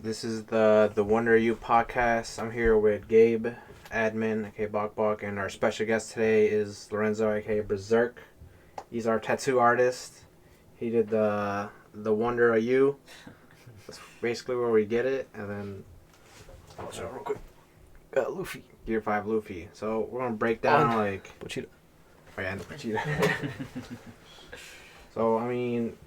This is the Wonder You podcast. I'm here with Gabe, admin, aka Bok Bok, and our special guest today is Lorenzo, aka Berserk. He's our tattoo artist. He did the Wonder You. That's basically where we get it, and then I'll show real quick. Got Luffy. Gear 5 Luffy. So we're gonna break down like Pochita. oh yeah, and the Pochita. So I mean,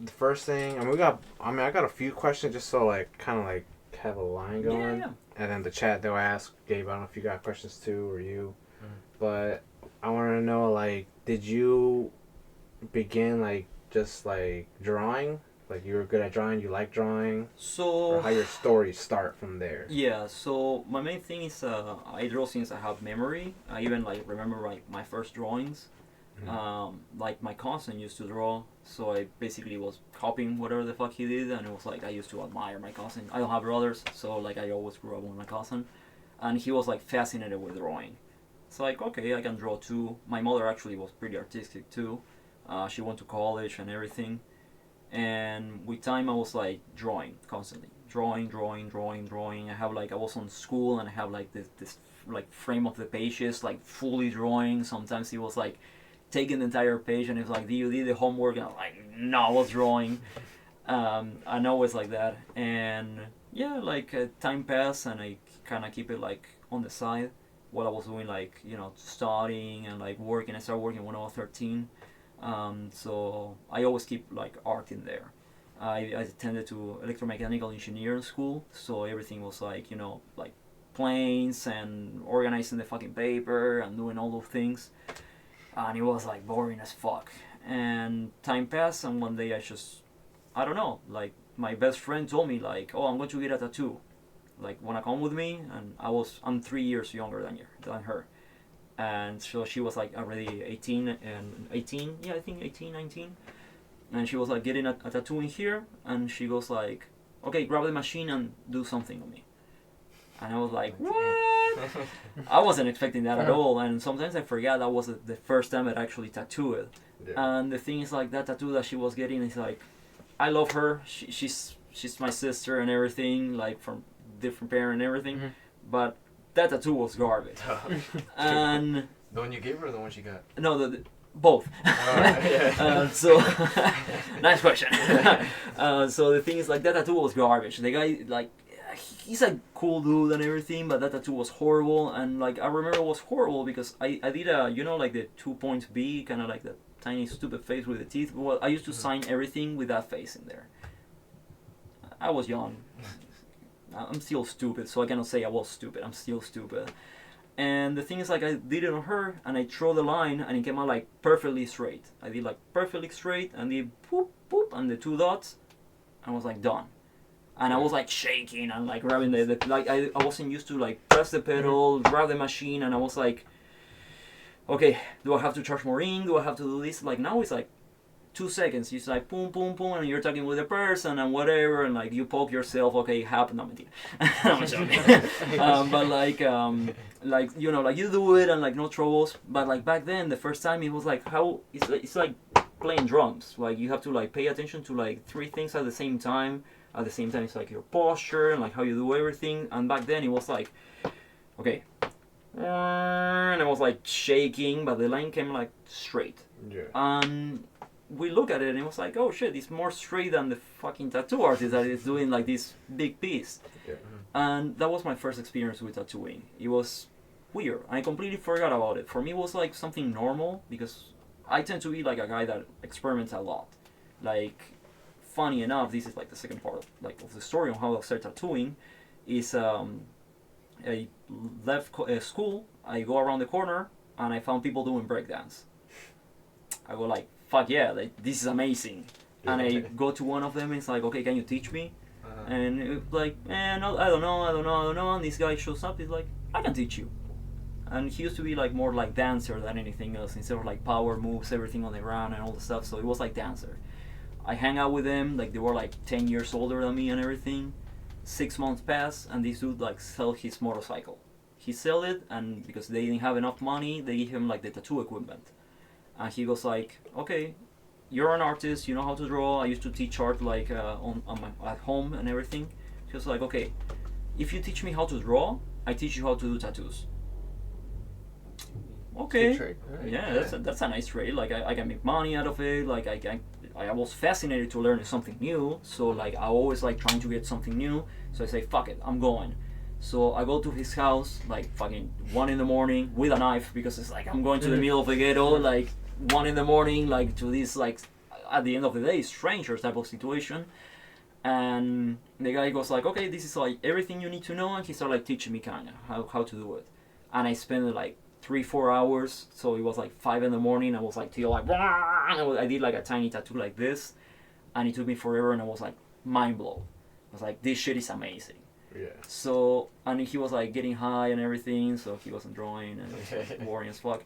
the first thing I got a few questions just so like kind of like have a line going, Yeah. and then the chat they'll ask Gabe. I don't know if you got questions too or you, but I want to know like, did you begin like just like drawing? Like you were good at drawing, you like drawing, or how your stories start from there? Yeah, so my main thing is I draw since I have memory. I even like remember like my first drawings. Like my cousin used to draw, so I basically was copying whatever the fuck he did, and it was like I used to admire my cousin. I don't have brothers, so like I always grew up with my cousin, and he was like fascinated with drawing. So like, okay, I can draw too. My mother actually was pretty artistic too. She went to college and everything, and with time I was like drawing constantly, drawing. I was on school and I have like this like frame of the pages like fully drawing. Sometimes it was like taking the entire page and it was like, do you did the homework? And I'm like, no, I was drawing. I know it's like that, and yeah, like time passed and I kind of keep it like on the side while I was doing like studying and like working. I started working when I was 13. So I always keep like art in there. I attended to electromechanical engineering school, so everything was like like planes and organizing the fucking paper and doing all those things, and it was like boring as fuck. And time passed, and one day I don't know, like my best friend told me like, oh, I'm going to get a tattoo, like wanna come with me? And I'm 3 years younger than her, and so she was like already 18, yeah, I think 18, 19, and she was like getting a tattoo in here, and she goes like, okay, grab the machine and do something on me. And I was like, what? I wasn't expecting that at all, and sometimes I forgot that was the first time I actually tattooed. Yeah. And the thing is like that tattoo that she was getting is like, I love her, she's my sister and everything, like from different parent and everything, but that tattoo was garbage. And The one you gave her or the one she got? no, both. So nice question. So the thing is like that tattoo was garbage. The guy like he's a cool dude and everything, but that tattoo was horrible. And like I remember it was horrible because I did a like the 2 points B, kind of like the tiny stupid face with the teeth. Well, I used to sign everything with that face in there. I was young. I'm still stupid, so I cannot say I was stupid. I'm still stupid. And the thing is, like, I did it on her, and I drew the line, and it came out like perfectly straight. I did like perfectly straight, and the boop boop, and the 2 dots, and I was like done. And I was like shaking and like grabbing the like I wasn't used to like press the pedal, grab the machine, and I was like, okay, do I have to charge more ink? Do I have to do this? Like now it's like 2 seconds. It's like boom, boom, boom, and you're talking with the person and whatever, and like you poke yourself. Okay, it happened. No, mentira. I'm joking. But like like you do it and like no troubles. But like back then, the first time it was like how it's like playing drums. Like you have to like pay attention to like 3 things at the same time. At the same time, it's like your posture and like how you do everything. And back then, it was like, okay, and I was like shaking, but the line came like straight. Yeah. And we look at it and it was like, oh shit, it's more straight than the fucking tattoo artist that is doing like this big piece. Yeah. And that was my first experience with tattooing. It was weird. I completely forgot about it. For me, it was like something normal because I tend to be like a guy that experiments a lot. Like, funny enough, this is like the second part of the story on how I started tattooing. Is I left school. I go around the corner and I found people doing breakdance. I go like, fuck yeah, like, this is amazing. And I go to one of them and it's like, okay, can you teach me? And it's like, no, I don't know. And this guy shows up, he's like, I can teach you. And he used to be like more like dancer than anything else, instead of like power moves, everything on the ground and all the stuff. So it was like dancer. I hang out with them, like they were like 10 years older than me and everything. 6 months passed and this dude like sell his motorcycle. He sell it, and because they didn't have enough money, they give him like the tattoo equipment. And he goes like, okay, you're an artist, you know how to draw. I used to teach art like at home and everything. He was like, okay, if you teach me how to draw, I teach you how to do tattoos. Okay. Trade, right? Yeah, that's a nice trade. Like I can make money out of it. Like I was fascinated to learn something new. So like I always like trying to get something new. So I say fuck it, I'm going. So I go to his house like fucking 1 a.m. with a knife because it's like I'm going to the middle of the ghetto like 1 a.m. like to this like at the end of the day stranger type of situation. And the guy goes like, okay, this is like everything you need to know, and he started like teaching me kind of how to do it. And I spent like 3-4 hours, so it was like 5 a.m. I was like till like I did like a tiny tattoo like this, and it took me forever, and I was like mind blown. I was like, this shit is amazing. Yeah. So and he was like getting high and everything, so he wasn't drawing and it was like, boring as fuck.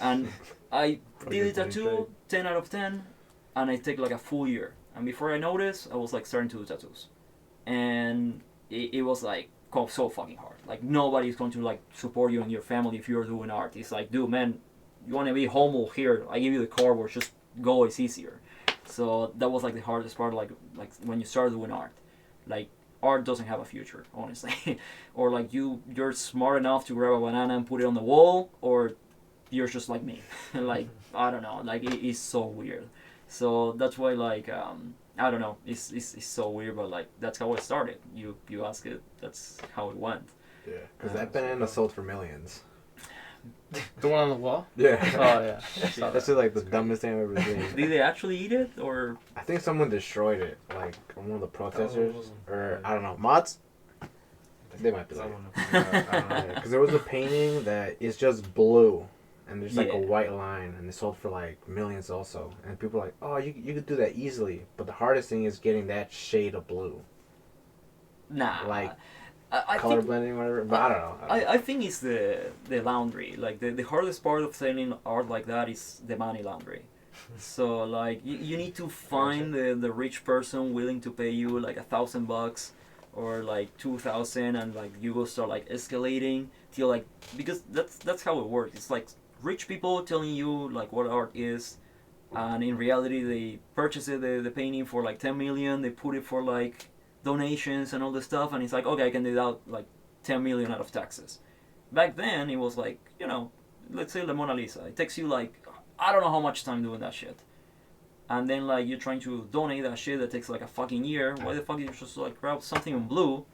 And I did the tattoo 10 out of 10, and I take like a full year. And before I noticed, I was like starting to do tattoos, and it was like so fucking hard. Like nobody's going to like support you and your family if you're doing art. It's like, dude, man, you want to be homo here? I give you the cardboard, just go. It's easier. So that was like the hardest part. Like when you start doing art, like art doesn't have a future, honestly. Or like you're smart enough to grab a banana and put it on the wall, or you're just like me. Like I don't know. Like it is so weird. So that's why like I don't know. It's so weird, but like that's how it started. You ask it. That's how it went. Yeah, because that banana sold for millions. The one on the wall? Yeah. Oh, yeah. That's just like the dumbest thing I've ever seen. Did they actually eat it, or? I think someone destroyed it, like one of the protesters, Oh. or I don't know, mods. They might be like, I don't know, because there was a painting that is just blue, and there's like a Yeah. white line, and it sold for like millions also, and people are like, oh, you could do that easily, but the hardest thing is getting that shade of blue, Nah. like I color think, blending, whatever. But I don't know. I think it's the laundry. Like the hardest part of selling art like that is the money laundry. So like you need to find the rich person willing to pay you like $1,000 or like 2,000, and like you go start like escalating till like, because that's how it works. It's like rich people telling you like what art is, and in reality they purchase the painting for like 10 million. They put it for like donations and all this stuff, and it's like, okay, I can deduct like 10 million out of taxes. Back then it was like, you know, let's say the Mona Lisa, it takes you like I don't know how much time doing that shit, and then like you're trying to donate that shit that takes like a fucking year. Why the fuck you just like grab something in blue?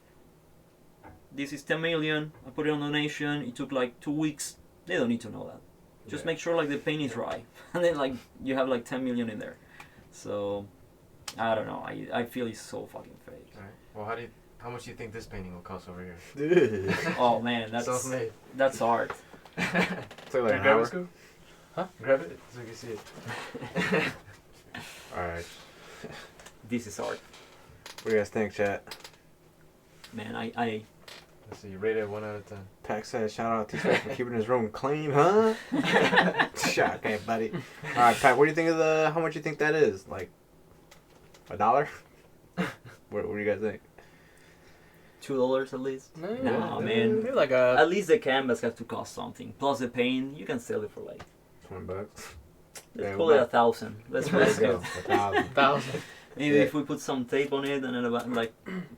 This is 10 million, I put it on donation, it took like 2 weeks. They don't need to know that. Just make sure like the paint is dry, and then like you have like 10 million in there. So I don't know, I feel it's so fucking fake. Alright. Well, how much do you think this painting will cost over here? Dude. Oh man, that's Self-made. that's art. It's like an grab hour. it, Scoop? Huh? Grab it so you can see it. Alright. This is art. What do you guys think, chat? Man, I Let's see, rate it 1 out of 10. Pac says, shout out to T-Swift for keeping his room clean, huh? Okay, buddy. Alright, Pac, what do you think of how much you think that is? Like, $1? What do you guys think? $2 at least. No, man. Maybe like a... At least the canvas has to cost something. Plus the paint, you can sell it for like, $20. let's Yeah, call well, it 1,000. Let's There you risk it. go. 1,000. 1,000. Maybe Yeah. if we put some tape on it and then like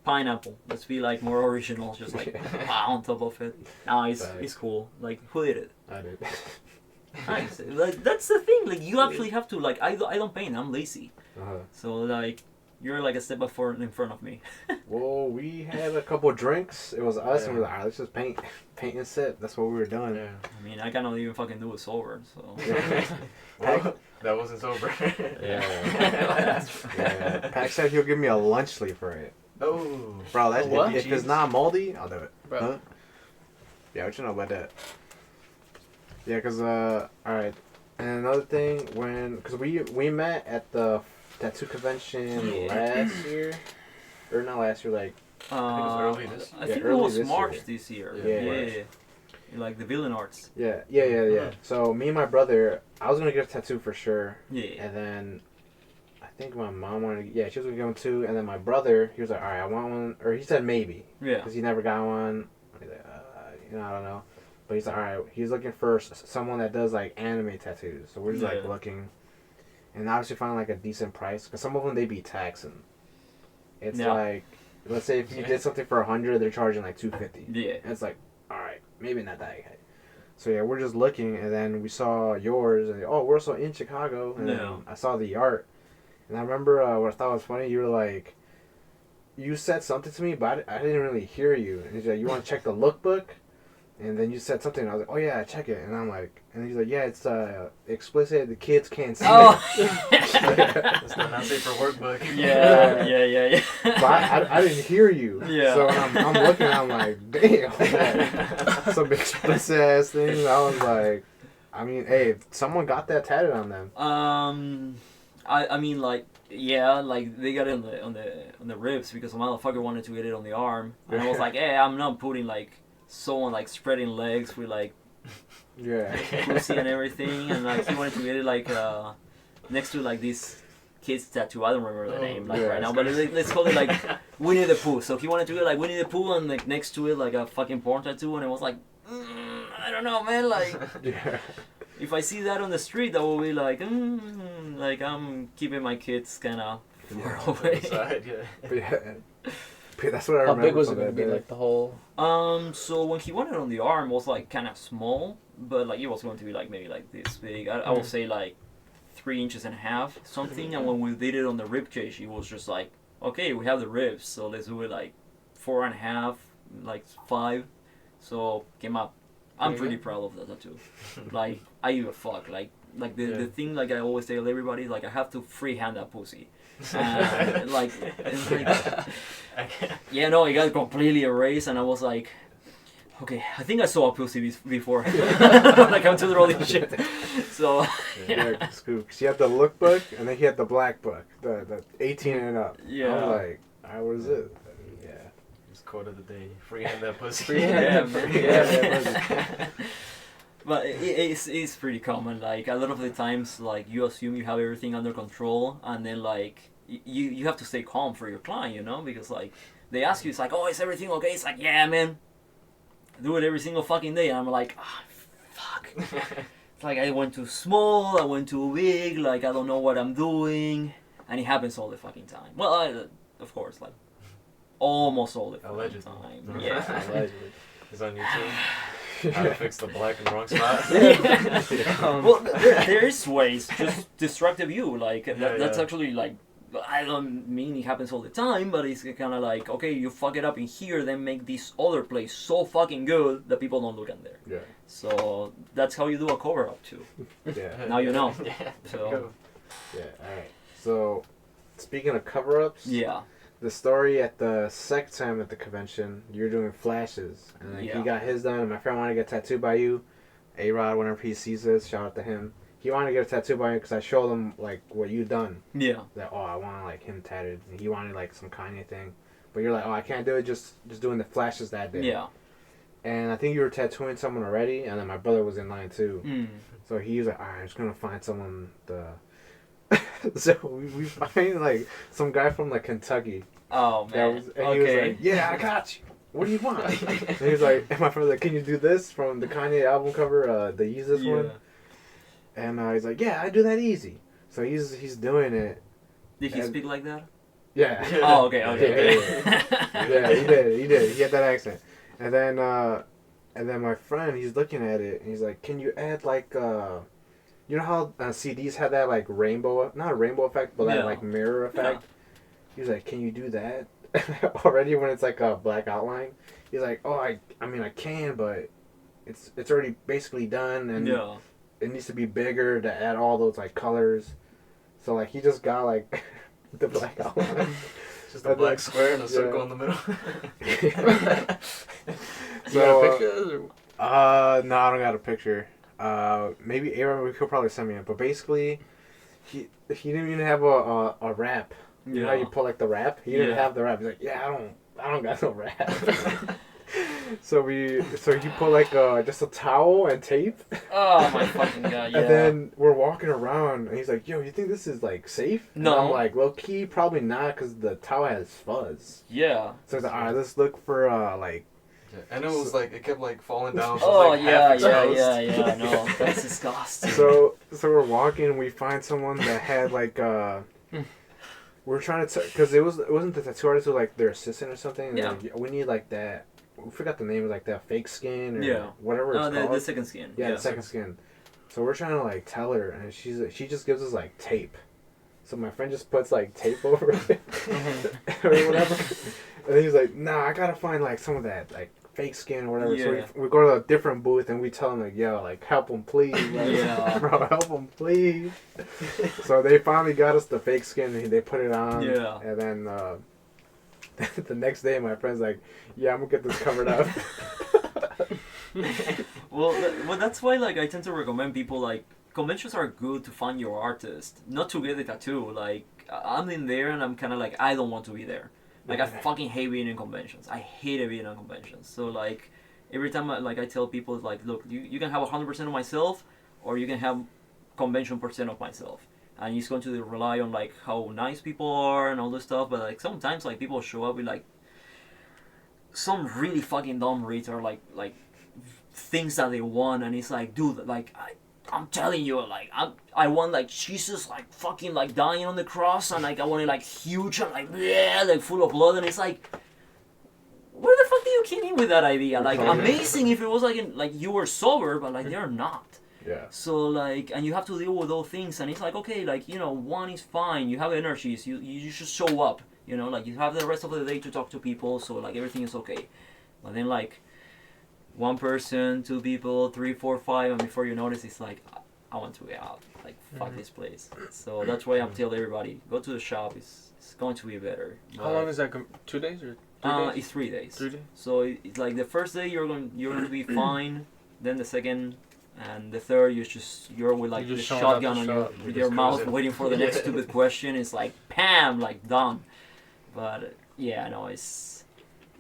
pineapple, let's be like more original, just like on top of it. Nah, it's cool. Like who did it? I did. Nice. Like that's the thing. Like you actually have to like I don't paint. I'm lazy. Uh-huh. So like you're like a step up in front of me. Well, we had a couple drinks. It was us, and we were like, alright, let's just paint and sip. That's what we were doing. Yeah. I mean, I cannot even fucking do it sober. So Well, that wasn't sober. Yeah. Yeah. Pac said he'll give me a lunch sleeve for it. Oh. Bro, that's, What? if it's not moldy, I'll do it. Bro. Huh? Yeah, what you know about that? Yeah, because, alright. And another thing, because we met at the tattoo convention last year. Or not last year, like, early this I year. think Yeah, it early was this March year. this year. Yeah. Like the villain arts. yeah. Hmm. So, me and my brother, I was going to get a tattoo for sure. Yeah. And then, I think my mom wanted to, she was going to get one too. And then my brother, he was like, alright, I want one. Or he said maybe. Yeah. Because he never got one. He's like, I don't know. But he's like, alright, he's looking for someone that does like anime tattoos. So we're just like Yeah. looking. And obviously find like a decent price. Because some of them, they be taxing. It's Yeah. like, let's say if you did something for 100, they're charging like 250. Yeah. And it's like, all right, maybe not that high. So yeah, we're just looking, and then we saw yours, and we're also in Chicago, and then I saw the art, and I remember what I thought was funny. You were like, you said something to me, but I didn't really hear you. And he's like, you want to check the lookbook? And then you said something, and I was like, oh yeah, check it. And I'm like, and he's like, yeah, it's explicit. The kids can't see it. It's not safe for workbook. Yeah. But I didn't hear you. Yeah. So I'm looking, I'm like, damn. Like, some explicit ass thing. And I was like, I mean, hey, if someone got that tatted on them. I mean, like, yeah, like they got it on the ribs because a motherfucker wanted to get it on the arm, and I was like, hey, I'm not putting like someone like spreading legs with like pussy and everything, and like he wanted to get it like next to like this kid's tattoo. I don't remember the name like right now, but let's call it like Winnie the Pooh. So he wanted to get like Winnie the Pooh and like next to it like a fucking porn tattoo, and it was like, I don't know, man, like. If I see that on the street, that will be like, like I'm keeping my kids kind of far away. But that's what I remember. How big was it going to be, like the whole? So when he wanted on the arm, it was like kind of small, but like it was going to be like maybe like this big. I would say like 3.5 inches something. And when we did it on the rib cage, it was just like, okay, we have the ribs, so let's do it like 4.5, like 5. So came up. I'm pretty proud of that tattoo. Like, I give a fuck. Like the thing, like I always tell everybody, like I have to freehand that pussy. Like, yeah, no, it got completely erased, and I was like, okay, I think I saw a pussy before. Like I'm too rolling shit. So yeah, Scoops. You had the lookbook, and then he had the black book, the 18 and up. Yeah. I was like, alright, what is it? Quote of the day: freehand that pussy. Yeah, man. Yeah. But it's pretty common. Like a lot of the times, like you assume you have everything under control, and then like you have to stay calm for your client, you know, because like they ask you, it's like, oh, is everything okay? It's like, yeah, man, I do it every single fucking day, and I'm like, fuck. It's like I went too small, I went too big, like I don't know what I'm doing, and it happens all the fucking time. Well, of course, like. Almost all the Allegedly. time. Yeah. Allegedly. It's on YouTube. How to fix the black and wrong spot. Well, there is ways. Just destructive you. Like that's actually like, I don't mean it happens all the time, but it's kind of like, okay, you fuck it up in here, then make this other place so fucking good that people don't look in there. Yeah. So that's how you do a cover up too. Yeah. Now you know. Yeah. So. Yeah. All right. So, speaking of cover ups. Yeah. The story at the second time at the convention, you're doing flashes, and then he got his done, and my friend wanted to get tattooed by you. A-Rod, whenever he sees this, shout out to him. He wanted to get a tattoo by you because I showed him, like, what you done. Yeah. That, I want, like, him tattooed. And he wanted, like, some Kanye thing. But you're like, I can't do it, just doing the flashes that day. Yeah. And I think you were tattooing someone already, and then my brother was in line, too. So he was like, alright, I'm just going to find someone So we find like some guy from like Kentucky. Oh man. He was like, yeah, I got you. What do you want? And he was like, and my friend was like, can you do this from the Kanye album cover, the Yeezus one? And he's like, yeah, I do that easy. So he's doing it. Did he speak like that? Yeah. Oh, okay. Yeah, he did. He had that accent. And then my friend, he's looking at it, and he's like, can you add like you know how CDs have that like rainbow, not a rainbow effect, but that like mirror effect? He's like, can you do that already when it's like a black outline? He's like, oh, I mean I can, but it's already basically done, and it needs to be bigger to add all those like colors. So like he just got like the black outline. Just a black square and a circle in the middle. So, you got a picture? No, I don't got a picture. Maybe Aaron could probably send me it, but basically, he didn't even have a wrap. You know how you pull like the wrap? He didn't have the wrap. He's like, yeah, I don't got no wrap. So he put like just a towel and tape. Oh my fucking god! Yeah. And then we're walking around, and he's like, "Yo, you think this is like safe?" No. And I'm like, "Low key, probably not, cause the towel has fuzz." Yeah. So he's like, "All right, let's look for like." Yeah. And it was like it kept like falling down. So Oh it was, like, yeah. No, that's disgusting. So we're walking, and we find someone that had like we're trying to because it wasn't the tattoo artist, it was like their assistant or something. And Yeah. like, we need like that. We forgot the name, like that fake skin or Yeah. whatever it's called. The second skin. Yeah, the second skin. So we're trying to like tell her, and she just gives us like tape. So my friend just puts like tape over it or whatever, and he's like, "Nah, I gotta find like some of that like fake skin or whatever." Yeah. So we go to a different booth and we tell him like, "Yo, like help him please, like, Yeah. bro, help him please." So they finally got us the fake skin and they put it on. Yeah. And then the next day, my friend's like, "Yeah, I'm gonna get this covered up." Well, that's why like I tend to recommend people like conventions are good to find your artist, not to get a tattoo. Like I'm in there and I'm kind of like I don't want to be there. Like I fucking hate being in conventions. I hate being in conventions. So like every time I tell people like, look, you can have 100% of myself, or you can have convention percent of myself. And it's going to rely on like how nice people are and all this stuff. But like sometimes like people show up with like some really fucking dumb retard like things that they want, and it's like, dude, like I'm telling you, like I want like Jesus like fucking like dying on the cross, and like I want it like huge and like yeah, like full of blood, and it's like, where the fuck do you came in with that idea? Like amazing if it was like you were sober, but like they're not. Yeah. So like, and you have to deal with those things, and it's like, okay, like one is fine. You have energies. You should show up. Like you have the rest of the day to talk to people, so like everything is okay. But then like one person, two people, 3, 4, 5, and before you notice, it's like I want to get out. Like fuck this place. So that's why I'm telling everybody, go to the shop. It's going to be better. How long is that? 2 days or 3 days? It's 3 days. 3 days. So it's like the first day you're going to be fine. Then the second and the third you're with like You're the just showing shotgun up on to your shop. with You're your just mouth, cruising. waiting for the next stupid question. It's like Pam, like done. But yeah, no, it's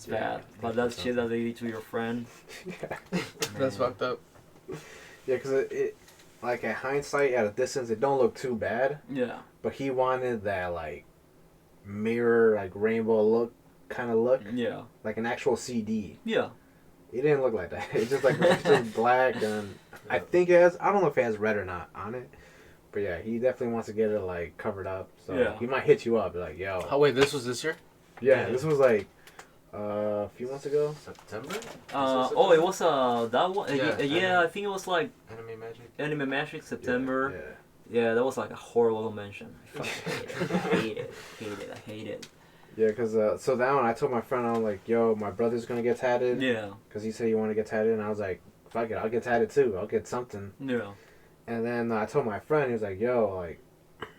bad. But that shit that they did to your friend. Yeah. That's fucked up. Yeah, because it like at hindsight, at a distance, it don't look too bad. Yeah. But he wanted that like mirror, like rainbow look, kind of look, Yeah. like an actual CD. Yeah. It didn't look like that. It's just like it's just black, and I think it has. I don't know if it has red or not on it. But yeah, he definitely wants to get it like covered up. So Yeah. he might hit you up like, yo. Oh wait, this was this year? Yeah, this was like a few months ago. September? Oh, it was that one. Yeah, I think it was like Anime Magic? Magic September. Yeah. Yeah, that was like a horrible convention. I fucking hate it. Yeah, because so that one, I told my friend, I was like, yo, my brother's going to get tatted. Yeah. Because he said he wanted to get tatted, and I was like, fuck it, I'll get tatted too. I'll get something. Yeah. And then I told my friend, he was like, yo, like,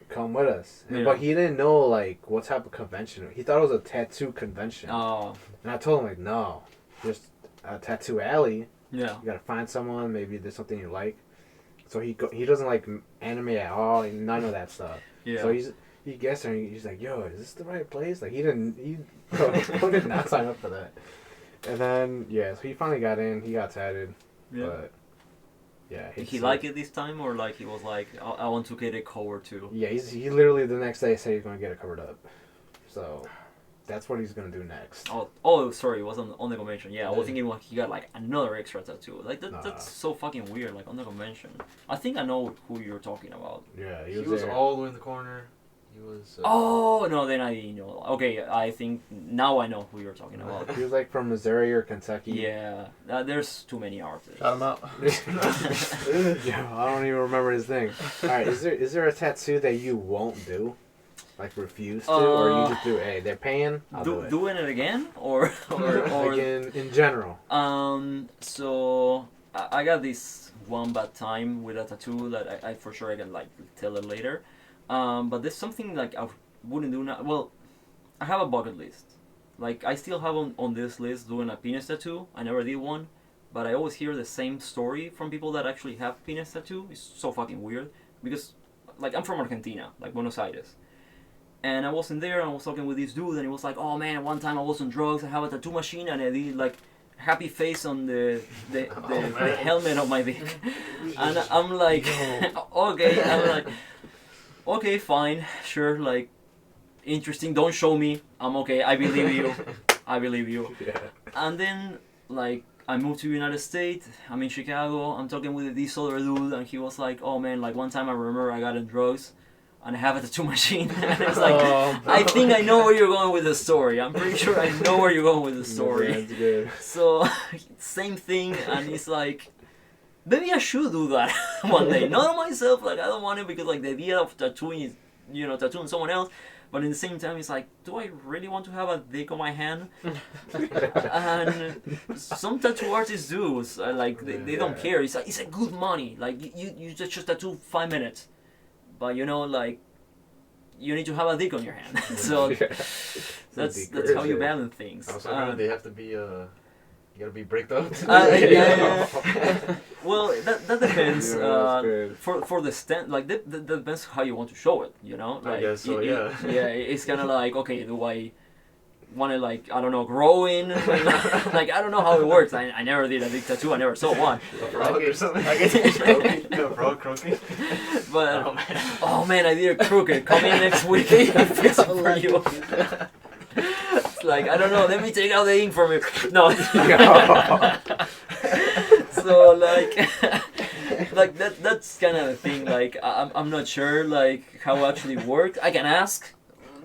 come with us. Yeah. But he didn't know, like, what type of convention. He thought it was a tattoo convention. Oh. And I told him, like, no, just a tattoo alley. Yeah. You got to find someone. Maybe there's something you like. So he doesn't like anime at all, and none of that stuff. Yeah. So he gets there and he's like, yo, is this the right place? Like, he did not sign up for that. And then, yeah, so he finally got in. He got tatted. Yeah. But, yeah. Did he like it this time, or like he was like, I want to get it covered too? Yeah, he literally the next day said he's going to get it covered up. So, that's what he's going to do next. Oh, sorry, it was on the convention. Yeah, I was thinking he got like another extra tattoo. Like that's so fucking weird. Like on the convention, I think I know who you're talking about. Yeah, He was there. all the way in the corner. He was. Oh no, then I didn't know. Okay, I think now I know who you're talking about. He was like from Missouri or Kentucky. Yeah, there's too many artists. Shout him out. Yeah, I don't even remember his thing. All right, is there a tattoo that you won't do, like refuse to, or you just do? Hey, they're paying. I'll do it. Doing it again, or Like in general. So I got this one bad time with a tattoo that I for sure I can like tell it later. But there's something like I wouldn't do now. Well, I have a bucket list. Like I still have on this list doing a penis tattoo. I never did one, but I always hear the same story from people that actually have penis tattoo. It's so fucking weird because like I'm from Argentina, like Buenos Aires. And I was in there and I was talking with this dude and he was like, oh man, one time I was on drugs, I have a tattoo machine and I did like happy face on the helmet of my dick. And I'm like, okay, I'm like, okay, fine, sure, like, interesting, don't show me, I'm okay, I believe you. Yeah. And then, like, I moved to the United States, I'm in Chicago, I'm talking with this other dude and he was like, oh man, like one time I remember I got on drugs. and I have a tattoo machine. And it's like, I think I know where you're going with the story. I'm pretty sure I know where you're going with the story. That's good. So, same thing, and it's like, maybe I should do that one day. Not on myself, like I don't want it because like the idea of tattooing is, tattooing someone else. But at the same time, it's like, do I really want to have a dick on my hand? And some tattoo artists do. So, like they don't care. It's like it's a good money. Like you just tattoo 5 minutes, but like you need to have a dick on your hand. So that's how you balance things. Also, they have to be you gotta be bricked up. Yeah. Well, that depends. Yeah, For the stand, like that depends how you want to show it. Like, I guess so. It's kind of like, okay, do I want to, like, I don't know, grow in? Like I don't know how it works. I never did a big tattoo. I never saw one. A frog or something. I guess a frog croaking. But oh man, I did a crooked. Come in next week. I'll fix it for you. It's like, I don't know, let me take out the ink from it. No. So like that's kind of the thing. Like I'm not sure like how it actually worked. I can ask,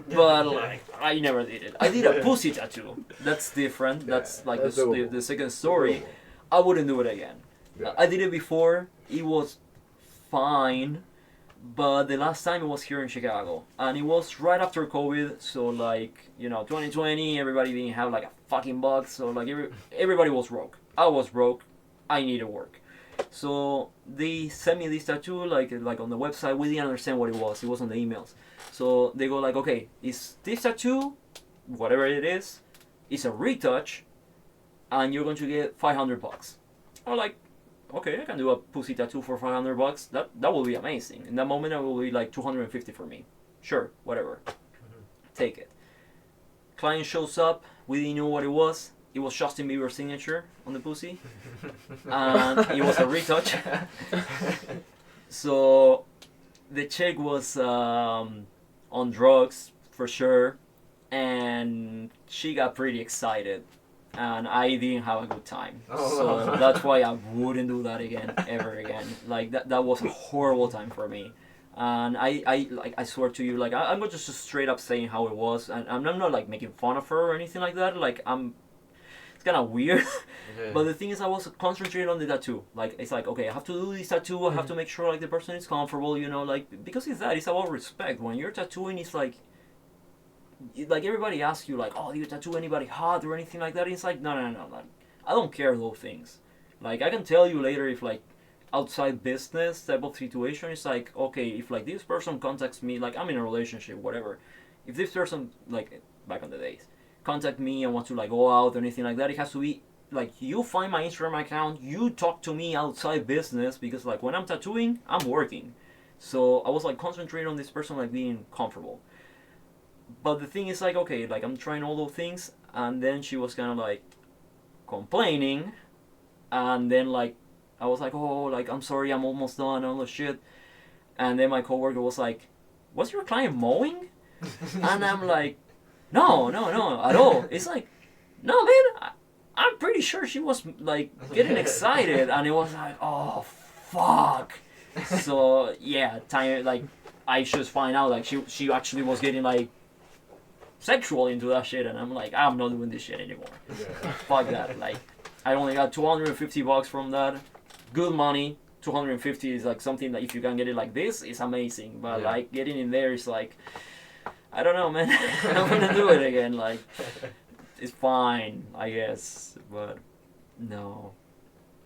but like I never did it. I did a pussy tattoo. That's different. That's like the second story. I wouldn't do it again. Yeah. I did it before. It was fine. But the last time it was here in Chicago, and it was right after COVID, so like, 2020, everybody didn't have like a fucking buck, so like everybody was broke. I was broke, I needed work. So they sent me this tattoo, like on the website. We didn't understand what it was on the emails. So they go like, okay, is this tattoo, whatever it is a retouch, and you're going to get $500. I'm like, okay, I can do a pussy tattoo for $500. That will be amazing. In that moment, it will be like $250 for me. Sure, whatever. Take it. Client shows up. We didn't know what it was. It was Justin Bieber's signature on the pussy, and it was a retouch. So the chick was on drugs for sure, and she got pretty excited. And I didn't have a good time. So that's why I wouldn't do that again, ever again. Like, that was a horrible time for me. And I swear to you, like, I'm not just straight up saying how it was. And I'm not, like, making fun of her or anything like that. Like, it's kind of weird. Yeah. But the thing is, I was concentrating on the tattoo. Like, it's like, okay, I have to do this tattoo. I have to make sure, like, the person is comfortable, like, because it's about respect. When you're tattooing, it's like everybody asks you like, oh, do you tattoo anybody hot or anything like that? It's like, no, like, I don't care those things. Like, I can tell you later if like outside business type of situation, it's like, okay, if like this person contacts me, like I'm in a relationship, whatever, if this person, like back in the days, contact me and want to like go out or anything like that, it has to be like, you find my Instagram account, you talk to me outside business, because like when I'm tattooing, I'm working. So I was like concentrating on this person like being comfortable. But the thing is like, okay, like I'm trying all those things, and then she was kind of like complaining, and then like I was like, oh, like I'm sorry, I'm almost done, all the shit. And then my coworker was like, was your client mowing? And I'm like, no, at all. It's like, no, man, I'm pretty sure she was like getting excited, and it was like, oh, fuck. So yeah, time, like I just find out like she actually was getting like sexual into that shit, and I'm like, I'm not doing this shit anymore. Yeah. Fuck that. Like, I only got $250 from that. Good money. 250 is like something that if you can get it like this, it's amazing. But like getting in there is like, I don't know, man. I'm gonna do it again. Like, it's fine, I guess, but no.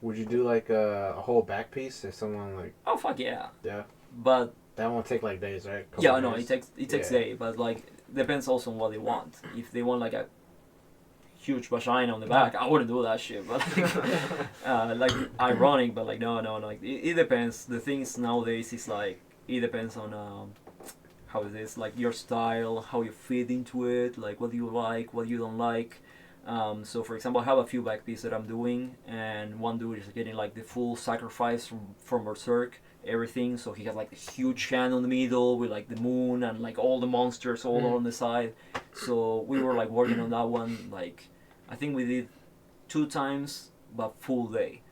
Would you do like a whole back piece if someone like? Oh fuck yeah. Yeah. But that won't take like days, right? Yeah, no, it takes days, but like depends also on what they want. If they want like a huge vagina on the back, I wouldn't do that shit. But like ironic, but like no, like it depends. The things nowadays is like it depends on how it is, like your style, how you fit into it, like what you like, what you don't like. So for example, I have a few back pieces that I'm doing, and one dude is getting like the full sacrifice from Berserk, everything. So he has like a huge hand on the middle with like the moon and like all the monsters all on the side. So we were like working on that one. Like I think we did 2 times, but full day,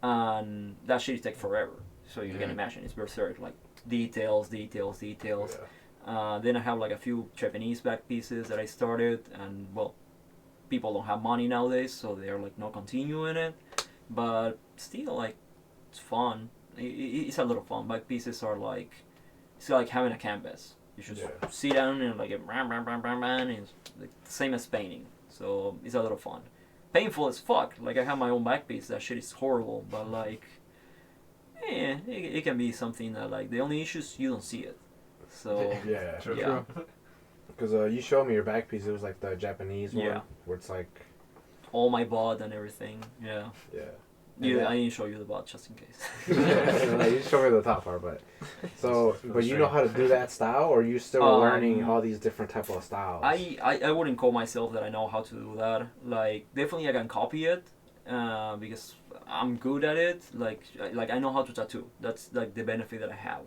and that shit takes forever. So you can imagine it's Berserk, like details. Then I have like a few Japanese back pieces that I started, and well, people don't have money nowadays, so they're like not continuing it. But still, like, it's fun. It's a lot of fun. Back pieces are like, it's like having a canvas. You should sit down and like and it's like the same as painting. So it's a lot of fun. Painful as fuck. Like I have my own back piece. That shit is horrible. But like, it can be something that like the only issue is you don't see it. So yeah, yeah. Because you showed me your back piece. It was like the Japanese one, Yeah. where it's like all my bod and everything. Yeah. yeah. Yeah, I didn't show you the bod just in case. You showed me the top part, but so but you know how to do that style, or you still learning all these different type of styles? I wouldn't call myself that I know how to do that. Like definitely I can copy it, because I'm good at it. Like I know how to tattoo. That's like the benefit that I have.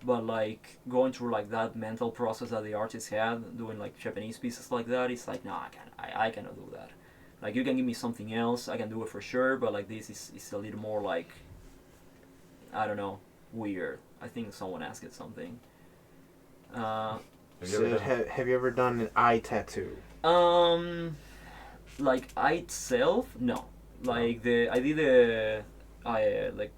But like going through like that mental process that the artist had doing like Japanese pieces like that, it's like no, I cannot do that. Like you can give me something else, I can do it for sure. But like this is a little more like, I don't know, weird. I think someone asked it something. Have you ever done an eye tattoo? Like eye itself, no. Like I did the like.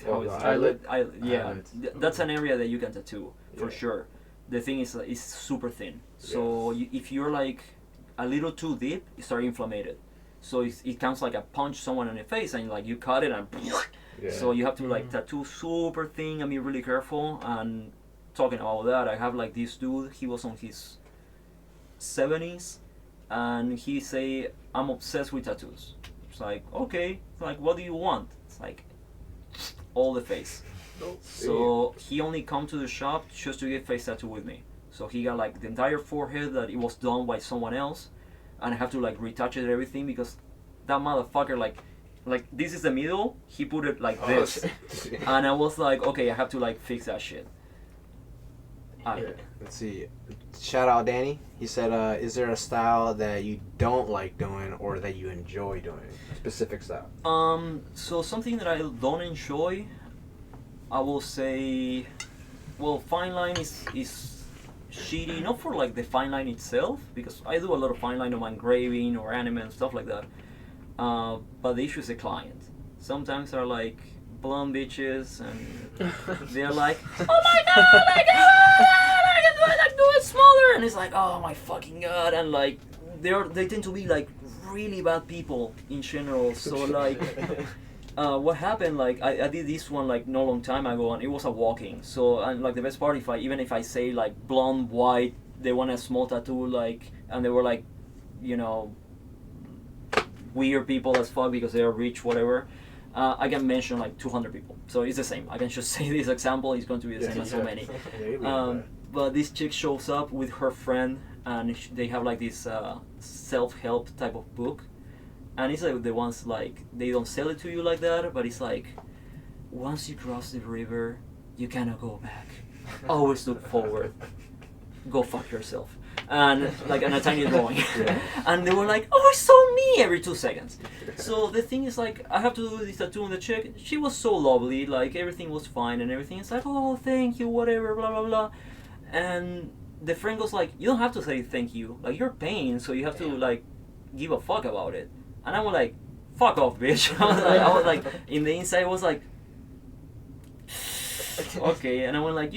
How is eyelid? Yeah, Eyelid. that's an area that you can tattoo for Yeah. sure. The thing is, it's super thin. So if you're like a little too deep, you start inflamed. So it counts like a punch someone in the face, and like you cut it and. Yeah. So you have to like tattoo super thin and be really careful. And talking about that, I have like this dude. He was on his 70s, and he say, "I'm obsessed with tattoos." It's like, okay, like what do you want? It's like all the face. So he only come to the shop just to get face tattoo with me. So he got like the entire forehead that it was done by someone else, and I have to like retouch it and everything because that motherfucker like this is the middle. He put it like this, and I was like, okay, I have to like fix that shit. Let's see. Shout out Danny. He said, "Is there a style that you don't like doing or that you enjoy doing? Specific style." So something that I don't enjoy, I will say, well, fine line is shitty. Not for like the fine line itself, because I do a lot of fine line on my engraving or anime and stuff like that. But the issue is the client. Sometimes they're like blonde bitches, and they're like, "Oh my god, like, I can do it smaller," and it's like, "Oh my fucking god," and like they tend to be like really bad people in general. So like, what happened? Like I did this one like no long time ago, and it was a walking. So and like the best part, even if I say like blonde, white, they want a small tattoo, like, and they were like, you know, weird people as fuck because they are rich, whatever. I can mention like 200 people, so it's the same. I can just say this example; it's going to be the same as so many. But this chick shows up with her friend, and they have like this self-help type of book, and it's like the ones like they don't sell it to you like that, but it's like once you cross the river, you cannot go back. Always look forward. Go fuck yourself. And like a tiny drawing. And they were like, "Oh, it's so me," every 2 seconds. So the thing is like, I have to do this tattoo on the chick. She was so lovely, like everything was fine and everything. It's like, "Oh, thank you, whatever, blah blah blah." And the friend goes like, "You don't have to say thank you. Like you're paying, so you have to like give a fuck about it." And I was like, "Fuck off, bitch." I was like in the inside I was like, okay. And I went like,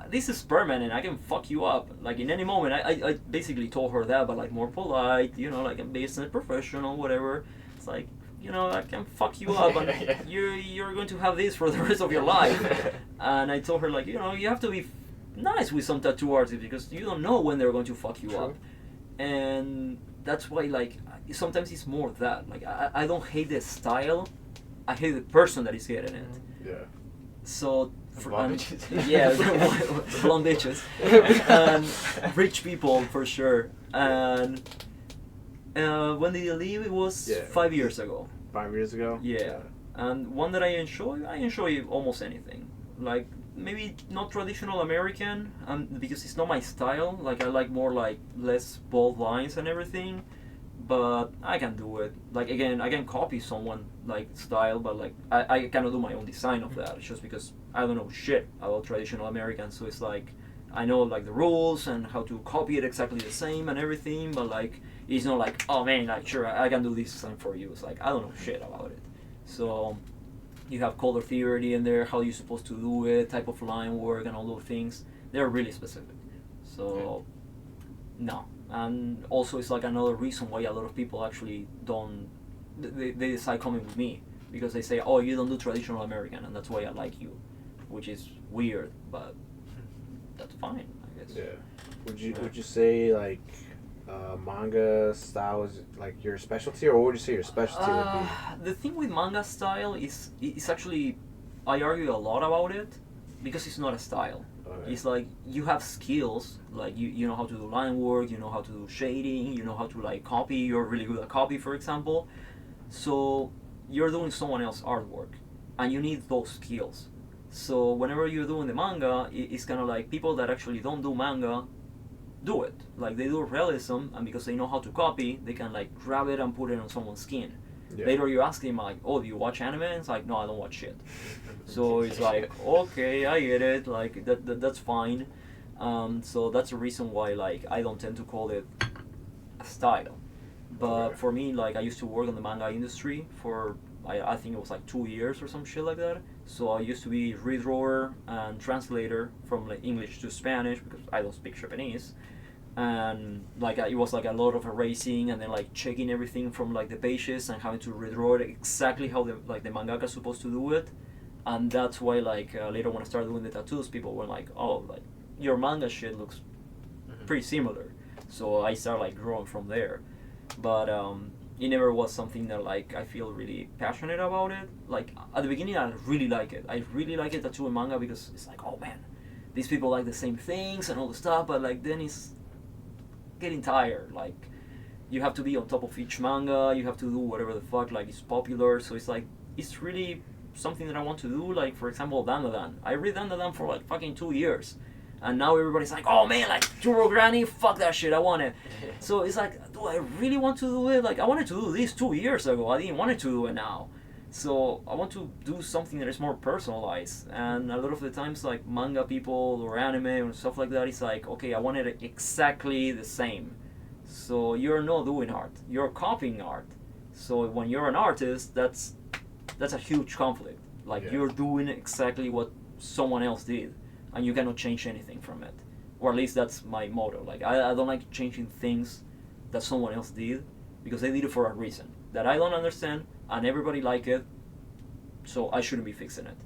this is permanent. I can fuck you up like in any moment. I basically told her that, but like more polite, like a business professional, whatever. It's like, I can fuck you up, and you're going to have this for the rest of your life. And I told her like, you have to be nice with some tattoo artists because you don't know when they're going to fuck you up. And that's why like sometimes it's more that like I don't hate the style, I hate the person that is getting it. Yeah. So blonde bitches. Yeah, blonde bitches and rich people for sure. And when did you leave? It was 5 years ago. 5 years ago. Yeah. And one that I enjoy almost anything. Like maybe not traditional American, because it's not my style. Like I like more like less bold lines and everything. but I can do it. Like again, I can copy someone like style, but like I cannot do my own design of that just because I don't know shit about traditional American. So it's like I know like the rules and how to copy it exactly the same and everything, but like it's not like, oh man, like sure I can do this design for you. It's like I don't know shit about it. So you have color theory in there, how you're supposed to do it, type of line work, and all those things. They're really specific. So no, and also it's like another reason why a lot of people actually don't. They decide coming with me because they say, oh, you don't do traditional American, and that's why I like you, which is weird, but that's fine, I guess. Yeah. Would you say like manga style is like your specialty, or what would you say your specialty would be? The thing with manga style is actually, I argue a lot about it because it's not a style. Okay. It's like you have skills, like you know how to do line work, you know how to do shading, you know how to like copy. You're really good at copy, for example. So you're doing someone else's artwork, and you need those skills. So whenever you're doing the manga, it's kind of like people that actually don't do manga do it. Like they do realism, and because they know how to copy, they can like grab it and put it on someone's skin. Yeah. Later you ask him like, oh, do you watch anime? And it's like, no, I don't watch shit. So it's like, okay, I get it. Like that's fine. So that's the reason why like I don't tend to call it a style. But Okay. for me, like I used to work on the manga industry for I think it was like 2 years or some shit like that. So I used to be redrawer and translator from like English to Spanish because I don't speak Japanese. And like it was like a lot of erasing and then like checking everything from like the pages and having to redraw it exactly how the mangaka is supposed to do it. And that's why like later when I started doing the tattoos, people were like, oh, like your manga shit looks pretty similar. So I started like growing from there. But it never was something that like I feel really passionate about it. Like at the beginning I really like it. I really like it tattoo and manga because it's like, oh man, these people like the same things and all the stuff, but like then it's getting tired. Like you have to be on top of each manga, you have to do whatever the fuck like is popular, so it's like it's really something that I want to do. Like for example Dandadan. I read Dandadan for like fucking 2 years. And now everybody's like, oh man, like Turbo Granny, fuck that shit, I want it. So it's like, do I really want to do it? Like I wanted to do this 2 years ago, I didn't want to do it now. So I want to do something that is more personalized. And a lot of the times like manga people or anime or stuff like that, it's like, okay, I want it exactly the same. So you're not doing art, you're copying art. So when you're an artist, that's a huge conflict. Like you're doing exactly what someone else did. And you cannot change anything from it, or at least that's my motto. Like I don't like changing things that someone else did because they did it for a reason that I don't understand, and everybody like it, so I shouldn't be fixing it.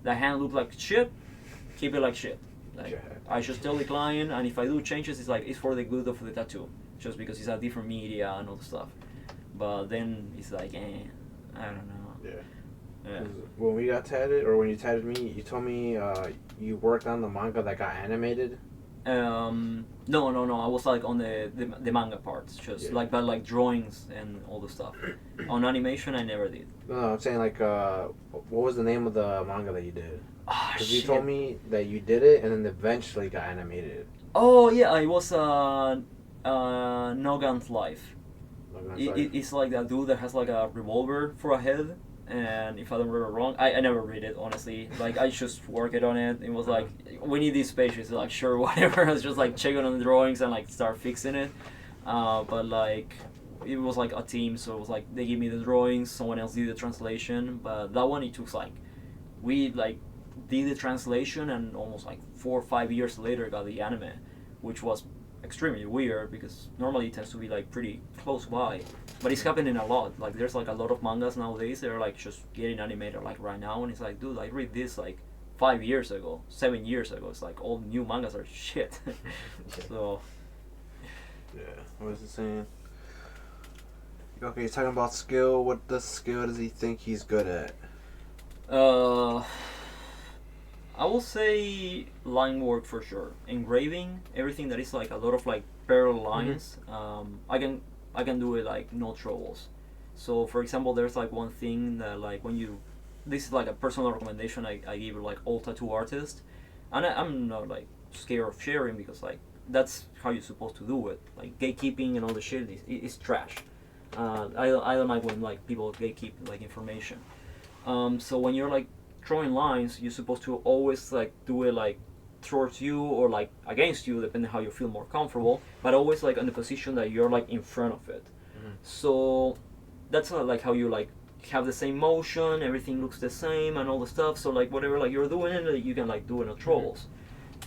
The hand look like shit, keep it like shit. Like I should still the client, and if I do changes, it's like it's for the good of the tattoo, just because it's a different media and all the stuff. But then it's like, I don't know. Yeah. Yeah. When we got tatted, or when you tatted me, you told me you worked on the manga that got animated. No. I was like on the manga parts, just like but like drawings and all the stuff. On animation, I never did. No, I'm saying like, what was the name of the manga that you did? Because you told me that you did it and then eventually got animated. Oh yeah, it was Nogan's Life. It's like that dude that has like a revolver for a head. And if I don't remember wrong, I never read it, honestly. Like, I just worked on it. It was like, we need these pages. Like, sure, whatever. I was just like checking on the drawings and like start fixing it. But like, it was like a team, so it was like they give me the drawings, someone else did the translation. But that one, it took like, we like did the translation, and almost like 4 or 5 years later got the anime, which was extremely weird because normally it tends to be like pretty close by. But it's happening a lot. Like there's like a lot of mangas nowadays. They're like just getting animated like right now, and it's like, dude, I read this like 5 years ago, 7 years ago. It's like all new mangas are shit. So. Yeah. What was it saying? Okay, he's talking about skill. What skill does he think he's good at? I will say line work for sure. Engraving, everything that is like a lot of like parallel lines. I can do it like no troubles. So for example, there's like one thing that like when you, this is like a personal recommendation I give like all tattoo artists, and I'm not like scared of sharing because like that's how you're supposed to do it. Like gatekeeping and all the shit is trash. I don't like when like people gatekeep like information. So when you're like drawing lines, you're supposed to always like do it like towards you or like against you, depending how you feel more comfortable. But always like in the position that you're like in front of it. So that's like how you like have the same motion, everything looks the same and all the stuff. So like whatever like you're doing it, you can like do it in troubles.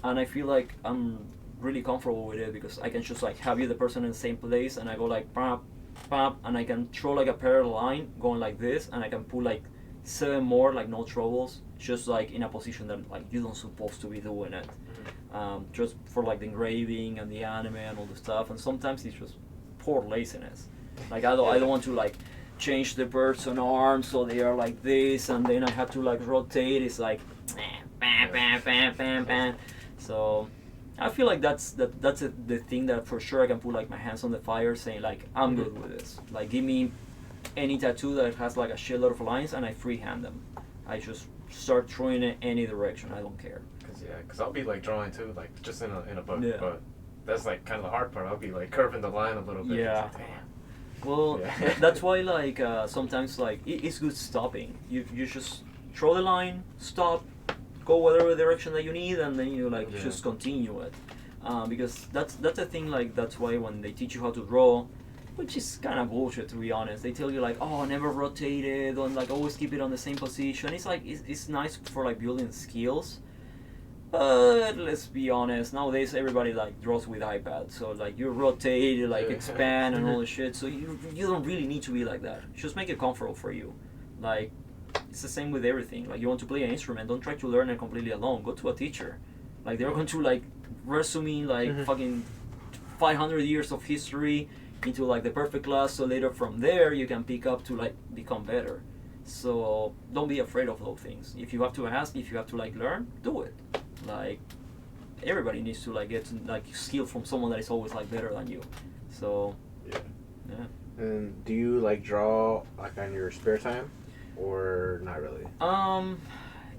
And I feel like I'm really comfortable with it because I can just like have you the person in the same place and I go like pop, pop, and I can throw like a parallel line going like this, and I can put like 7 more like no troubles, just like in a position that like you don't supposed to be doing it. Just for like the engraving and the anime and all the stuff, and sometimes it's just poor laziness. Like I don't want to like change the person arms so they are like this, and then I have to like rotate. It's like bam, bam, bam, bam, bam. So I feel like that's the thing that for sure I can put like my hands on the fire, saying like I'm good with this. Like give me any tattoo that has like a shitload of lines and I freehand them. I just start drawing in any direction. I don't care. Cause I'll be like drawing too, like just in a book. Yeah. But that's like kind of the hard part. I'll be like curving the line a little bit. Yeah. It's like, damn. Well, Yeah. that's why like sometimes like it's good stopping. You just throw the line, stop, go whatever direction that you need, and then you like just continue it. Because that's the thing. Like that's why when they teach you how to draw, which is kind of bullshit to be honest, they tell you like, oh, never rotate it, and like always keep it on the same position. It's like it's nice for like building skills. But let's be honest, nowadays everybody like draws with iPad, so like you rotate, you like expand and all the shit. So you don't really need to be like that. Just make it comfortable for you. Like it's the same with everything. Like you want to play an instrument, don't try to learn it completely alone. Go to a teacher. Like they're going to like resume like fucking 500 years of history into like the perfect class. So later from there you can pick up to like become better. So don't be afraid of those things. If you have to ask, if you have to like learn, do it. Like everybody needs to like get like skill from someone that is always like better than you. So yeah. And do you like draw like on your spare time, or not really?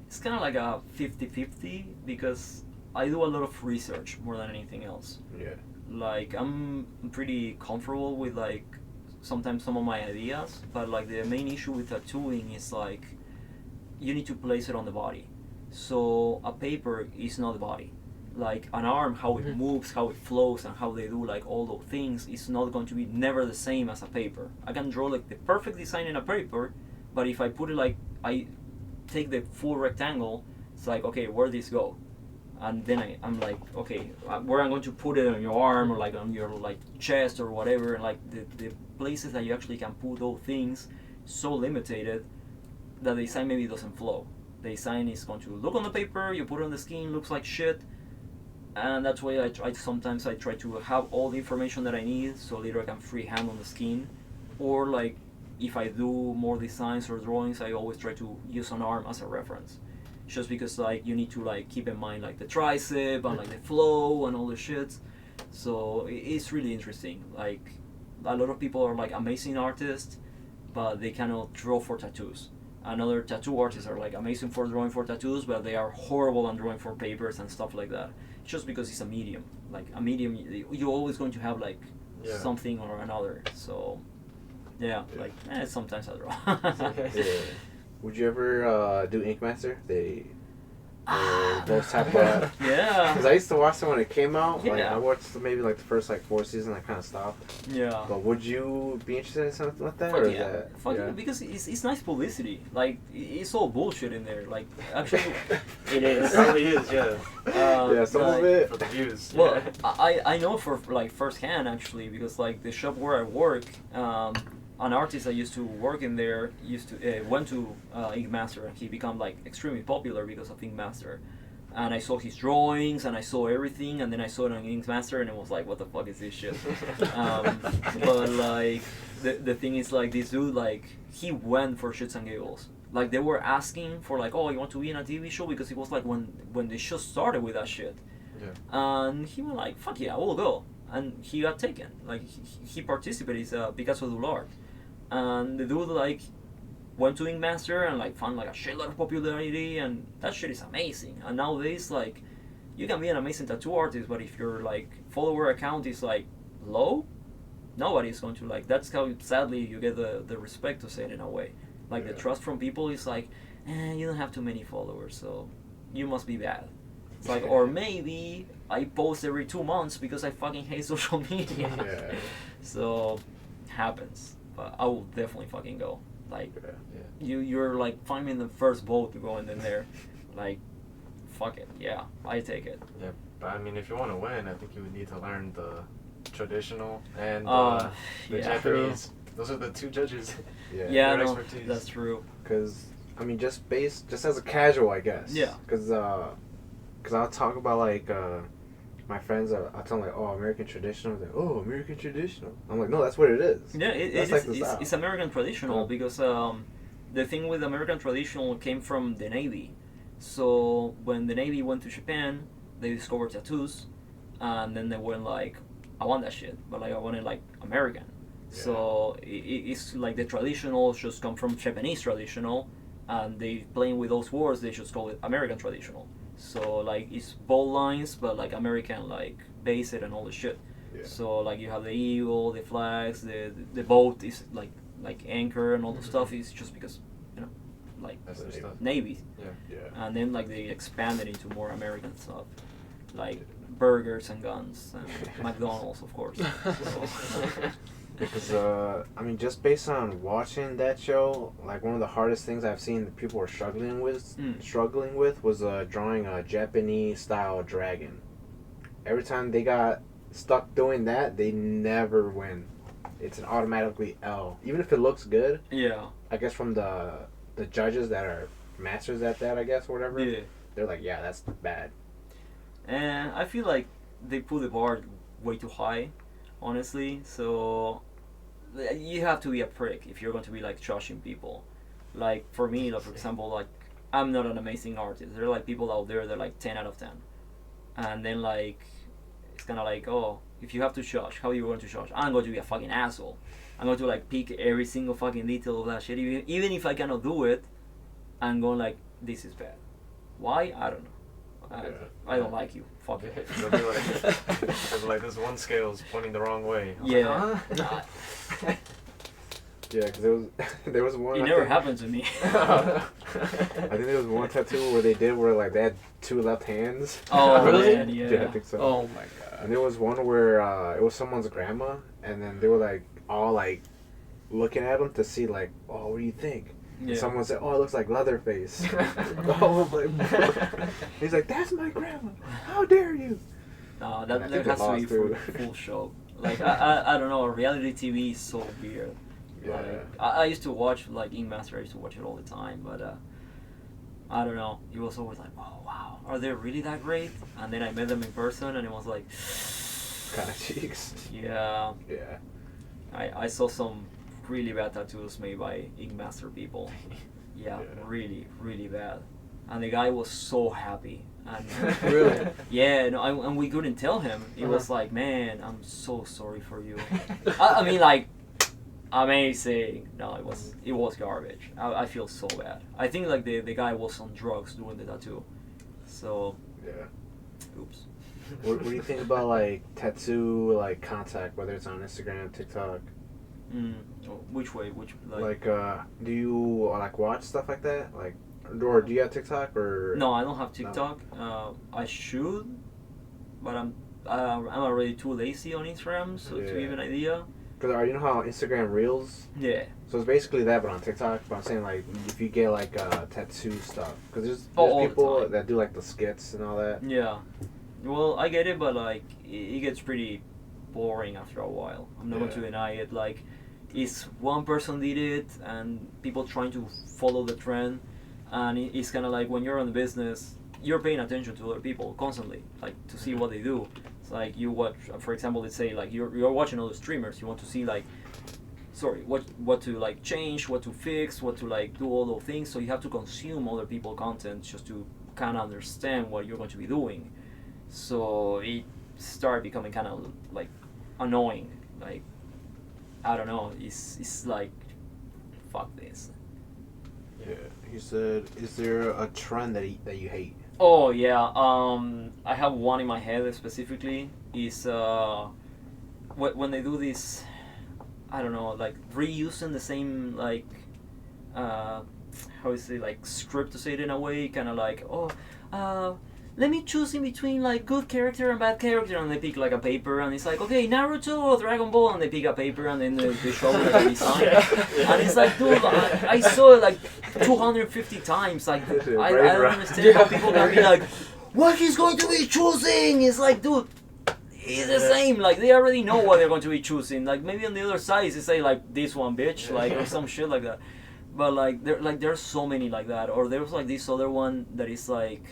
It's kind of like a 50-50 because I do a lot of research more than anything else. Yeah. Like I'm pretty comfortable with like sometimes some of my ideas, but like the main issue with tattooing is like you need to place it on the body. So a paper is not the body. Like an arm, how it moves, how it flows, and how they do like all those things is not going to be never the same as a paper. I can draw like the perfect design in a paper, but if I put it like I take the full rectangle, it's like okay, where does this go? And then I'm like okay, where I'm going to put it on your arm or like on your like chest or whatever, and like the places that you actually can put those things so limited that the design maybe doesn't flow. The design is going to look on the paper, you put it on the skin, looks like shit, and that's why I sometimes try to have all the information that I need so later I can freehand on the skin. Or like if I do more designs or drawings, I always try to use an arm as a reference, just because like you need to like keep in mind like the tricep and like the flow and all the shit. So it's really interesting. Like a lot of people are like amazing artists, but they cannot draw for tattoos. Another tattoo artists are like amazing for drawing for tattoos, but they are horrible on drawing for papers and stuff like that. Just because it's a medium. Like a medium, you're always going to have like something or another. So like sometimes I draw. Would you ever do Ink Master? Those type of yeah. Because I used to watch them when it came out. Yeah. Like I watched maybe like the first like 4 seasons. I kind of stopped. Yeah. But would you be interested in something like that? Fuck or yeah. is that, Fuck yeah. Because it's nice publicity. Like it's all bullshit in there. Like actually, it is. It probably is, yeah. yeah, some of it. For the views. Well, I know for like firsthand actually, because like the shop where I work, an artist that used to work in there went to Ink Master, and he became like extremely popular because of Ink Master. And I saw his drawings and I saw everything, and then I saw it on Ink Master and it was like, what the fuck is this shit? But like the thing is like this dude, like he went for shits and giggles. Like they were asking for like, oh, you want to be in a TV show? Because it was like when the show started with that shit. Yeah. And he was like, fuck yeah, I will go. And he got taken. Like he participated. He's a Picasso do art. And the dude like went to Ink Master and like found like a shitload of popularity, and that shit is amazing. And nowadays like you can be an amazing tattoo artist, but if your like follower account is like low, nobody's going to like. That's how sadly you get the respect to say it in a way. Like the trust from people is like, you don't have too many followers, so you must be bad. It's like, or maybe I post every 2 months because I fucking hate social media. Yeah. So happens, but I will definitely fucking go. Like, you're like finding the first boat to go in there. Like, fuck it, yeah, I take it. Yeah, but I mean, if you want to win, I think you would need to learn the traditional and the Japanese. Those are the two judges. Yeah, Their no, expertise. that's true. Because, I mean, just as a casual, I guess. Yeah. Because I'll talk about, like, my friends, I'll tell them, like, oh, American traditional. They're like, oh, American traditional. I'm like, no, that's what it is. Yeah, it's American traditional Cool. because the thing with American traditional came from the Navy. So when the Navy went to Japan, they discovered tattoos, and then they went like, I want that shit, but like I want it like American. Yeah. So it's like the traditional just come from Japanese traditional, and they playing with those words. They just call it American traditional. So like it's bold lines, but like American like base it and all the shit. Yeah. So like you have the eagle, the flags, the boat is like anchor and all the stuff is just because like Navy. Yeah. And then like they expanded into more American stuff, like burgers and guns and McDonald's, of course. So. Because I mean, just based on watching that show, like one of the hardest things I've seen that people were struggling with was drawing a Japanese style dragon. Every time they got stuck doing that, they never win. It's an automatically L, even if it looks good. Yeah. I guess from the judges that are masters at that, I guess, or whatever. Yeah. They're like, yeah, that's bad. And I feel like they put the bar way too high, honestly. So you have to be a prick if you're going to be like trashing people. Like for me, like for example, like I'm not an amazing artist. There are like people out there that are like 10 out of 10, and then like it's kind of like, oh, if you have to judge, how are you going to judge? I'm going to be a fucking asshole. I'm going to like pick every single fucking detail of that shit. Even if I cannot do it, I'm going like, this is bad. Why? I don't know. I don't like you. Fuck it. They'll be like, this one scale is pointing the wrong way. Yeah. Yeah, because there was one. It never happened to me. I think there was one tattoo where they had two left hands. Oh, really? Man, yeah. Yeah, I think so. Oh my god. And there was one where it was someone's grandma, and then they were like all like looking at him to see like, oh, what do you think? Yeah. And someone said, oh, it looks like Leatherface. Oh, like, he's like, that's my grandma. How dare you? No, I that think has they to be lost, too. full show. Like I don't know. Reality TV is so weird. Yeah. Like, I used to watch like Ink Master. I used to watch it all the time, but I don't know. It was always like, oh wow, are they really that great? And then I met them in person, and it was like, Kind of cheeks. yeah. Yeah. I saw some really bad tattoos made by Ink Master people. Yeah, really, really bad. And the guy was so happy. And Really? Yeah, no, and we couldn't tell him. It was like, man, I'm so sorry for you. I mean, like, amazing. No, it was garbage. I feel so bad. I think like the guy was on drugs doing the tattoo. So, oops. What do you think about like tattoo like contact, whether it's on Instagram, TikTok? Which way? Like do you like watch stuff like that? Like, or do you have TikTok or? No, I don't have TikTok. No. I should, but I'm already too lazy on Instagram. So to give an idea. Because you know how Instagram Reels? Yeah. So it's basically that, but on TikTok. But I'm saying like if you get like tattoo stuff, because there's all people the that do like the skits and all that. Yeah. Well, I get it, but like it gets pretty boring after a while. I'm not going to deny it. Like, it's one person did it, and people trying to follow the trend, and it's kind of like when you're in the business, you're paying attention to other people constantly, like to see what they do. It's like you watch, for example, let's say like you're watching other streamers. You want to see like, what to like change, what to fix, what to like do all those things. So you have to consume other people's content just to kind of understand what you're going to be doing. So it started becoming kind of like annoying. Like, I don't know. It's like, fuck this. Yeah. He said, "Is there a trend that you hate?" Oh yeah. I have one in my head specifically. Is when they do this. I don't know, like reusing the same like how is it, like script to say it in a way, kind of like, let me choose in between like good character and bad character, and they pick like a paper, and it's like, okay, Naruto or Dragon Ball, and they pick a paper, and then they show like a design, and it's like, dude, I saw it like 250 times, like I don't understand how people can be like, what he's going to be choosing. It's like, dude, it's the same. Like they already know what they're going to be choosing. Like maybe on the other side they say like this one, bitch, like or some shit like that. But like there's so many like that. Or there's like this other one that is like,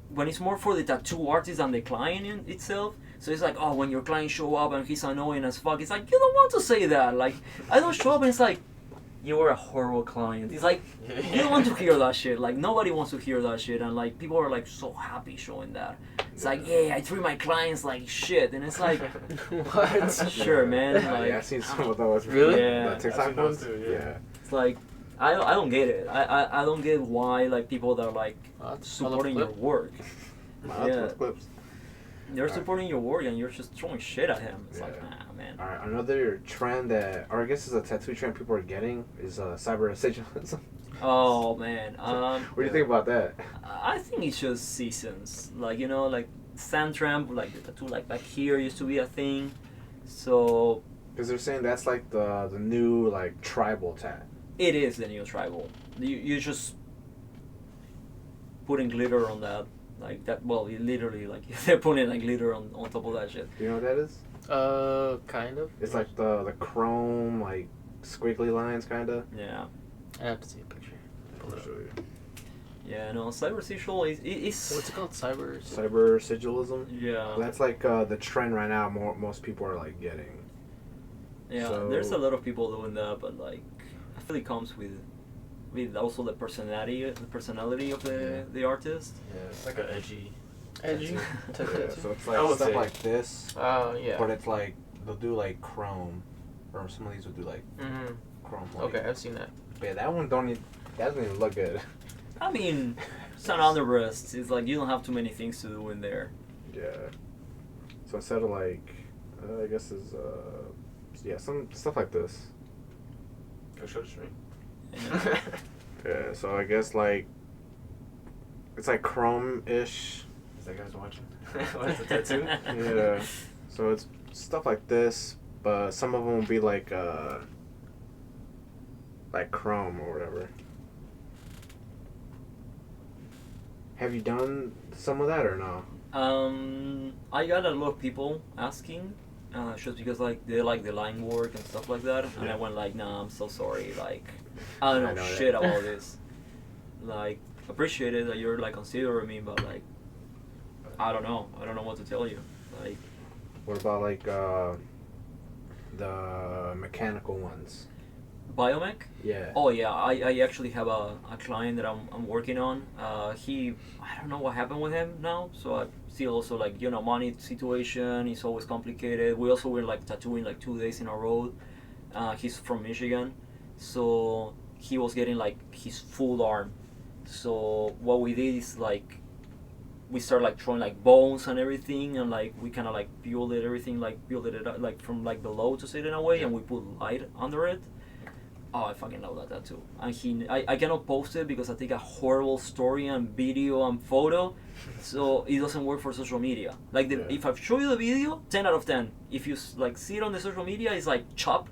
when it's more for the tattoo artist than the client in itself. So it's like, oh, when your client show up and he's annoying as fuck, it's like, you don't want to say that. Like I don't show up and it's like, you were a horrible client. It's like, you don't want to hear that shit. Like nobody wants to hear that shit, and like people are like so happy showing that. It's like, yeah, I treat my clients like shit, and it's like, What? Sure, man. Like, yeah, I've seen some of those. Really? Yeah. The TikTok ones. Too, Yeah. it's like, I don't get it. I don't get why like people that are like That's supporting your work. Wow, Yeah. that's clips. They're supporting your work and you're just throwing shit at him. It's like, Yeah. nah, man. All right, another trend that, or I guess is a tattoo trend people are getting is cyber sigilalism. Oh man. What do you think about that? I think it's just seasons. Like, you know, like sand tramp, like the tattoo like back here used to be a thing. So Because they're saying that's like the new like tribal tat. it is the new tribal. You just putting glitter on that. Like that, well, you literally, like, they're putting like glitter on top of that shit. Do you know what that is? Kind of. It's like the chrome, like, squiggly lines, kind of. Yeah. I have to see a picture. Pull it up. Yeah, no, cyber sigil is What's it called? Cyber. Cyber sigilalism. yeah. That's like the trend right now. Most people are like getting. Yeah, So- there's a lot of people doing that, but like, I feel it comes with also the personality of the artist. Yeah, it's like an edgy. Edgy. Yeah, so it's I like would stuff say- like this, Oh yeah. but it's like they'll do like chrome, or some of these will do like Mhm. chrome. Like, Okay, I've seen that. but yeah, that one doesn't even look good. I mean, it's an underbreast. It's like you don't have too many things to do in there. Yeah. So instead of like, I guess is yeah, some stuff like this. Go show the stream. Yeah. Yeah. So I guess like, it's like chrome-ish. Is that guys watching? What's the tattoo? Yeah. So it's stuff like this, but some of them will be like chrome or whatever. Have you done some of that or no? I got a lot of people asking, just because like they like the line work and stuff like that, and I went like, nah, I'm so sorry, like I don't I know know shit that. about this. Like, appreciate it that you're like considering me, but like, I don't know what to tell you. Like, What about like the mechanical ones? Biomech? Yeah. Oh yeah, I actually have a client that I'm working on. I don't know what happened with him now, so I see also like, you know, money situation is always complicated. We also were like tattooing like 2 days in a row. He's from Michigan, so he was getting like his full arm. So what we did is like, we started like throwing like bones and everything, and like we kind of like build it up like from like below, to say it in a way, and we put light under it. Oh, I fucking love that tattoo. And I cannot post it because I take a horrible story and video and photo, so it doesn't work for social media. Like if I show you the video, 10 out of 10. If you like see it on the social media, it's like chop.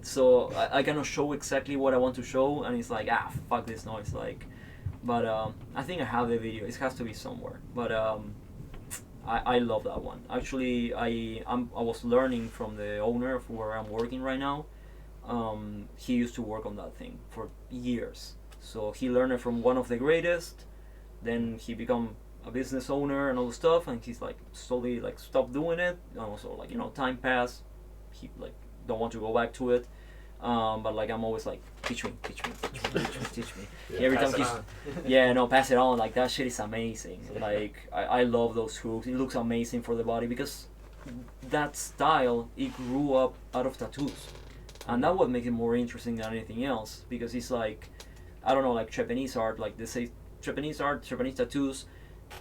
So I cannot show exactly what I want to show, and it's like, fuck this noise, like. But I think I have the video. It has to be somewhere. But I love that one. Actually, I was learning from the owner of where I'm working right now. He used to work on that thing for years. So he learned it from one of the greatest. Then he become a business owner and all the stuff. And he's like slowly like stopped doing it. And also like, you know, time passed. He like don't want to go back to it. But like I'm always like, teach me. Yeah, Every pass time it he's on. pass it on. Like that shit is amazing. Like I love those hooks. It looks amazing for the body because that style, it grew up out of tattoos, and that would make it more interesting than anything else, because it's like, I don't know, like Japanese art, like they say Japanese tattoos,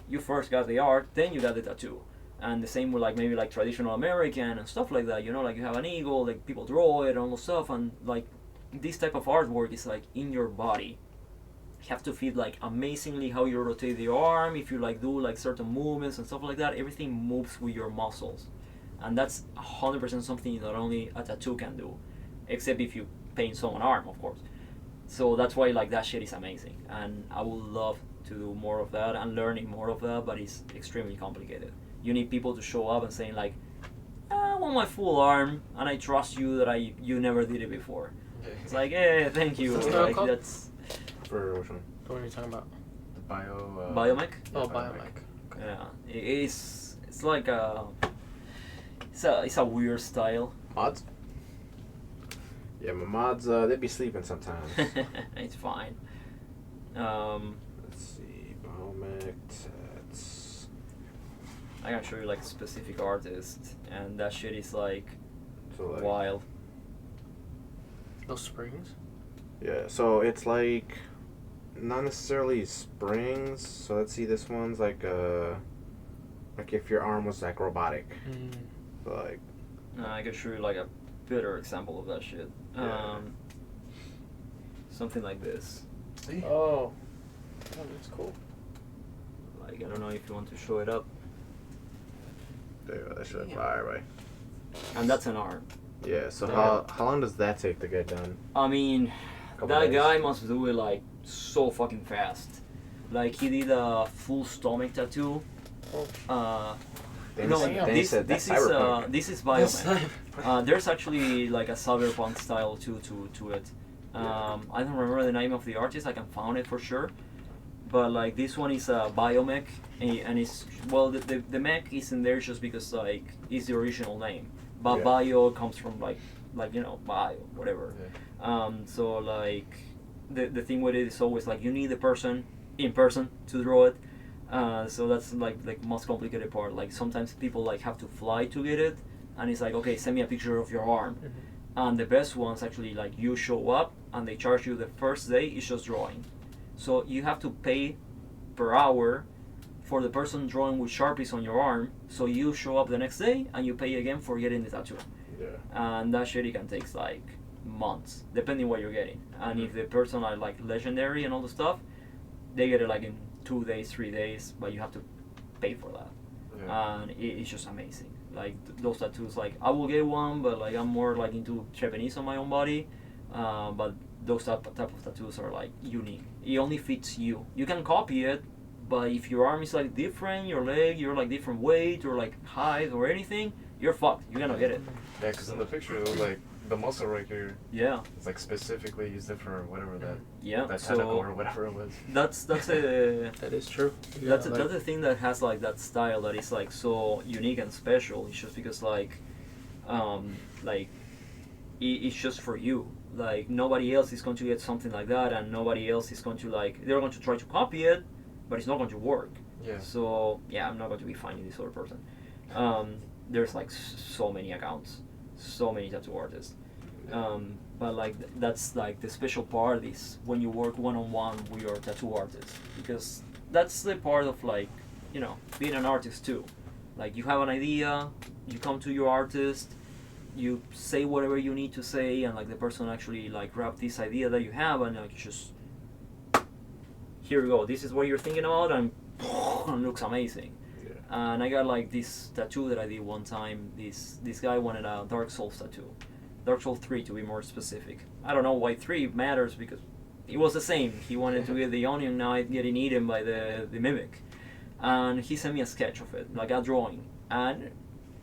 you first got the art, then you got the tattoo. And the same with like maybe like traditional American and stuff like that. You know, like you have an eagle, like people draw it and all the stuff, and like this type of artwork is like in your body. You have to feel like amazingly how you rotate the arm. If you like do like certain movements and stuff like that, everything moves with your muscles, and that's 100% something that only a tattoo can do, except if you paint someone's arm, of course. So that's why like that shit is amazing, and I would love to do more of that and learning more of that, but it's extremely complicated. You need people to show up and saying like, I want my full arm, and I trust you that you never did it before. It's like, yeah, thank you. What's Like called? that's For which one? What are you talking about? The bio. biomech. Oh, biomech. biomech. Yeah, it's like it's a weird style. Mods? Yeah, my mods, they be sleeping sometimes. It's fine. Let's see, Biomech tats. I can show you like a specific artist, and that shit is like So like, wild. Those springs? yeah, so it's like not necessarily springs. So let's see, this one's like if your arm was like robotic, Mm. like I can show you like a better example of that shit. Yeah. Something like this. See? Oh, that's cool. Like I don't know if you want to show it up, there you go, that should Yeah. fire, right? and that's an arm. Yeah. So Yeah. how long does that take to get done? I mean, Couple that days? guy must do it like so fucking fast. Like he did a full stomach tattoo. Oh. Then No, he- then he said, this "That's is cyberpunk." this is That's biomech. There's actually like a cyberpunk style to it. I don't remember the name of the artist. I can find it for sure. But like this one is a biomech, and it's well the mech is in there just because like it's the original name. But Yeah. bio comes from like you know bio whatever. Yeah. So like the thing with it is always like you need the person in person to draw it. So that's like the most complicated part. Like sometimes people like have to fly to get it, and it's like okay, send me a picture of your arm. Mm-hmm. And the best ones actually like you show up and they charge you the first day is just drawing. So you have to pay per hour for the person drawing with Sharpies on your arm. So you show up the next day and you pay again for getting the tattoo. Yeah. And that shit it can take like months depending what you're getting. And if the person are like legendary and all the stuff, they get it like in 2 days, 3 days, but you have to pay for that. Yeah. And it's just amazing. Like those tattoos, like I will get one, but like I'm more like into Japanese on my own body. But those type of tattoos are like unique. It only fits you. You can copy it, but if your arm is like different, your leg, you're like different weight or like height or anything, you're fucked. You're gonna get it. Yeah, because in the picture it was like the muscle right here. Yeah, It's like specifically used it for whatever that yeah. tentacle or So whatever it was. that's a That is true. that's like, that's the thing that has like that style that is like so unique and special. It's just because like it's just for you. Like nobody else is going to get something like that, and nobody else is going to like they're going to try to copy it, but it's not going to work. Yeah. So yeah, I'm not going to be finding this other person. There's like so many accounts, so many tattoo artists. But like that's like the special part is when you work one-on-one with your tattoo artist, because that's the part of like being an artist too. Like you have an idea, you come to your artist, you say whatever you need to say, and like the person actually like grab this idea that you have and like just here you go, this is what you're thinking about, and it looks amazing. Yeah. And I got like this tattoo that I did one time. This guy wanted a Dark Souls tattoo, Dark Souls 3 to be more specific. I don't know why 3 matters because it was the same. He wanted to get the Onion Knight getting eaten by the mimic, and he sent me a sketch of it, like a drawing, and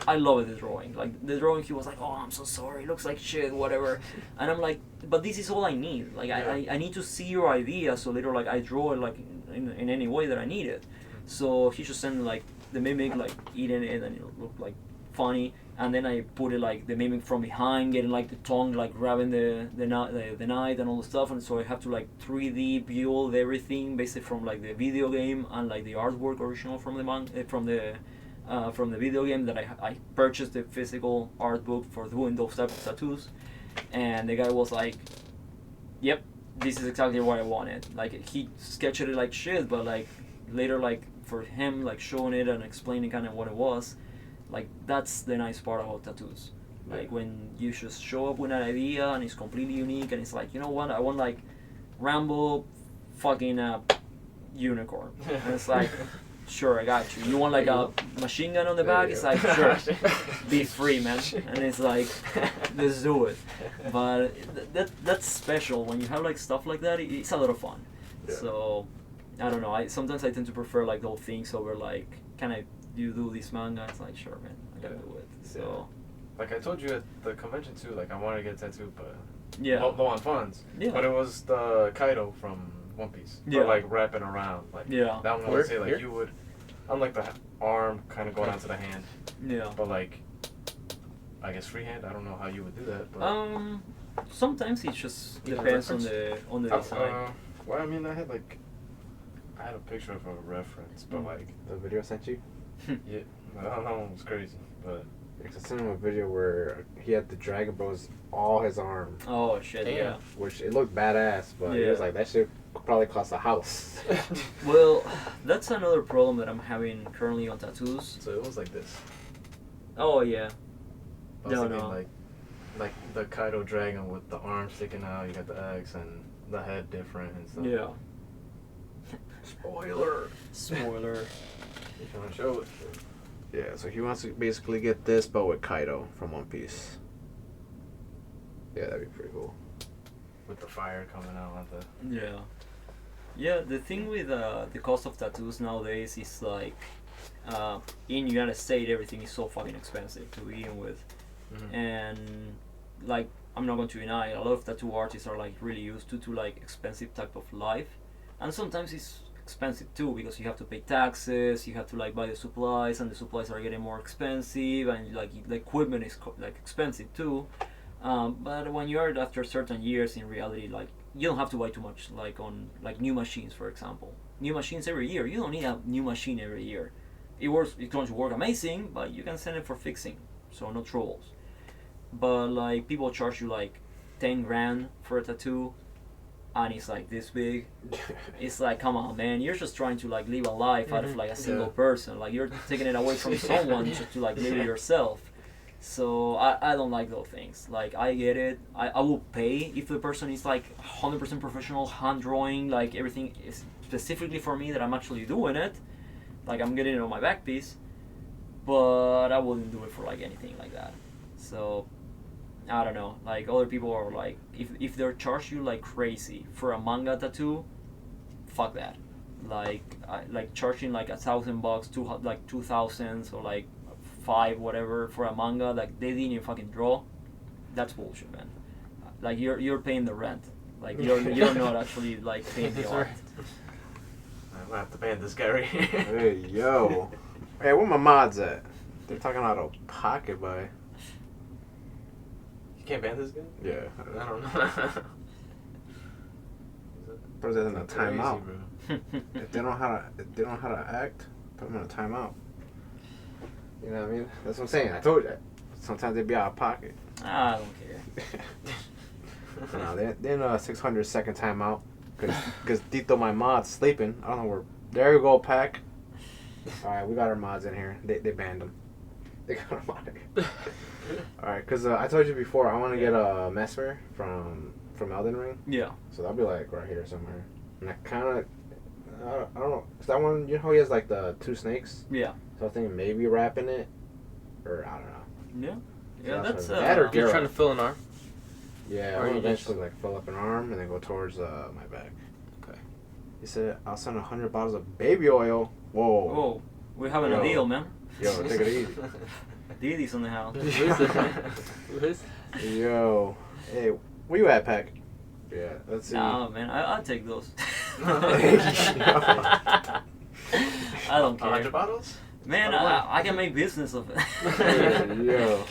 I love the drawing. Like the drawing, he was like, "Oh, I'm so sorry. It looks like shit, whatever." And I'm like, "But this is all I need. Like I need to see your idea, so later like I draw it like in any way that I need it." So he just sent like the mimic like eating it, and it looked like funny. And then I put it like the mimic from behind, getting like the tongue like grabbing the knife and all the stuff. And so I have to like 3D build everything basically from like the video game and like the artwork original from the video game that I purchased the physical art book for doing those type of tattoos. And the guy was like, "Yep, this is exactly what I wanted." Like he sketched it like shit, but like later like for him like showing it and explaining kind of what it was, Like that's the nice part about tattoos. Like when you just show up with an idea and it's completely unique and it's like, you know what, I want like Rambo fucking unicorn. And it's like, sure, I got you. You want like a machine gun on the back? It's like, sure, be free, man. And it's like, let's do it. But that's special. When you have like stuff like that, it's a lot of fun. Yeah. So, I don't know. Sometimes I tend to prefer like those things over like, you do this manga? It's like, sure, man, I gotta do it. So. Like I told you at the convention too, like I wanted to get a tattoo, but low on funds. Yeah. But it was the Kaido from One Piece. Yeah. Or like wrapping around. Like that one I would say like you would, on like the arm kind of going onto the hand. Yeah. But like, I guess freehand. I don't know how you would do that. But sometimes it just depends on the design. Well, I mean, I had a picture of a reference, but like the video I sent you. Yeah, I don't know, it was crazy, but. I sent him a video where he had the Dragon Bros all his arm. Oh shit! Damn. Yeah. Which it looked badass, but he was like, that shit probably cost a house. Well, that's another problem that I'm having currently on tattoos. So it was like this. Oh yeah. I was thinking like the Kaido dragon with the arm sticking out. You got the X and the head different and stuff. Yeah. Spoiler. You're trying to show it. Yeah, so he wants to basically get this, but with Kaido from One Piece. Yeah, that'd be pretty cool. With the fire coming out on the... Yeah. Yeah, the thing with the cost of tattoos nowadays is like, in United States everything is so fucking expensive to begin with. Mm-hmm. And like, I'm not going to deny, a lot of tattoo artists are like really used to like expensive type of life. And sometimes it's expensive too because you have to pay taxes, you have to like buy the supplies, and the supplies are getting more expensive, and like the equipment is like expensive too. But when you're after certain years, in reality, like you don't have to buy too much, like on like new machines, for example. New machines every year. You don't need a new machine every year. It's going to work amazing, but you can send it for fixing, so no troubles. But like people charge you like 10 grand for a tattoo, and it's like this big. It's like, come on, man, you're just trying to like live a life out of like a single person. Like you're taking it away from someone just to like live it yourself. So I don't like those things. Like I get it. I will pay if the person is like 100% professional, hand drawing, like everything is specifically for me that I'm actually doing it. Like I'm getting it on my back piece, but I wouldn't do it for like anything like that. So I don't know, like other people are like, if they're charge you like crazy for a manga tattoo, fuck that. Like charging like $1,000, like 2,000 or like 5 whatever for a manga like they didn't even fucking draw, that's bullshit, man. Like you're paying the rent. Like you're not actually like paying the art. I'm gonna have to ban this guy right here. Hey yo, hey, where my mods at? They're talking out of pocket, boy. Can't ban this guy? Yeah. I don't know. Put it in a timeout. Bro. If they don't know how to act, put them in a timeout. You know what I mean? That's what I'm saying. I told you that. Sometimes they be out of pocket. I don't care. No, they're in a 600-second timeout because Tito, my mod's sleeping. I don't know where. There you go, Pack. All right, we got our mods in here. They banned them. They got them out of here. Alright, because I told you before, I want to get a Mesmer from Elden Ring. Yeah. So that'll be like right here somewhere. And I kind of, I don't know. Is that one, you know how he has like the 2 snakes? Yeah. So I think maybe wrapping it, or I don't know. Yeah. Yeah, that's that or You're trying to fill an arm? Yeah, Or I want you to eventually like fill up an arm and then go towards my back. Okay. He said, I'll send 100 bottles of baby oil. Whoa. Whoa, we're having a deal, man. Yo, take it easy. Didi's in the house. Who is Yo. Hey, where you at, Pack? Yeah, let's see. Nah, man, I'll take those. I I don't care. 100 bottles? Man, I can make business of it. Yo.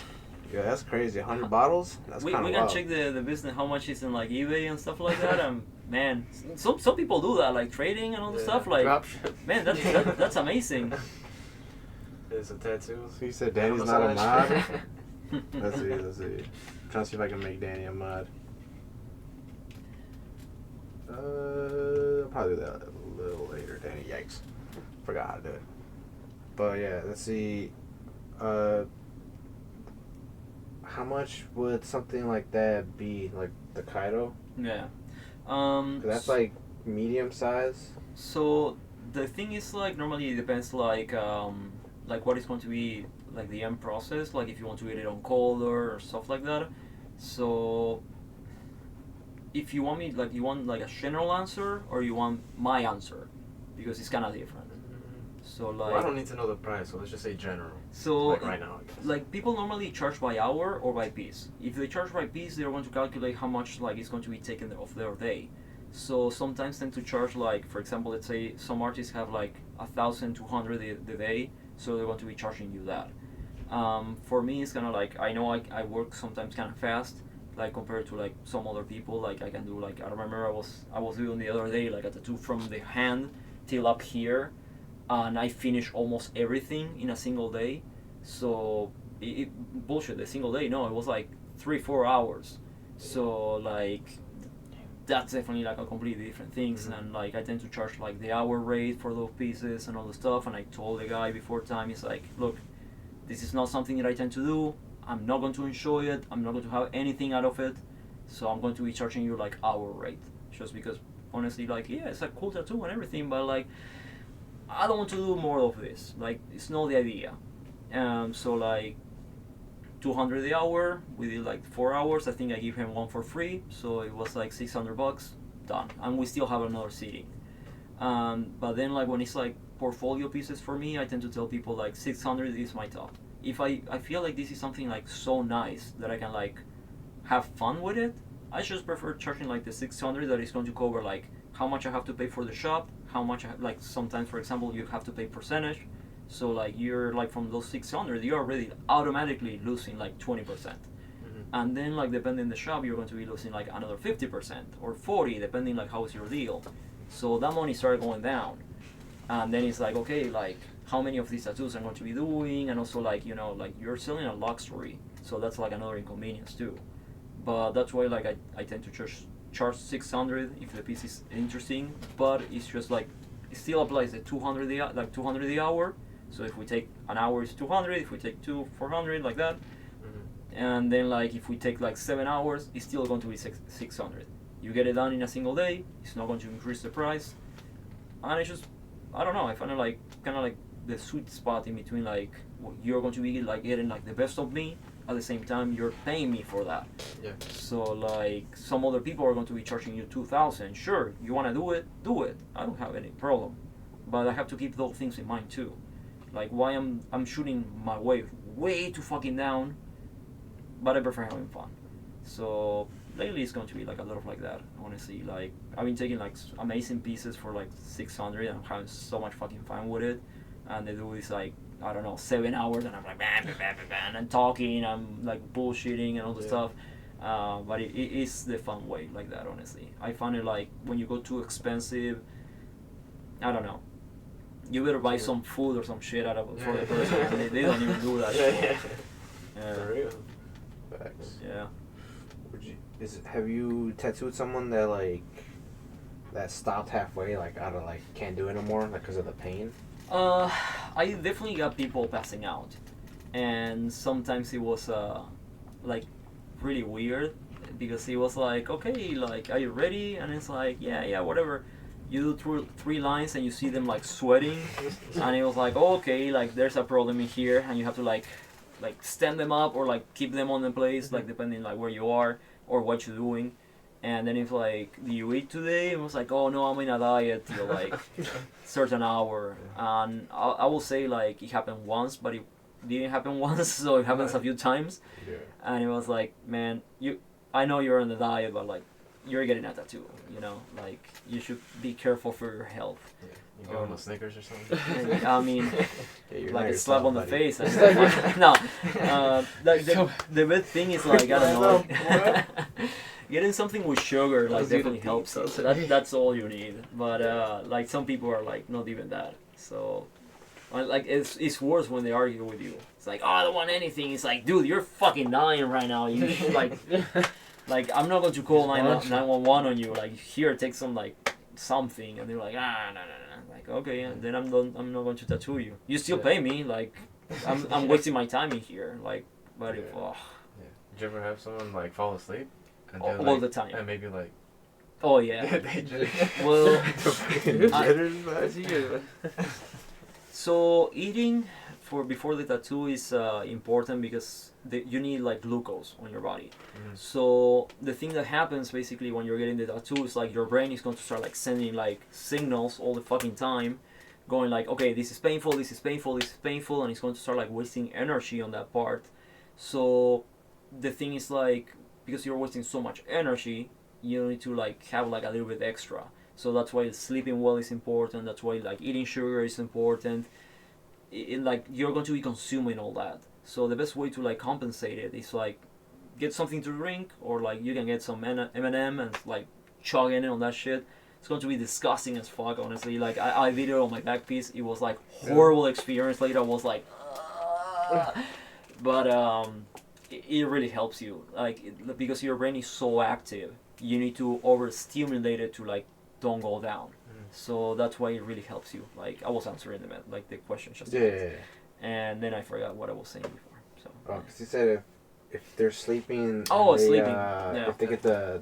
Yeah, that's crazy. 100 bottles? That's we kind of can wild. check the business, how much is in like eBay and stuff like that. Man, some people do that, like trading and all the stuff. Like, Dropship. man, that's amazing. It's a tattoo. He said Danny's not a mod. Let's see. Trying to see if I can make Danny a mod. I'll probably do that a little later, Danny. Yikes. Forgot how to do it. But yeah, let's see. Uh, how much would something like that be? Like the Kaido? Yeah. 'Cause that's like medium size. So the thing is like normally it depends like what is going to be like the end process, like if you want to eat it on cold or stuff like that. So if you want me like you want like a general answer or you want my answer, because it's kind of different. So like Well, I don't need to know the price, so let's just say general. so Like right now, I guess. like people normally charge by hour or by piece. If they charge by piece, they're going to calculate how much like it's going to be taken of their day. So sometimes tend to charge like, for example, let's say some artists have like 1,200 the day, so they're going to be charging you that. For me, it's kind of like I know I work sometimes kind of fast, like compared to like some other people. Like I can do like I remember I was doing the other day like a tattoo from the hand till up here, and I finished almost everything in a single day. So bullshit, the single day. No, it was like 3-4 hours. So like that's definitely like a completely different things. Mm-hmm. And like I tend to charge like the hour rate for those pieces and all the stuff. And I told the guy before time, he's like, look, this is not something that I tend to do. I'm not going to enjoy it. I'm not going to have anything out of it. So I'm going to be charging you like hour rate, just because honestly, like yeah, it's a cool tattoo and everything, but like I don't want to do more of this. Like it's not the idea. So like 200 the hour. We did like 4 hours. I think I give him one for free, so it was like $600 done, and we still have another seating. But then like when it's like portfolio pieces for me, I tend to tell people like 600 is my top. If I feel like this is something like so nice that I can like have fun with it, I just prefer charging like the 600 that is going to cover like how much I have to pay for the shop, how much like sometimes for example you have to pay percentage. So like you're like from those 600 you're already automatically losing like 20%. And then like depending the shop you're going to be losing like another 50% or 40 depending like how is your deal. So that money started going down, and then it's like okay, like how many of these tattoos I'm going to be doing, and also like you know like you're selling a luxury, so that's like another inconvenience too. But that's why like I tend to charge 600 if the piece is interesting, but it's just like it still applies the 200 the hour. So if we take an hour it's 200, if we take 400 like that. And then like if we take like 7 hours, it's still going to be 600. You get it done in a single day, it's not going to increase the price. And it's just, I don't know, I find it like kind of like the sweet spot in between like you're going to be like getting like the best of me, at the same time you're paying me for that. Yeah. So like some other people are going to be charging you 2,000. Sure, you want to do it. I don't have any problem. But I have to keep those things in mind too. Like why I'm shooting my wave way too fucking down, but I prefer having fun. So lately it's going to be like a lot of like that, honestly. Like I've been taking like amazing pieces for like 600 and I'm having so much fucking fun with it. And they do this like, I don't know, 7 hours and I'm like and talking, I'm like bullshitting and all the stuff. But it is the fun way like that, honestly. I find it like when you go too expensive, I don't know, you better buy some food or some shit out of for the person. And they don't even do that. For real. Facts. Yeah. Have you tattooed someone that like that stopped halfway, like out of like can't do it anymore, like because of the pain? I definitely got people passing out, and sometimes it was like really weird because he was like, okay, like are you ready? And it's like, yeah, whatever. You do three lines and you see them like sweating, and it was like, oh, okay, like there's a problem in here, and you have to like stand them up or like keep them on the place, like depending like where you are or what you're doing. And then it's like, do you eat today? It was like, oh no, I'm in a diet till like certain hour. And I will say like it happened once, but it didn't happen once, so it happens a few times. Yeah. And it was like, man, I know you're on the diet, but like you're getting a tattoo, you know, like you should be careful for your health. Yeah. You give him a Snickers or something? And, I mean, Yeah, like a slap on the buddy. face. And like, no, like the bad thing is like I don't know. Getting something with sugar like definitely helps. That's all you need. But like some people are like not even that. So like it's worse when they argue with you. It's like, oh, I don't want anything. It's like, dude, you're fucking dying right now. You like I'm not going to call 911 on you. Like here, take some like something, and they're like, no. Like okay, and then I'm not going to tattoo you. You still pay me. Like I'm wasting my time in here. Like, but if Yeah. Did you ever have someone like fall asleep? And they're, all like, the time. And maybe like. Oh yeah. They just. Well, Jitters, so eating before the tattoo is important because you need like glucose on your body. Mhm. So the thing that happens basically when you're getting the tattoo is like your brain is going to start like sending like signals all the fucking time, going like, okay, this is painful, this is painful, this is painful, and it's going to start like wasting energy on that part. So the thing is like, because you're wasting so much energy, you need to like have like a little bit extra. So that's why sleeping well is important. That's why like eating sugar is important. Like you're going to be consuming all that. So the best way to like compensate it is like get something to drink, or like you can get some M&M and like chugging it on that shit. It's going to be disgusting as fuck, honestly. Like I did it on my back piece. It was like horrible experience. Later I was like, but it really helps you, like because your brain is so active. You need to overstimulate it to like don't go down. So that's why it really helps you. Like I was answering the question just and then I forgot what I was saying before. So because you said if they're sleeping. Sleeping. If they get the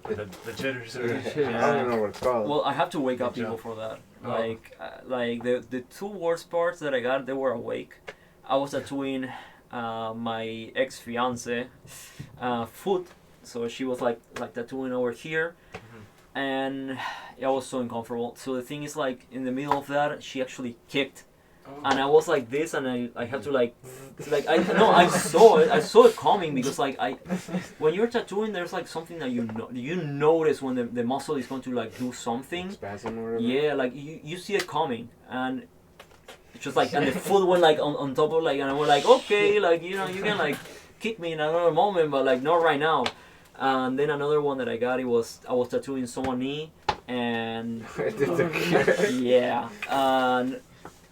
jitters. I don't even know what it's called. Well, I have to wake up people for that. Like the two worst parts that I got, they were awake. I was tattooing my ex-fiance foot, so she was like tattooing over here, and I was so uncomfortable. So the thing is, like in the middle of that, she actually kicked, and I was like this, and I had to like I saw it coming, because like when you're tattooing, there's like something that you notice when the muscle is going to like do something. Spasm or whatever. Yeah, like you see it coming, and it's just like, and the foot went like on top of like, and I was like, okay, like you can like kick me in another moment, but like not right now. And then another one that I got, I was tattooing someone's knee, and yeah, and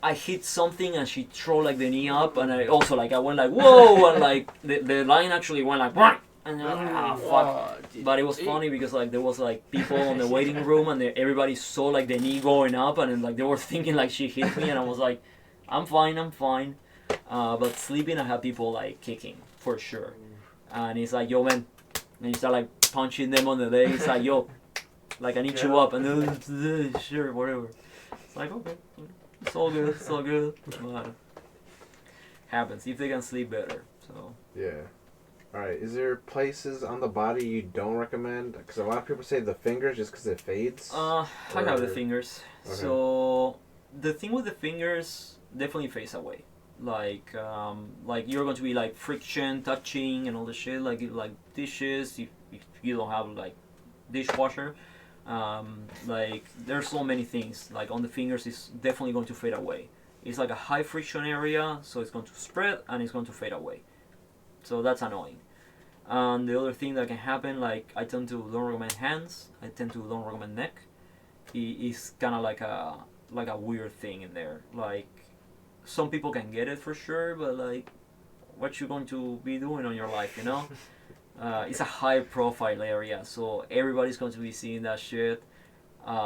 I hit something, and she threw like the knee up, and I also like I went like whoa, and like the line actually went like Wah! And I was like, fuck. But it was funny because like there was like people in the waiting room, and everybody saw like the knee going up, and then, like they were thinking like she hit me, and I was like, I'm fine. But sleeping, I have people like kicking for sure, and it's like, yo man. And you start like punching them on the leg. It's like, yo, like I need you up, and then sure, whatever. It's like, okay, it's all good. But happens if they can sleep better. So yeah. All right. Is there places on the body you don't recommend? Because a lot of people say the fingers just because it fades. I have the fingers. Okay. So the thing with the fingers definitely fades away. Like you're going to be like friction, touching, and all the shit. Like dishes, if you don't have like dishwasher, like there's so many things. Like on the fingers, it's definitely going to fade away. It's like a high friction area, so it's going to spread and it's going to fade away. So that's annoying. And the other thing that can happen, like I tend to don't recommend hands. I tend to don't recommend neck. It's kind of like a weird thing in there. Like some people can get it for sure, but like what you going to be doing on your life, you know? It's a high profile area, so everybody's going to be seeing that shit.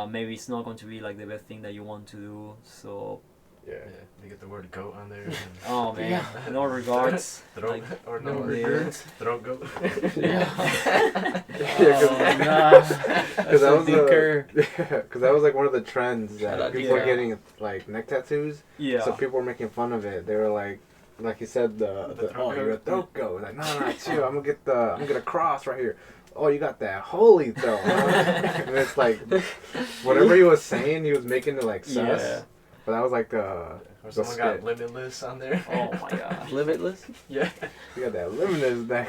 Maybe it's not going to be like the best thing that you want to do, so yeah. They get the word goat on there. oh man, no regards. Throat, like, or no regards. Throat goat. Because that was like one of the trends that people were getting like neck tattoos. Yeah. So people were making fun of it. They were like you said, the oh, you're a throat goat. Like no, chill. I'm gonna get a cross right here. Oh, you got that holy throat. And it's like whatever he was saying, he was making it like sus. Yeah. But that was like or someone got limitless on there. Oh my god. Limitless? Yeah. You got that limitless thing.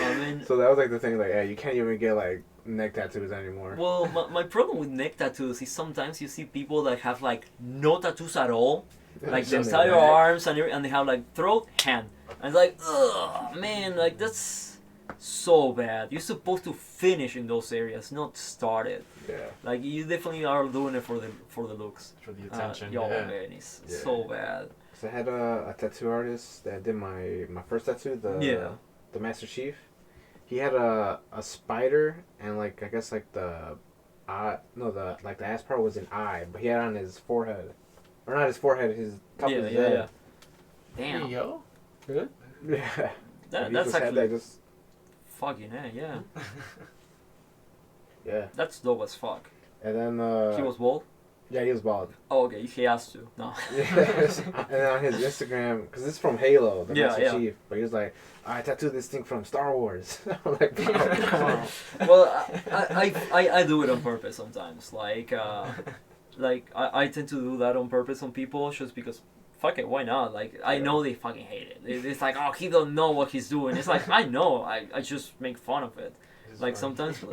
I mean, So that was like the thing, like, hey, you can't even get like neck tattoos anymore. well, my problem with neck tattoos is sometimes you see people that have like no tattoos at all, like the entire arms and they have like throat, hand, and it's like, ugh, man, like that's so bad. You're supposed to finish in those areas, not start it. Yeah. Like you definitely are doing it for the looks. For the attention. Yo, yeah. man, it's so bad. So I had a tattoo artist that did my first tattoo, the Master Chief. He had a spider and like I guess like the ass part was an eye, but he had it on his forehead, or not his forehead, his top of his head. Damn. Hey, yo. Really? Yeah. That's He just had actually that just fucking yeah. yeah. That's dope as fuck. And then He was bald? yeah, he was bald. Oh, okay. He has to. No. Yes. And then on his Instagram, because it's from Halo, the Yeah, Master yeah. Chief, but he was like, I tattooed this thing from Star Wars. I'm like, wow, come on. Well, I do it on purpose sometimes. Like I tend to do that on purpose on people just because fuck it, why not? Like I know they fucking hate it. It's like, oh, he don't know what he's doing. It's like I know. I just make fun of it. Like sometimes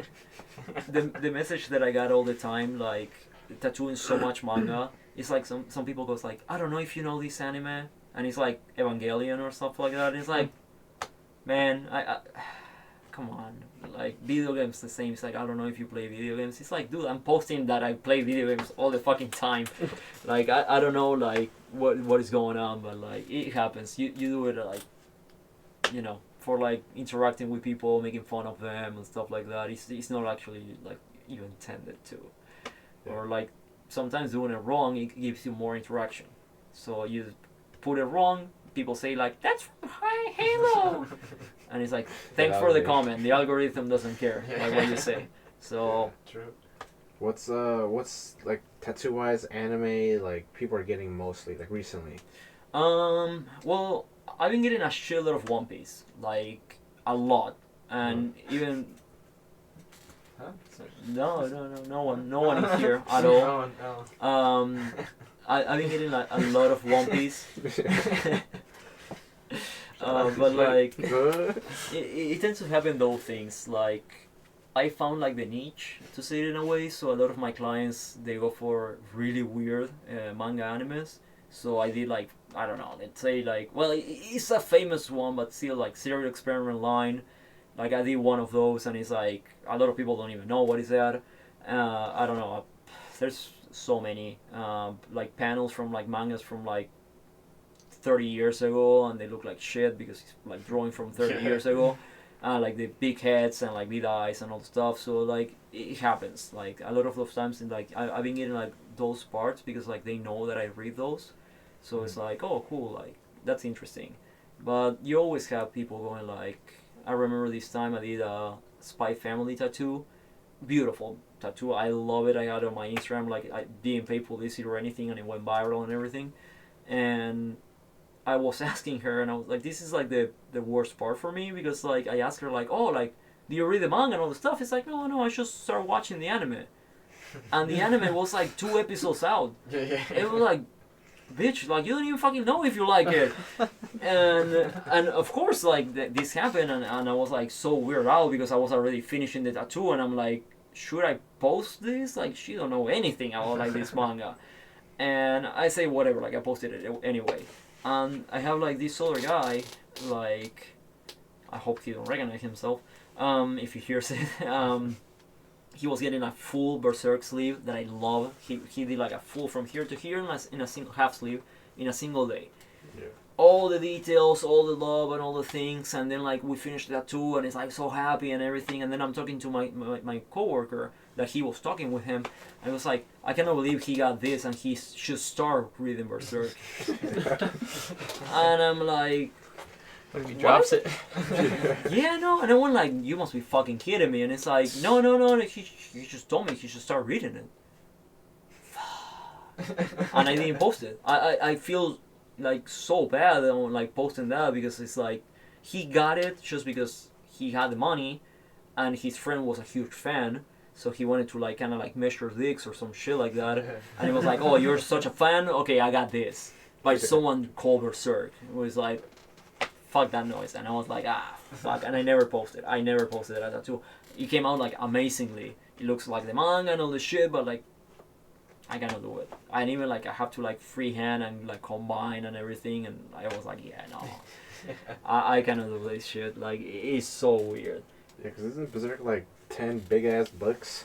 the message that I got all the time, like tattooing so much manga, it's like some people goes like, I don't know if you know this anime, and it's like Evangelion or stuff like that. It's like, man, I come on, like video games the same. It's like, I don't know if you play video games. It's like, dude, I'm posting that I play video games all the fucking time. Like I don't know like what is going on, but like it happens. You do it like, you know, for like interacting with people, making fun of them and stuff like that. It's not actually like you intended to, or like sometimes doing it wrong, it gives you more interaction. So you put it wrong, people say like, that's from Halo. And it's like, thanks for the comment. The algorithm doesn't care like what you say. So True. What's like tattoo wise anime like people are getting mostly like recently? well, I've been getting a shitload of One Piece, like a lot, and even Huh? no one is here at all. No. I've been getting like a lot of One Piece. But like it tends to happen those things. Like I found like the niche, to say it in a way. So a lot of my clients, they go for really weird manga animes. So I did like, I don't know, let's say like, well, it's a famous one, but still like Serial Experiment Line. Like I did one of those, and it's like a lot of people don't even know what is that. I don't know. There's so many like panels from like mangas from like 30 years ago, and they look like shit because it's like drawing from 30 years ago. Like the big heads and like big eyes and all the stuff. So like it happens. Like a lot of those times, in like I've been getting like those parts because like they know that I read those. So it's like, oh cool, like that's interesting. But you always have people going like, I remember this time I did a Spy Family tattoo. Beautiful tattoo. I love it. I had it on my Instagram. Like I didn't pay publicity or anything, and it went viral and everything. And I was asking her, and I was like, this is like the worst part for me, because like I asked her like, oh, like, do you read the manga and all the stuff? It's like, no, I just started watching the anime. And the anime was like 2 episodes out. It was like, bitch, like you don't even fucking know if you like it. And of course like this happened, and I was like so weirded out because I was already finishing the tattoo, and I'm like, should I post this? Like she don't know anything about like this manga. And I say whatever, like I posted it anyway. And I have like this other guy, like I hope he don't recognize himself if he hears it. He was getting a full Berserk sleeve that I love. He did like a full from here to here in a single half sleeve in a single day. Yeah. All the details, all the love and all the things, and then like we finished that too, and it's like so happy and everything. And then I'm talking to my coworker that he was talking with him, and it was like, I cannot believe he got this and he should start reading Berserk. And I'm like, When he drops it. yeah, no, and I went like, you must be fucking kidding me. And it's like, no, like, he just told me he should start reading it. And I didn't post it. I feel like so bad on like posting that, because it's like he got it just because he had the money and his friend was a huge fan, so he wanted to like kind of like measure dicks or some shit like that. And he was like, oh, you're such a fan, okay, I got this by someone called Berserk. It was like, fuck that noise. And I was like, fuck. And I never posted that tattoo. It came out like amazingly. It looks like the manga and all the shit, but like I cannot do it. And even like I have to like freehand and like combine and everything, and I was like, yeah, no, I cannot do this shit. Like it's so weird. Yeah, because isn't Berserk like 10 big ass books?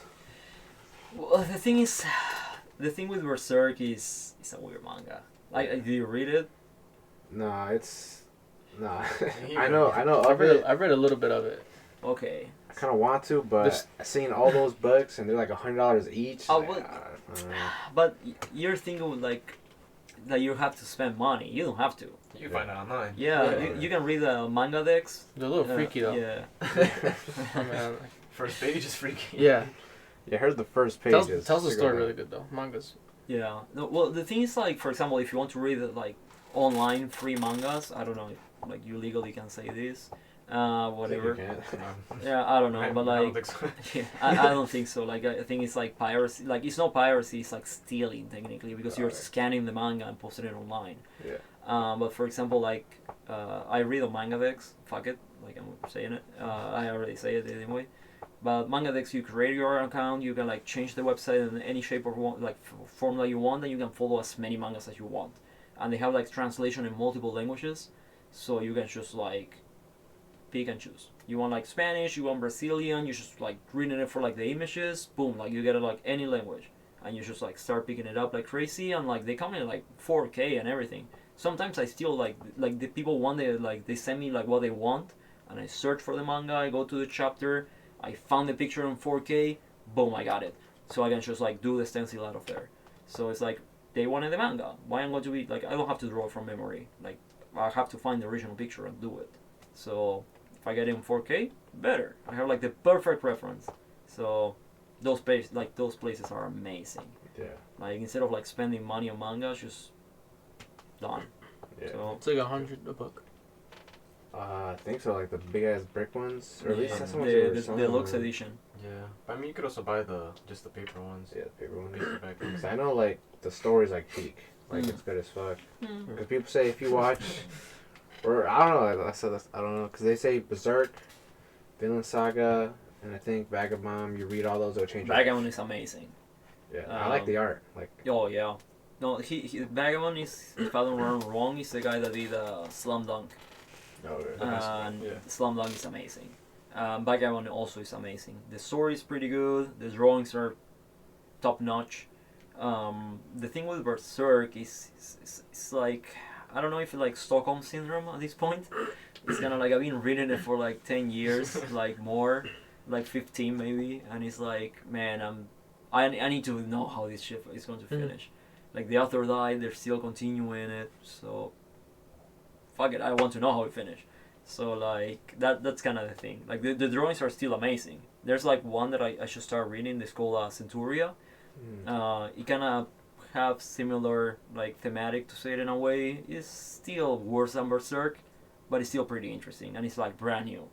Well, the thing with Berserk is it's a weird manga. Like, do you read it? Nah, it's nah. You I know I've read a little bit of it. Okay. I kind of want to, but I've seen all those books and they're like $100 each. Oh, like, but you're thinking with like, that you have to spend money. You don't have to. You can find it online. Yeah, Yeah. you can read the manga decks. They're a little freaky though. Yeah. Oh, man. First page is freaky. Yeah. Yeah, I heard the first page Tells is the super story good. really good though. Mangas. Yeah. No, well, the thing is, like, for example, if you want to read like online free mangas, I don't know if like you legally can say this, whatever. I think you can. Yeah, I don't know, but I like, don't think so. yeah, I don't think so. Like, I think it's like piracy. Like, it's not piracy. It's like stealing technically because you're Alright. scanning the manga and posting it online. Yeah. But for example, like, I read on manga decks. Fuck it, like I'm saying it. I already say it anyway. But manga decks, you create your account. You can like change the website in any shape or form that you want, and you can follow as many mangas as you want. And they have like translation in multiple languages, so you can just like pick and choose. You want like Spanish, you want Brazilian. You just like reading it for like the images. Boom, like you get it like any language, and you just like start picking it up like crazy. And like they come in like 4K and everything. Sometimes I still like the people want they send me like what they want, and I search for the manga. I go to the chapter. I found the picture in 4K. Boom, I got it. So I can just like do the stencil out of there. So it's like they wanted the manga. Why I'm going to be like I don't have to draw it from memory. Like I have to find the original picture and do it. So if I get it in 4K, better. I have like the perfect reference. So those places are amazing. Yeah. Like instead of like spending money on manga, just done. Yeah. So It's like 100 a book. I think so, like the big ass brick ones, or at least yeah, that's how much they were the selling deluxe them. edition. Yeah. I mean, you could also buy just the paper ones. Yeah, the paper ones. Paperback ones. 'Cause I know like the story's like peak, like Mm. it's good as fuck. Mm. Because people say if you watch, or I don't know, like I said, I don't know, because they say Berserk, Vinland Saga, and I think Vagabond. You read all those, it'll change. your life. Vagabond is amazing. Yeah, I like the art. Like, Oh yeah. No, he Vagabond is, if I don't remember wrong, he's the guy that did Slam Dunk. oh, And yeah. Slam Dunk is amazing. Vagabond also is amazing. The story is pretty good. The drawings are top notch. The thing with Berserk is it's like I don't know if it's like Stockholm syndrome at this point. It's kind of like I've been reading it for like 10 years, like more, like 15 maybe, and it's like man, I need to know how this shit is going to finish. Like the author died, they're still continuing it, so fuck it, I want to know how it finished. So like that's kind of the thing. Like the drawings are still amazing. There's like one that I should start reading. It's called Centuria. It kind of have similar like thematic to say it in a way. It's still worse than Berserk, but it's still pretty interesting and it's like brand new.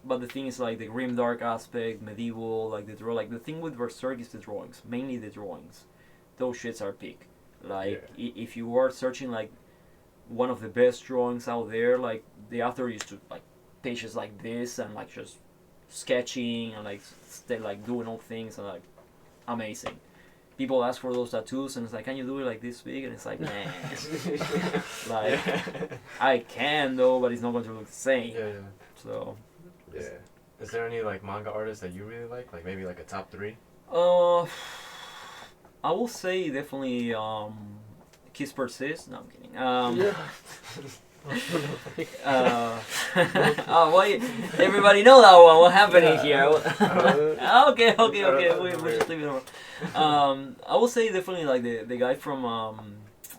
But the thing is like the grimdark aspect, medieval, like the thing with Berserk is the drawings, mainly the drawings. Those shits are peak. Like if you are searching like one of the best drawings out there, like the author used to like pages like this and like just sketching and like doing all things and like amazing. People ask for those tattoos and it's like, can you do it like this big? And it's like, man, like I can though, but it's not going to look the same. Yeah. So yeah. Is there any like manga artists that you really like? Like maybe like a top 3? I will say definitely Kiss Persist. No, I'm kidding. Oh, wait, everybody know that one. What happening here? Okay. We just leave it alone. I will say definitely like the guy from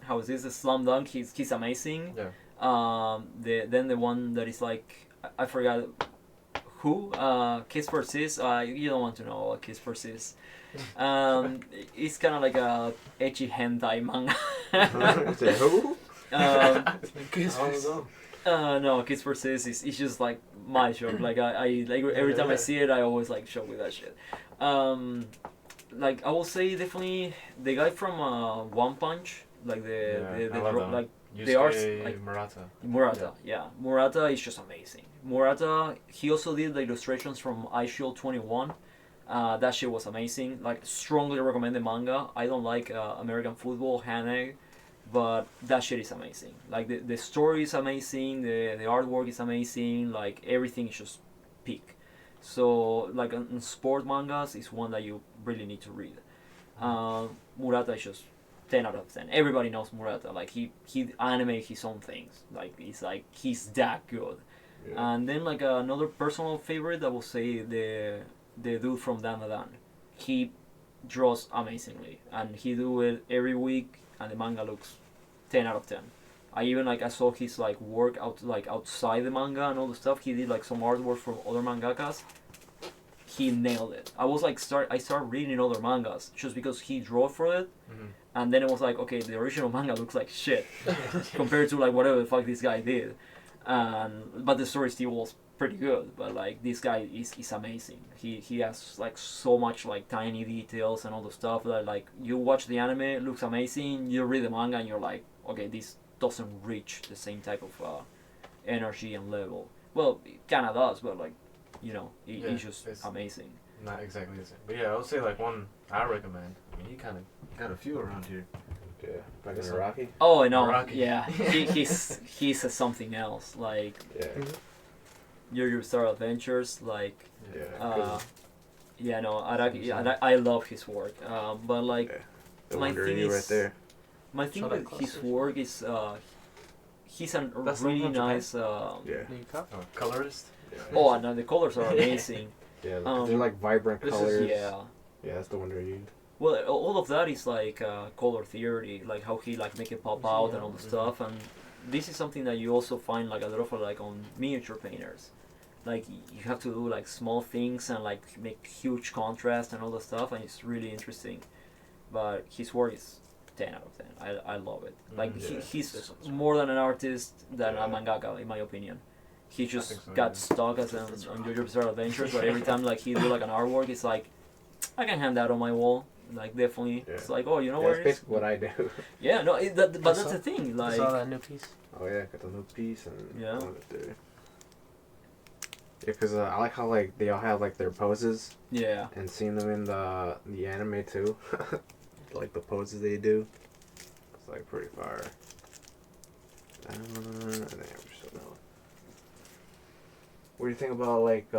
how is this? The Slam Dunk. He's amazing. Yeah. Then the one that is like I forgot who. Kiss Persist. You don't want to know what Kiss Persist. It's kind of like a ecchi hentai manga. Say who? No, Kids Persist is just like my show. Like I like every time I see it, I always like show with that shit. Like I will say definitely the guy from One Punch, like like they are like Murata. Yeah, Murata is just amazing. Murata, he also did the illustrations from iShield 21. That shit was amazing. Like strongly recommend the manga. I don't like American football, Haneg. But that shit is amazing. Like the story is amazing, the artwork is amazing, like everything is just peak. So like on sport mangas is one that you really need to read. Murata is just 10 out of 10. Everybody knows Murata. Like he animates his own things. Like he's that good. Yeah. And then like another personal favorite, I will say the dude from Dan. He draws amazingly and he do it every week. and the manga looks 10 out of 10. I saw his like work outside the manga and all the stuff. He did like some artwork from other mangakas. He nailed it. I started reading other mangas just because he drew for it, and then it was like, okay, the original manga looks like shit compared to like whatever the fuck this guy did, but the story still was pretty good. But like this guy is amazing. He has like so much like tiny details and all the stuff that like you watch the anime, it looks amazing. You read the manga and you're like, okay, this doesn't reach the same type of energy and level. Well, it kind of does, but like, you know, it's just amazing. Not exactly the same. But yeah, I would say like one I recommend. I mean, he kind of got a few around here. Yeah. Like in Rocky? Oh, no. Rocky. Yeah. He's something else. Like, Yeah. Your Star Adventures, like, Yeah. yeah, no, I love his work. But like, Yeah. The my Wonder thing You is, right there. my thing Shadow with his Clusters. work is, he's a That's the really one from nice. Yeah. Colorist. Yeah. Oh, no, the colors are amazing. Yeah. Um, They're like vibrant this is- colors. Yeah. Yeah, that's the Wonder You. Well, all of that is like color theory, like how he like make it pop out and all the stuff. And this is something that you also find like a lot of like on miniature painters. Like you have to do like small things and like make huge contrast and all the stuff, and it's really interesting. But his work is 10 out of 10. I love it. Like Yeah. he's more than an artist than Yeah. a mangaka, in my opinion. He just think so, got yeah. stuck as on JoJo's Bizarre Adventures, but every time like he do like an artwork, it's like I can hang that on my wall. Like definitely, Yeah. it's like, oh, you know Yeah, where that's it is? basically what I do. Yeah, no, but that's the thing. I Like, saw that new piece. Oh yeah, got the new piece and Yeah. all that there. Yeah, because I like how like they all have like their poses yeah, and seeing them in the anime too, like the poses they do. It's like pretty fire. I think I'm just know. What do you think about like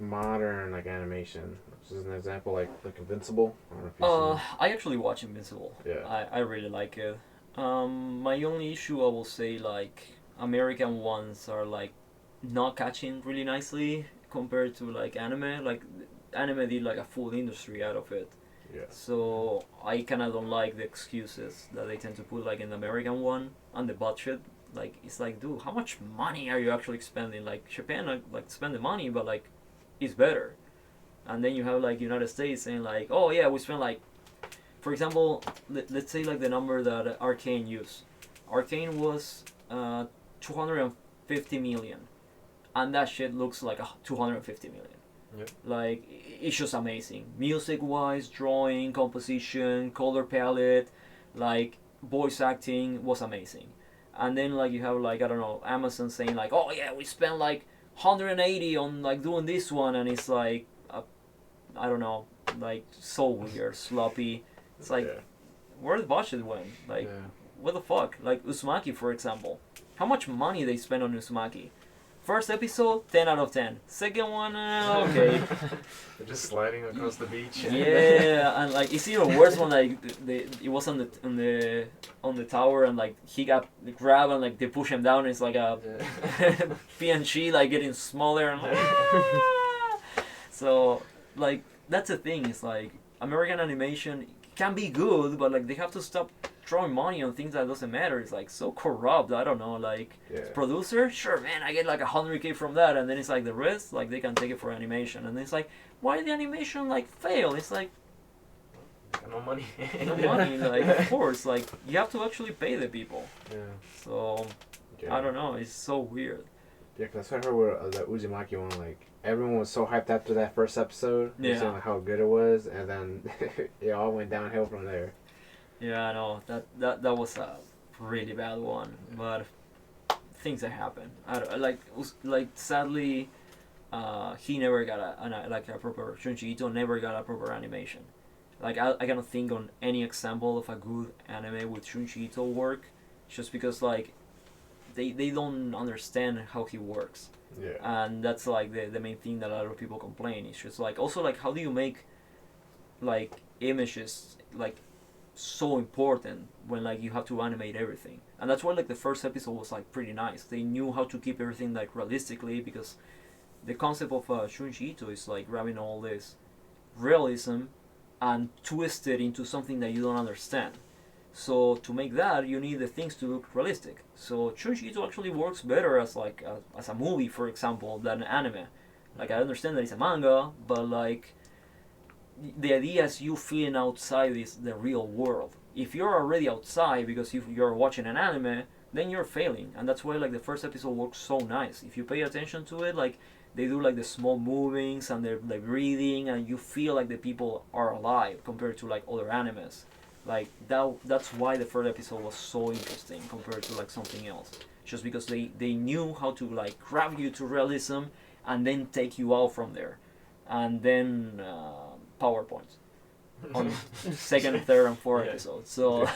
modern like animation? This is an example like Invincible. I don't know if you've seen I actually watch Invincible. it. Yeah. I really like it. My only issue, I will say, like American ones are like not catching really nicely compared to like anime. Like anime did like a full industry out of it. Yeah. So I kind of don't like the excuses that they tend to put like in the American one and the budget. Like it's like, dude, how much money are you actually spending? Like Japan like spend the money, but like it's better. And then you have like United States saying like, oh yeah, we spent like, for example, let's say like the number that Arcane used. Arcane was 250 million, and that shit looks like 250 million. Yep. Like it's just amazing, music wise, drawing, composition, color palette, like voice acting was amazing. And then like you have like, I don't know, Amazon saying like, oh yeah, we spent like 180 on like doing this one, and it's like I don't know, like so weird, sloppy. It's like, Yeah. where the budget went? Like, Yeah. what the fuck? Like Uzumaki, for example, how much money they spent on Uzumaki? First episode, 10 out of 10. Second one, okay. They're just sliding across the beach. Yeah, and like it's even worse when like it was on the tower, and like he got grabbed and like they push him down, and it's like a PNG like getting smaller and like, so like that's the thing. It's like American animation can be good, but like they have to stop throwing money on things that doesn't matter. It's like so corrupt. I don't know. Like Yeah. producer, sure, man, I get like 100K from that, and then it's like the rest, like they can take it for animation, and it's like, why did the animation like fail? It's like Got no money. no money. Like of course, like you have to actually pay the people. Yeah. So Yeah. I don't know. It's so weird. Yeah, because I heard with the Uzumaki one, like, everyone was so hyped after that first episode, Yeah. saying like, how good it was, and then it all went downhill from there. Yeah, I know that was a really bad one, but things that happen. I don't, like sadly, he never got a proper Shunji Ito never got a proper animation. Like I cannot think on any example of a good anime with Shunji Ito work, just because like they don't understand how he works. Yeah. And that's like the main thing that a lot of people complain. It's just like, also like, how do you make like images like so important when like you have to animate everything? And that's why like the first episode was like pretty nice. They knew how to keep everything like realistically, because the concept of Shunji Ito is like grabbing all this realism and twist it into something that you don't understand. So to make that, you need the things to look realistic. So Chunshito actually works better as like as a movie, for example, than an anime. Like I understand that it's a manga, but like the idea is you feeling outside is the real world. If you're already outside because you're watching an anime, then you're failing, and that's why like the first episode works so nice. If you pay attention to it, like they do like the small movings and they're like breathing, and you feel like the people are alive compared to like other animes. Like that's why the first episode was so interesting compared to like something else. Just because they knew how to like grab you to realism and then take you out from there. And then PowerPoints on second, third, and fourth episodes. So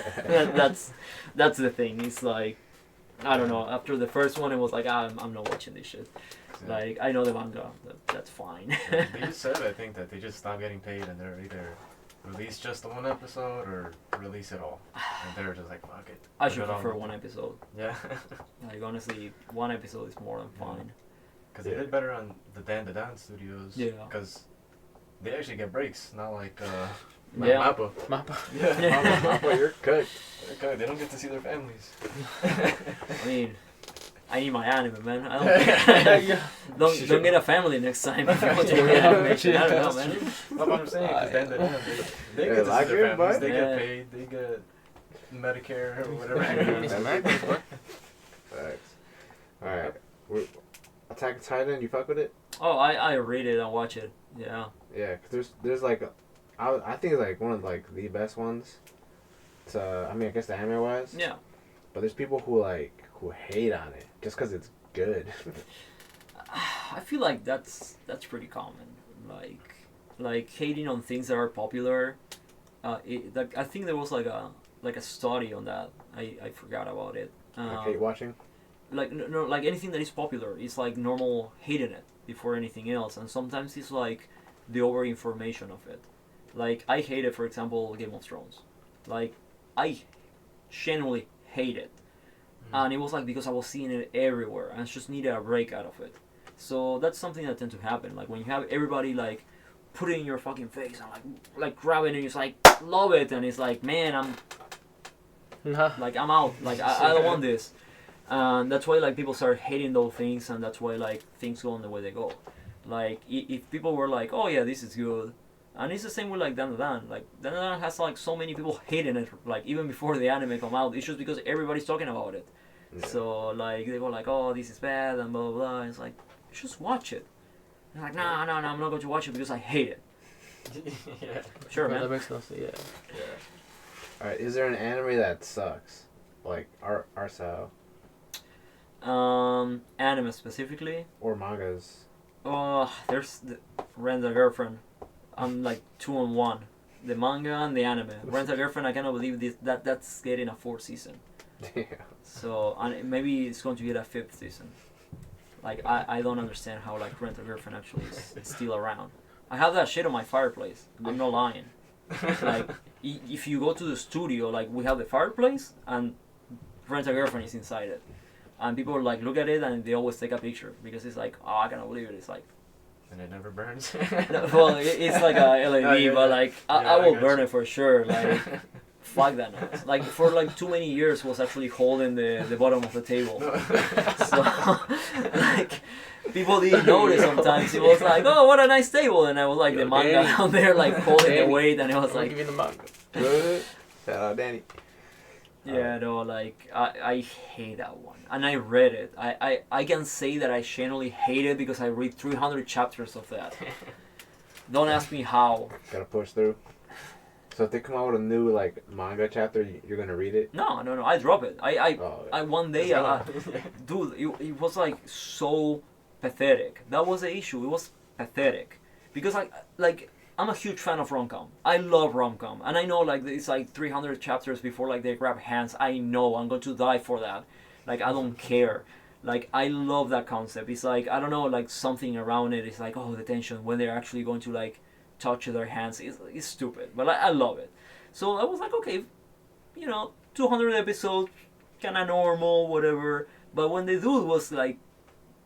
that's the thing. It's like I don't know. After the first one, it was like I'm not watching this shit. Like I know the manga, that's fine. They just said I think that they just stopped getting paid and they're either release just the one episode or release it all. And they're just like fuck it. I should prefer one episode. Yeah. Like honestly, one episode is more than fine. Because they did better on the Dan Studios. Yeah. Because they actually get breaks, not like Yeah. Mappa. Yeah, Mappa, you're cooked. They're cooked. They don't get to see their families. I mean, I need my anime, man. I don't get a family next time if you want to do animation. I don't know, man. That's what I'm saying. Because then they get to see like their it, families. but- They get paid. They get Medicare or whatever. Facts. Alright. Attack on Titan, you fuck with it? Oh, I read it and watch it. Yeah. Yeah, because there's like, I think it's like one of like the best ones. I mean, I guess the anime wise. Yeah. But there's people who hate on it just because it's good. I feel like that's pretty common. Like hating on things that are popular. I think there was like a study on that. I forgot about it. Like hate watching. Like no, like anything that is popular, it's like normal hating it before anything else, and sometimes it's like the over information of it. Like I hated, for example, Game of Thrones. Like I genuinely hate it, and it was like because I was seeing it everywhere, and I just needed a break out of it. So that's something that tends to happen. Like when you have everybody like put it in your fucking face and like grab it and it's like love it, and it's like man, I'm out. Like I don't want this. And that's why like people start hating those things, and that's why like things go on the way they go. Like if people were like, oh yeah, this is good, and it's the same with like Dan. Like Dan has like so many people hating it, like even before the anime come out. It's just because everybody's talking about it. Yeah. So like they go like, oh this is bad and blah blah blah. It's like just watch it. And like no, I'm not going to watch it because I hate it. Yeah. Sure, man. That makes no sense. Yeah. All right, is there an anime that sucks, like our style? Anime specifically Or mangas? There's the Rent a Girlfriend. I'm like 2 on 1. The manga and the anime. Rent a Girlfriend, I cannot believe that's getting a 4th season. Yeah. So and maybe it's going to get a 5th season. Like I don't understand how like Rent a Girlfriend actually is still around. I have that shit on my fireplace. I'm not lying. Like if you go to the studio, like we have the fireplace and Rent a Girlfriend is inside it. And people like look at it and they always take a picture because it's like, oh, I cannot believe it. It's like, And it never burns. well, it's like a LED, yeah, but yeah. like Yeah, I will I burn gotcha. it for sure. Like, fuck that noise. Like for like too many years was actually holding the bottom of the table. So like people didn't notice sometimes. It was like, oh, what a nice table, and I was like the manga Danny. down there like holding the Danny. weight, and it was I'll like. give you the manga. Good. Shout out Danny. Yeah, no, like, I hate that one. And I read it. I can say that I genuinely hate it because I read 300 chapters of that. Don't ask me how. Gotta push through. So if they come out with a new like manga chapter, you're gonna read it? No, I drop it. Oh, I one day, dude, it was like so pathetic. That was the issue. It was pathetic. Because I'm a huge fan of rom-com. I love rom-com. And I know like it's like 300 chapters before like they grab hands. I know I'm going to die for that. Like I don't care. Like I love that concept. It's like I don't know, like something around it. It's like oh the tension when they're actually going to like touch their hands. It's stupid. But I love it. So I was like okay, 200 episodes, kinda normal, whatever. But when the dude was like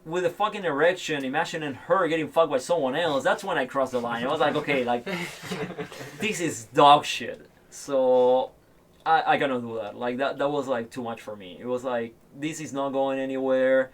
with a fucking erection, imagining her getting fucked by someone else, that's when I crossed the line. I was like, okay, like, this is dog shit. So, I cannot do that. Like, that was, like, too much for me. It was like, this is not going anywhere.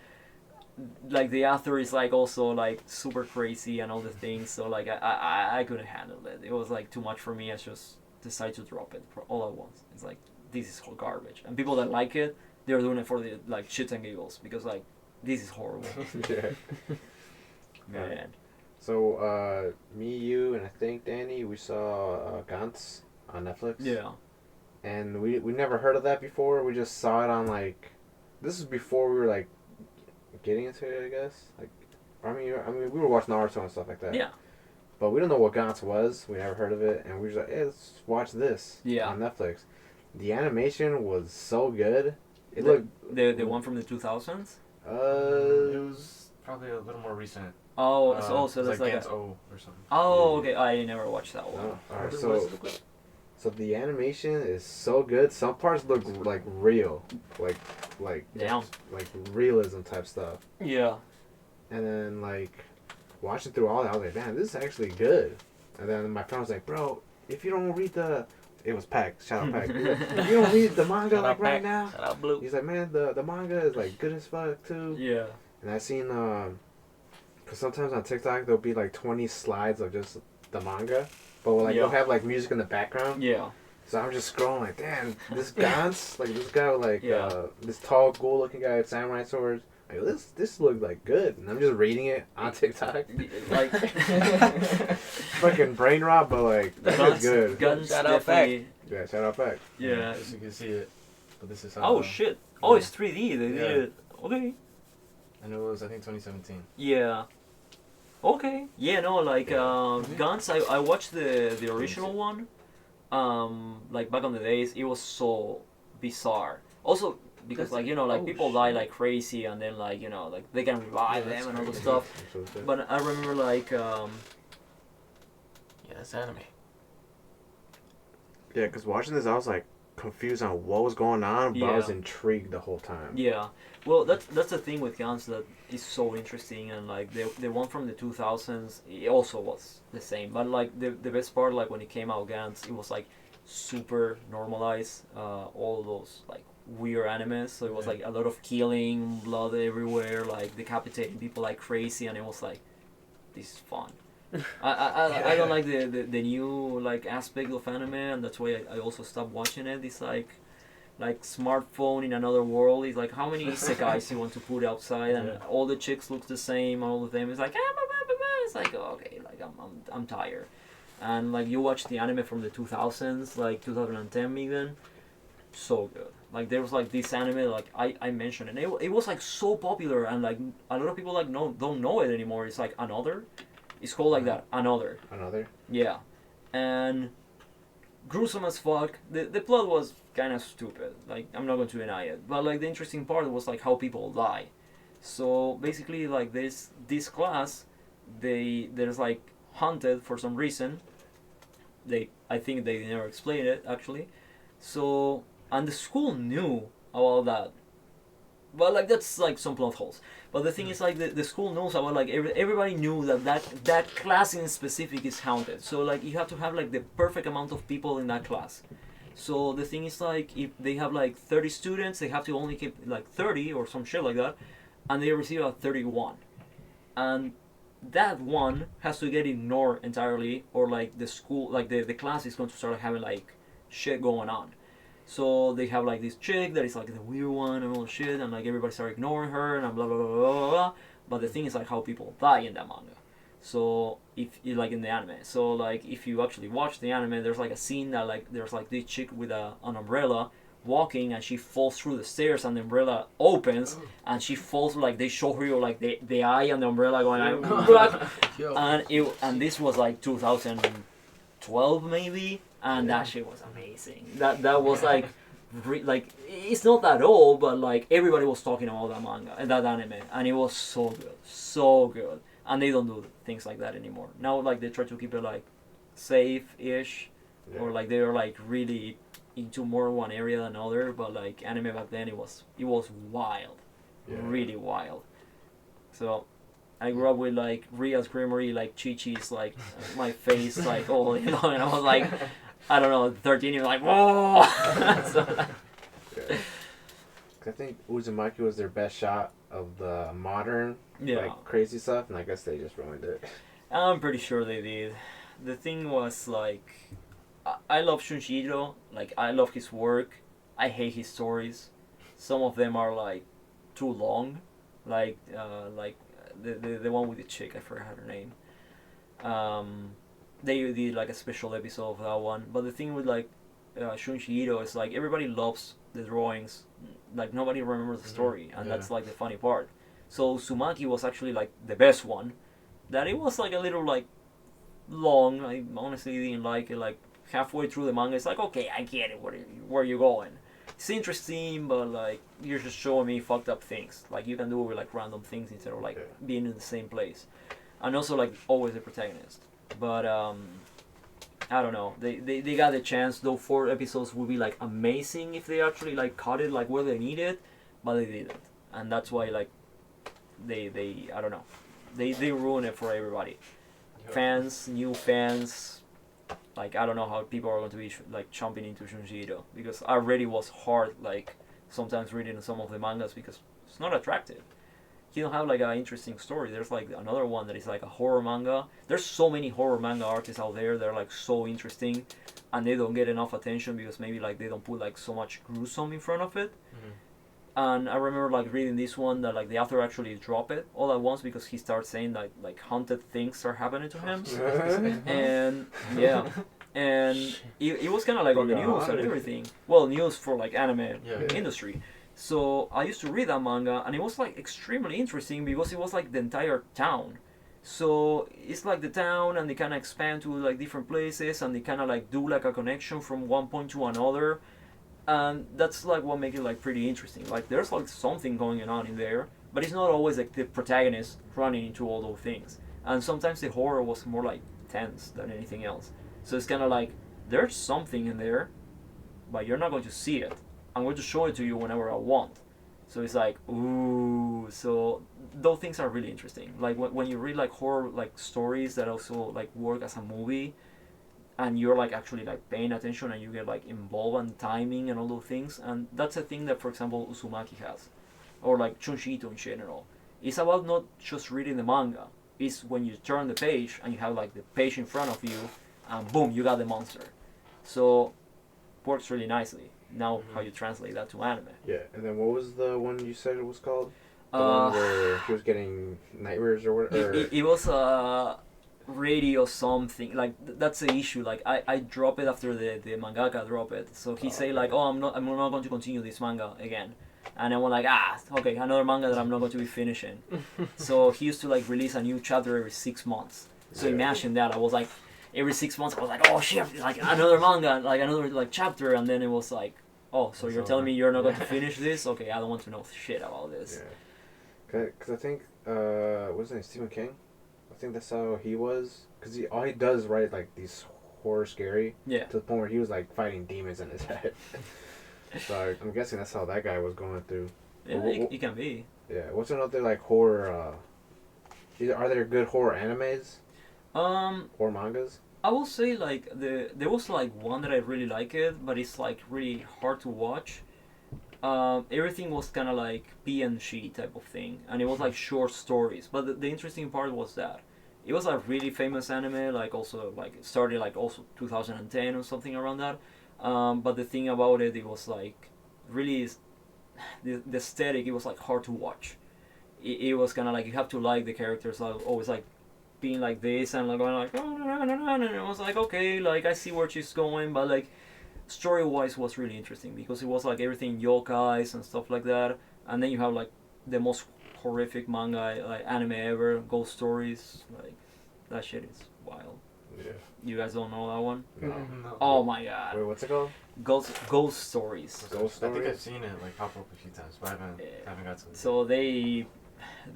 Like, the author is, like, also, like, super crazy and all the things. So, like, I couldn't handle it. It was, like, too much for me. I just decided to drop it all at once. It's like, this is garbage. And people that like it, they're doing it for the, like, shits and giggles. Because, like, this is horrible. Yeah. Man. So, me, you, and I think Danny, we saw Gantz on Netflix. Yeah. And we never heard of that before. We just saw it on, like, this is before we were, like, getting into it, I guess. Like, I mean, we were watching Naruto and stuff like that. Yeah. But we don't know what Gantz was. We never heard of it. And we were just like, hey, let's watch this on Netflix. The animation was so good. It looked... The one from the 2000s? It was probably a little more recent. Oh, so that's like like Gantz O or something. Oh, okay. I never watched that one. Oh, alright, so the animation is so good. Some parts look like real, like Damn. like realism type stuff. Yeah. And then like watching through all that, I was like, man, this is actually good. And then my friend was like, bro, if you don't read it was Pac, shout out Pac. If you don't read the manga Shout like out right Pac. now, Shout out Blue. he's like, man, the manga is like good as fuck too. Yeah. And I seen cause sometimes on TikTok there'll be like 20 slides of just the manga. But like they'll have like music in the background. Yeah. So I'm just scrolling like, damn, this Gantz, like this guy with like Yeah. this tall, cool looking guy with samurai swords. Like this looked like good, and I'm just reading it on TikTok. Like Fucking brain rot, but like that was good. Guns Shout out definitely. Yeah, shout out back. Yeah. As you can see it. But this is Oh shit. Oh, it's 3D. They Yeah. did it. Okay. And it was, I think, 2017. Yeah. Okay. Yeah. No. Like Yeah. Guns. I watched the original one. Like back on the days, it was so bizarre. Also because like like people die like crazy, and then like like they can revive them and all the stuff. But I remember like Yeah, it's anime. Yeah, because watching this, I was like confused on what was going on, but I was Yeah. intrigued the whole time. Yeah, well, that's the thing with Gans that is so interesting, and like the one from the 2000s, it also was the same. But like the best part, like when it came out, Gans, it was like super normalized. All those like weird animes, so it was like a lot of killing, blood everywhere, like decapitating people like crazy, and it was like, this is fun. I don't like the new like aspect of anime, and that's why I also stopped watching it. It's like smartphone in another world. It's like how many isekais you want to put outside, and all the chicks look the same. All of them. It's like it's like okay, like I'm tired. And like you watch the anime from the 2000s, like 2010 even, so good. Like there was like this anime like I mentioned, and it was like so popular, and like a lot of people like don't know it anymore. It's like Another. It's called like that, Another. Yeah, and gruesome as fuck. The plot was kind of stupid. Like I'm not going to deny it, but like the interesting part was like how people die. So basically, like this class, there's like hunted for some reason. I think they never explained it actually. So and the school knew about that. But like that's like some plot holes. But the thing is like the school knows about like everybody knew that class in specific is haunted. So like you have to have like the perfect amount of people in that class. So the thing is like if they have like 30 students, they have to only keep like 30 or some shit like that, and they receive a 31. And that one has to get ignored entirely, or like the school like the class is going to start having like shit going on. So they have like this chick that is like the weird one and all the shit, and like everybody start ignoring her and blah blah blah blah blah blah. But the thing is like how people die in that manga. So if you like in the anime, so like if you actually watch the anime, there's like a scene that like there's like this chick with an umbrella walking, and she falls through the stairs, and the umbrella opens, and she falls like they show her like the eye and the umbrella going and this was like 2012 maybe. And that shit was amazing. That was like, like it's not that old, but like everybody was talking about that manga and that anime, and it was so good. And they don't do things like that anymore. Now like they try to keep it like safe-ish, or like they're like really into more one area than other. But like anime back then, it was wild, really wild. So I grew up with like Ria's Creamery, like Chi-Chi's, like my face, like all, and I was like, I don't know, 13, you're like, whoa! So, Yeah. I think Uzumaki was their best shot of the modern, like crazy stuff, and I guess they just ruined it. I'm pretty sure they did. The thing was like, I love Shunji Ito, like I love his work. I hate his stories. Some of them are like too long, like the one with the chick, I forgot her name. They did like a special episode of that one. But the thing with like Shunji Ito is like everybody loves the drawings, like nobody remembers the story, and that's like the funny part. So Sumaki was actually like the best one. That it was like a little like long. I honestly didn't like it. Like halfway through the manga, it's like okay, I get it. Where you going? It's interesting, but like you're just showing me fucked up things. Like you can do it with like random things instead of like being in the same place, and also like always the protagonist. But I don't know. They got the chance. Though 4 episodes would be like amazing if they actually like cut it like where they need it, but they didn't, and that's why like they I don't know. They ruin it for everybody. Fans, new fans. Like I don't know how people are going to be like jumping into Shunji Ito because I already was hard like sometimes reading some of the mangas because it's not attractive. You don't have like an interesting story. There's like another one that is like a horror manga. There's so many horror manga artists out there that are like so interesting, and they don't get enough attention because maybe like they don't put like so much gruesome in front of it. Mm-hmm. And I remember like reading this one that like the author actually dropped it all at once because he starts saying like haunted things are happening to him, and yeah, and it was kind of like on the news and everything. Well, news for like anime industry. So I used to read that manga and it was like extremely interesting because it was like the entire town. So it's like the town and they kind of expand to like different places and they kind of like do like a connection from one point to another. And that's like what makes it like pretty interesting. Like there's like something going on in there, but it's not always like the protagonist running into all those things. And sometimes the horror was more like tense than anything else. So it's kind of like there's something in there, but you're not going to see it. I'm going to show it to you whenever I want. So it's like ooh. So those things are really interesting. Like when you read like horror like stories that also like work as a movie. And you're like actually like paying attention and you get like involved in timing and all those things, and that's a thing that for example Uzumaki has, or like Shunji Ito in general. It's about not just reading the manga. It's when you turn the page and you have like the page in front of you, and boom, you got the monster. So works really nicely. Now how you translate that to anime. Yeah, and then what was the one you said it was called? The one where he was getting nightmares or whatever. It was radio something like that's the issue. Like I drop it after the mangaka drop it, so he say like I'm not going to continue this manga again, and I was like okay, another manga that I'm not going to be finishing. So he used to like release a new chapter every 6 months. So imagine that. I was like every 6 months I was like oh shit, like another manga, like another like chapter, and then it was like oh so you're telling me you're not going to finish this? Okay, I don't want to know shit about this. Because I think what's his name, Stephen King. I think that's how he was, because all he does is write like these horror scary to the point where he was like fighting demons in his head. So I'm guessing that's how that guy was going through. Yeah, it can be. Yeah, what's another like horror? Are there good horror animes? Or mangas? I will say like there was like one that I really liked it, but it's like really hard to watch. Everything was kind of like PNG type of thing, and it was like short stories. But the interesting part was that it was a really famous anime, like also like it started like also 2010 or something around that. But the thing about it, it was like really the aesthetic. It was like hard to watch. It was kind of like you have to like the characters, like always like being like this and like going like oh, no, and it was like okay, like I see where she's going, but like story wise was really interesting because it was like everything yokais and stuff like that, and then you have like the most horrific manga like anime ever, ghost stories, like that shit is wild. Yeah. You guys don't know that one? No. Oh my god. Wait, what's it called? Ghost stories. Ghost stories? I think I've seen it like pop up a few times, but I haven't got to it. So they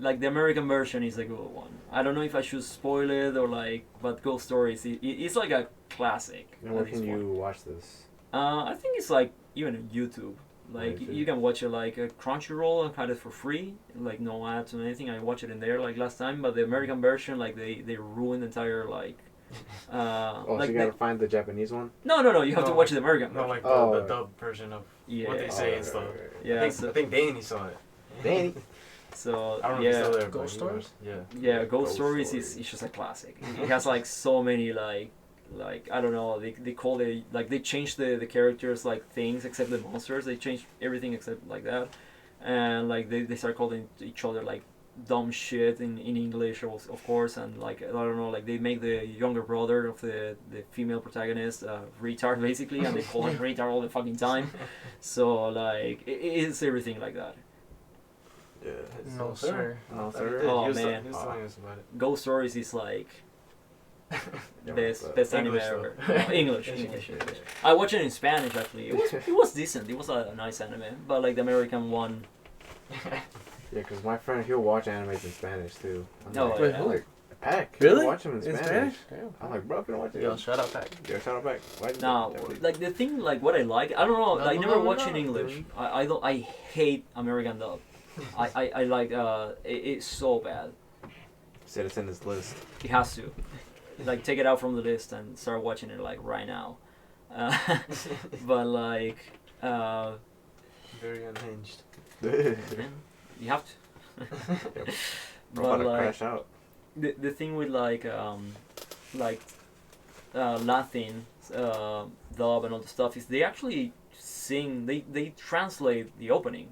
like the American version is a good one. I don't know if I should spoil it or like, but Ghost Stories it's like a classic. And where can you watch this? I think it's like even on YouTube. Like Right, you can watch it like a Crunchyroll and had it for free, like no ads or anything. I watched it in there like last time, but the American version, like they ruined the entire like. Oh, Like so you gotta find the Japanese one. no, you have to No, watch the American Not version. like Oh. the dub version of Yeah. what they say and stuff. Yeah, I think Danny saw it. Danny. So I don't know if he's yeah, still there. Ghost but he Stories? was. yeah, Ghost Ghost Stories Stories. is just a classic. It has like so many like I don't know. They call it like they changed the characters like things except the monsters. They changed everything except like that, and like they start calling each other like dumb shit in English of course, and like I don't know, like they make the younger brother of the female protagonist retard basically, and they call him retard all the fucking time. So like it is everything like that. Yeah. No, sir. No, He sir. did. Oh, he was man. He was telling us about it. Ghost Stories is like Yeah, best anime English, ever. though. No, English. I watched it in Spanish actually. It was decent. It was a nice anime, but like the American one. Yeah, because my friend, he'll watch animes in Spanish too. I'm Oh, like, Wait, yeah. who? like, Pack. Really? He'll watch them in Spanish. Damn. I'm like, bro, if you don't watch it. Yo, shout out Pack. Yeah, shout out Pack. Why did you Now, do that? like the thing, like what I like, I don't know. No, I no, never no, watch no, in English. dude. I don't. I hate American dub. I like it's so bad. Said it's in his list. It has to, like, take it out from the list and start watching it like right now. But like, Very unhinged. you have to. Bro, about But to like crash out. the thing with like Latin dub and all the stuff is they actually sing. They translate the opening.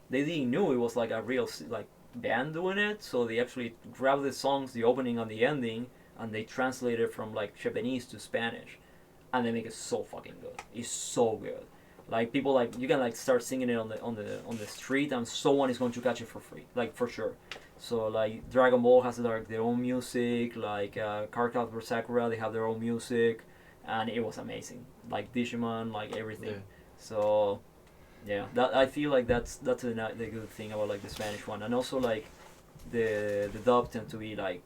They didn't knew it was like a real like band doing it, so they actually grab the songs, the opening and the ending, and they translate it from like Japanese to Spanish, and they make it so fucking good. It's so good. Like people like you can like start singing it on the street, and someone is going to catch it for free, like for sure. So like Dragon Ball has like their own music, like Cardcaptor for Sakura, they have their own music, and it was amazing. Like Digimon, like everything. Yeah. So yeah, that I feel like that's the good thing about like the Spanish one, and also like the dub tend to be like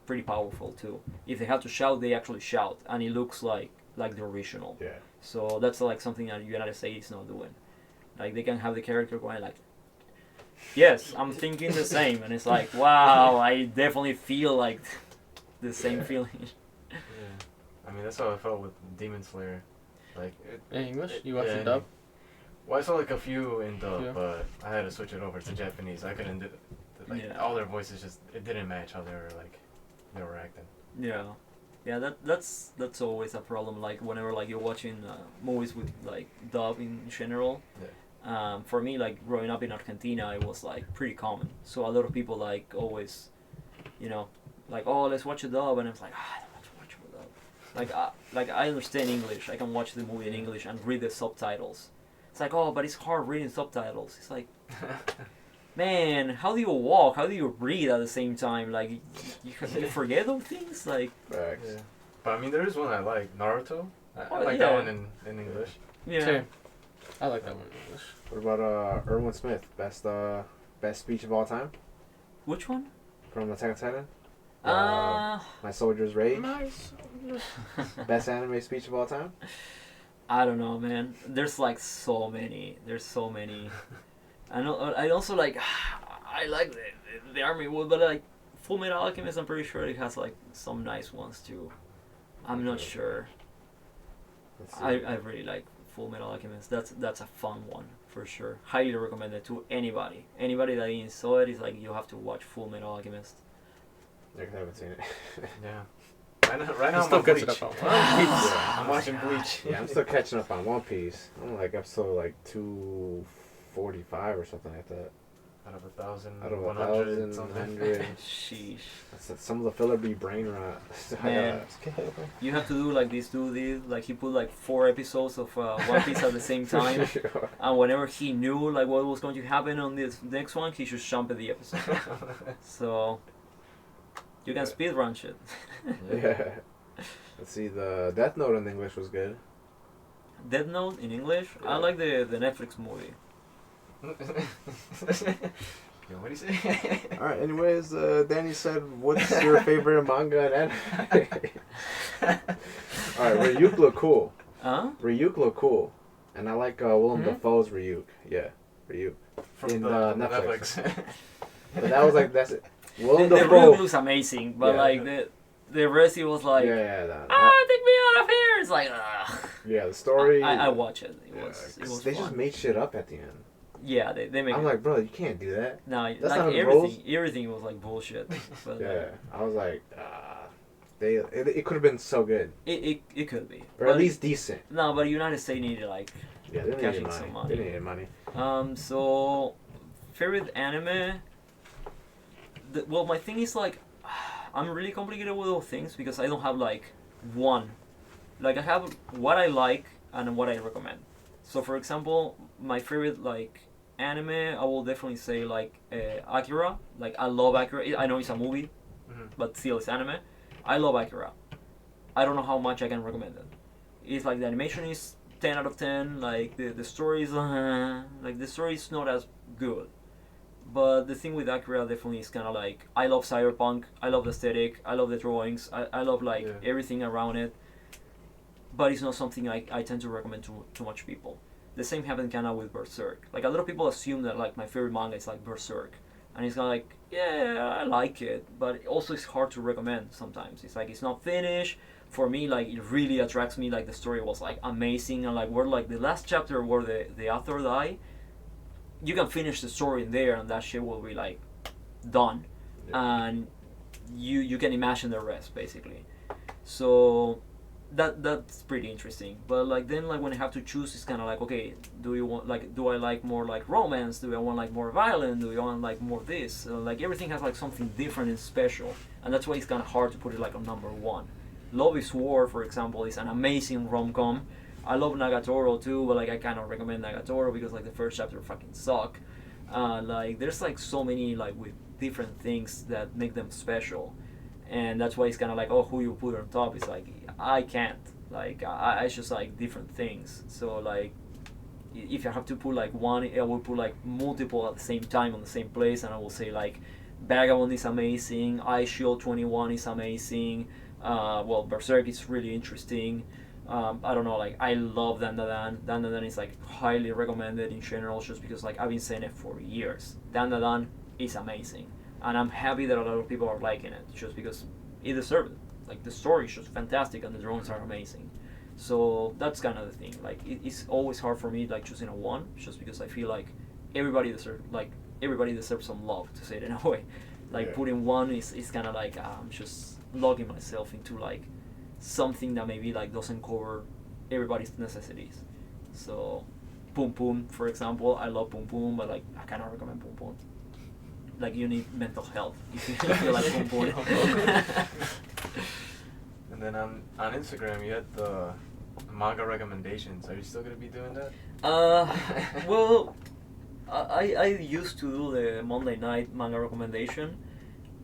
pretty powerful too. If they have to shout, they actually shout, and it looks like the original. Yeah. So that's like something that United States is not doing. Like they can have the character going like, yes, I'm thinking the same, and it's like, wow, I definitely feel like the same feeling. Yeah. I mean, that's how I felt with Demon Slayer. Like, In English? You watch yeah, the dub? Well, I saw like a few in dub, Yeah. but I had to switch it over to Japanese. I couldn't do like Yeah. all their voices it didn't match how they were acting. Yeah, yeah, that's always a problem. Like whenever like you're watching movies with like dub in general. For me, like growing up in Argentina, it was like pretty common. So a lot of people like always, you know, like, oh, let's watch a dub, and I was like, I don't want to watch a dub. Like I understand English. I can watch the movie in English and read the subtitles. It's like, oh, but it's hard reading subtitles. It's like, man, how do you walk? How do you read at the same time? Like, you forget those things? Like, Facts. Yeah. But I mean, there is one I like, Naruto. I Oh, like yeah. that one in English. yeah. Same. I like that one in English. What about Erwin Smith? Best speech of all time Which one? from Attack on Titan? Uh, My Soldier's Rage. Nice. Best anime speech of all time? I don't know, man. There's like so many. There's so many. I also like. I like the Army Wood, but like Full Metal Alchemist, I'm pretty sure it has like some nice ones too. I'm not sure. Let's see. I really like Full Metal Alchemist. That's a fun one for sure. Highly recommend it to anybody. Anybody that didn't saw it is like you have to watch Full Metal Alchemist. I haven't seen it. Yeah. Right now I'm Still on catching Bleach. up on Yeah. I'm watching Bleach. Yeah, I'm still catching up on One Piece. I'm like episode like 245 or something like that. Out of 1,000, Out of 100 something. 1,100. Sheesh. Some of the filler be brain rot. Man. You have to do like this dude, like he put like 4 episodes of One Piece at the same time, and whenever he knew like what was going to happen on this next one, he should jump at the episode. So you can speedrun shit. Yeah. Let's see, the Death Note in English was good. Death Note in English, I like the Netflix movie. Yo, what do you say? Alright, anyways, Danny said, what's your favorite manga and anime? Alright, Ryuk look cool. Huh? Ryuk look cool. and I like Willem Mhm. Dafoe's Ryuk. Yeah, Ryuk. From In, the Netflix. Netflix. But that was like that's it. Willem The Dafoe. Ryuk looks amazing, but Yeah. like the rest, he was like, take me out of here. It's like, ugh. yeah, the story. I watch it. It Yeah, was 'cause it they was just fun. made shit up at the end. Yeah, they make I'm it. like, bro, you can't do that. No, That's like not in the rules? everything was like bullshit. But Yeah, like, I was like, it could have been so good, it could be, or but at least decent. no. But United States needed like Yeah, they Cashing needed some money. money. They needed money. So favorite anime. Well, my thing is like, I'm really complicated with all things because I don't have like one. Like I have what I like and what I recommend. So for example, my favorite like anime, I will definitely say like Akira. Like I love Akira. I know it's a movie, Mhm. but still it's anime. I love Akira. I don't know how much I can recommend it. It's like the animation is 10 out of 10. Like the story is like the story is not as good. But the thing with Akira definitely is kind of like I love cyberpunk. I love the aesthetic. I love the drawings. I love like Yeah. everything around it. But it's not something I tend to recommend to much people. The same happened kind of with Berserk. Like a lot of people assume that like my favorite manga is like Berserk, and it's kind of like yeah I like it, but also it's hard to recommend sometimes. It's like it's not finished. For me, like it really attracts me. Like the story was like amazing, and like where like the last chapter where the author died, you can finish the story in there, and that shit will be like done, and you can imagine the rest basically. So that's pretty interesting. But like then like when I have to choose, it's kind of like okay, do I like more like romance? Do I want like more violent? Do I want like more this? Like everything has like something different and special, and that's why it's kind of hard to put it like on number one. Love is War, for example, is an amazing rom-com. I love Nagatoro too, but like I cannot recommend Nagatoro because like the first chapter fucking suck. Like there's like so many like with different things that make them special, and that's why it's kind of like oh who you put on top. It's like I can't like I just like different things. So like if I have to put like one, I will put like multiple at the same time on the same place, and I will say like Vagabond is amazing, Ice Shield 21 is amazing. Well, Berserk is really interesting. I don't know, like I love Dandadan. Dandadan is like highly recommended in general, just because like I've been saying it for years. Dandadan is amazing, and I'm happy that a lot of people are liking it, just because it deserves it. Like the story is just fantastic, and the drawings are amazing. So that's kind of the thing. Like it's always hard for me like choosing a one, just because I feel like everybody deserves some love, to say it in a way. Like putting one is kind of like I'm just logging myself into like something that maybe like doesn't cover everybody's necessities. So Pum Pum, for example, I love Pum Pum, but like I cannot recommend Pum Pum. Like you need mental health if you feel like Pum Pum. And then on Instagram you had the manga recommendations. Are you still gonna be doing that? Well, I used to do the Monday night manga recommendation,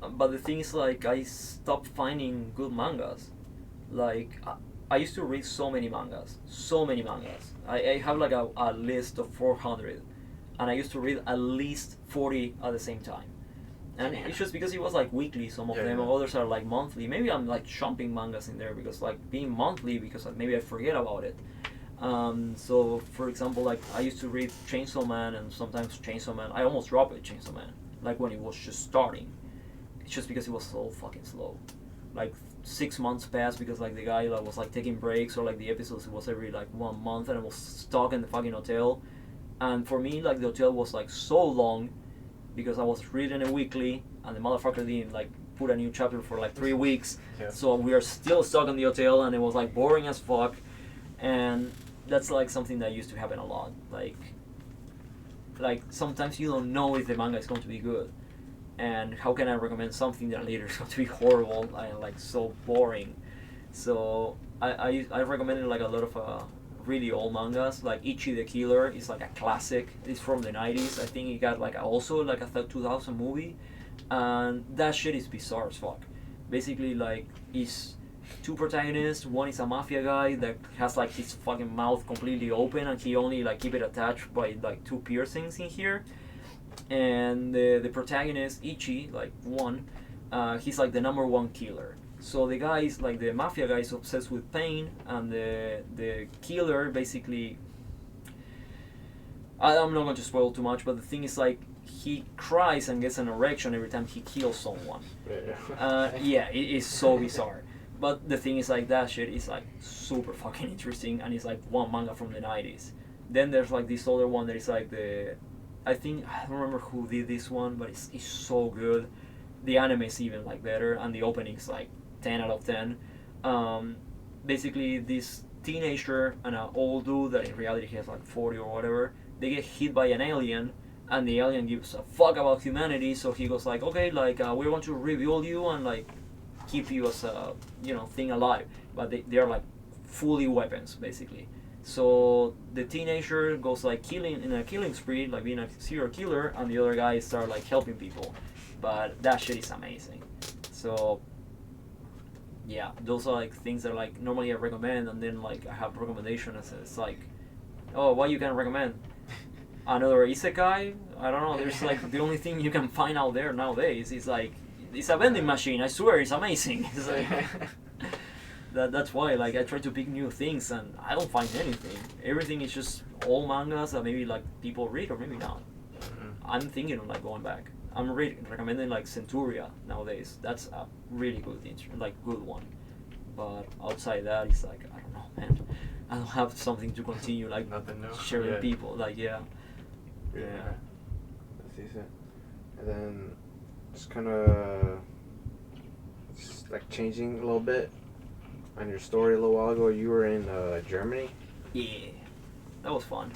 but the thing is like I stopped finding good mangas. Like I used to read so many mangas. I have like a list of 400, and I used to read at least 40 at the same time. And it's just because it was like weekly, some of them, and others are like monthly. Maybe I'm like chumping mangas in there because like being monthly, because maybe I forget about it. So for example, like I used to read Chainsaw Man, and sometimes Chainsaw Man, I almost dropped it, Chainsaw Man, like when it was just starting. It's just because it was so fucking slow. Like 6 months passed because like the guy like was like taking breaks, or like the episodes was every like 1 month, and I was stuck in the fucking hotel. And for me, like the hotel was like so long because I was reading it weekly, and the motherfucker didn't like put a new chapter for like 3 weeks. Yeah. So we are still stuck in the hotel, and it was like boring as fuck. And that's like something that used to happen a lot. Like sometimes you don't know if the manga is going to be good, and how can I recommend something that later is going to be horrible and like so boring. So I recommended like a lot of really old mangas. Like Ichi the Killer is like a classic. It's from the 90s. I think it got like also like a 2000 movie, and that shit is bizarre as fuck. Basically like it's two protagonists. One is a mafia guy that has like his fucking mouth completely open, and he only like keep it attached by like 2 piercings in here. And the protagonist Ichi, like one, he's like the number 1 killer. So the guy is like the mafia guy is obsessed with pain, and the killer basically I'm not going to spoil too much, but the thing is like he cries and gets an erection every time he kills someone. Yeah, it is so bizarre. But the thing is like that shit is like super fucking interesting, and it's like one manga from the 90s. Then there's like this other one that is like I don't remember who did this one, but it's so good. The anime is even like better, and the opening is like 10 out of 10. Basically, this teenager and an old dude that in reality he has like 40 or whatever, they get hit by an alien, and the alien gives a fuck about humanity. So he goes like, okay, like we want to rebuild you and like keep you as a thing alive, but they are like fully weapons basically. So the teenager goes like killing in a killing spree, like being a serial killer, and the other guys start like helping people. But that shit is amazing. So yeah, those are like things that like normally I recommend, and then like I have recommendations. It's like, oh, what you can recommend? Another isekai? I don't know. There's like the only thing you can find out there nowadays is like it's a vending machine. I swear, it's amazing. It's like, that's why like I try to pick new things, and I don't find anything. Everything is just all mangas that maybe like people read or maybe not. I'm thinking of like going back. I'm recommending like Centuria nowadays. That's a really good good one. But outside that, it's like I don't know, man. I don't have something to continue like nothing new. sharing people. Like yeah. That's decent. And then just kind of like changing a little bit on your story a little while ago. You were in Germany. Yeah, that was fun.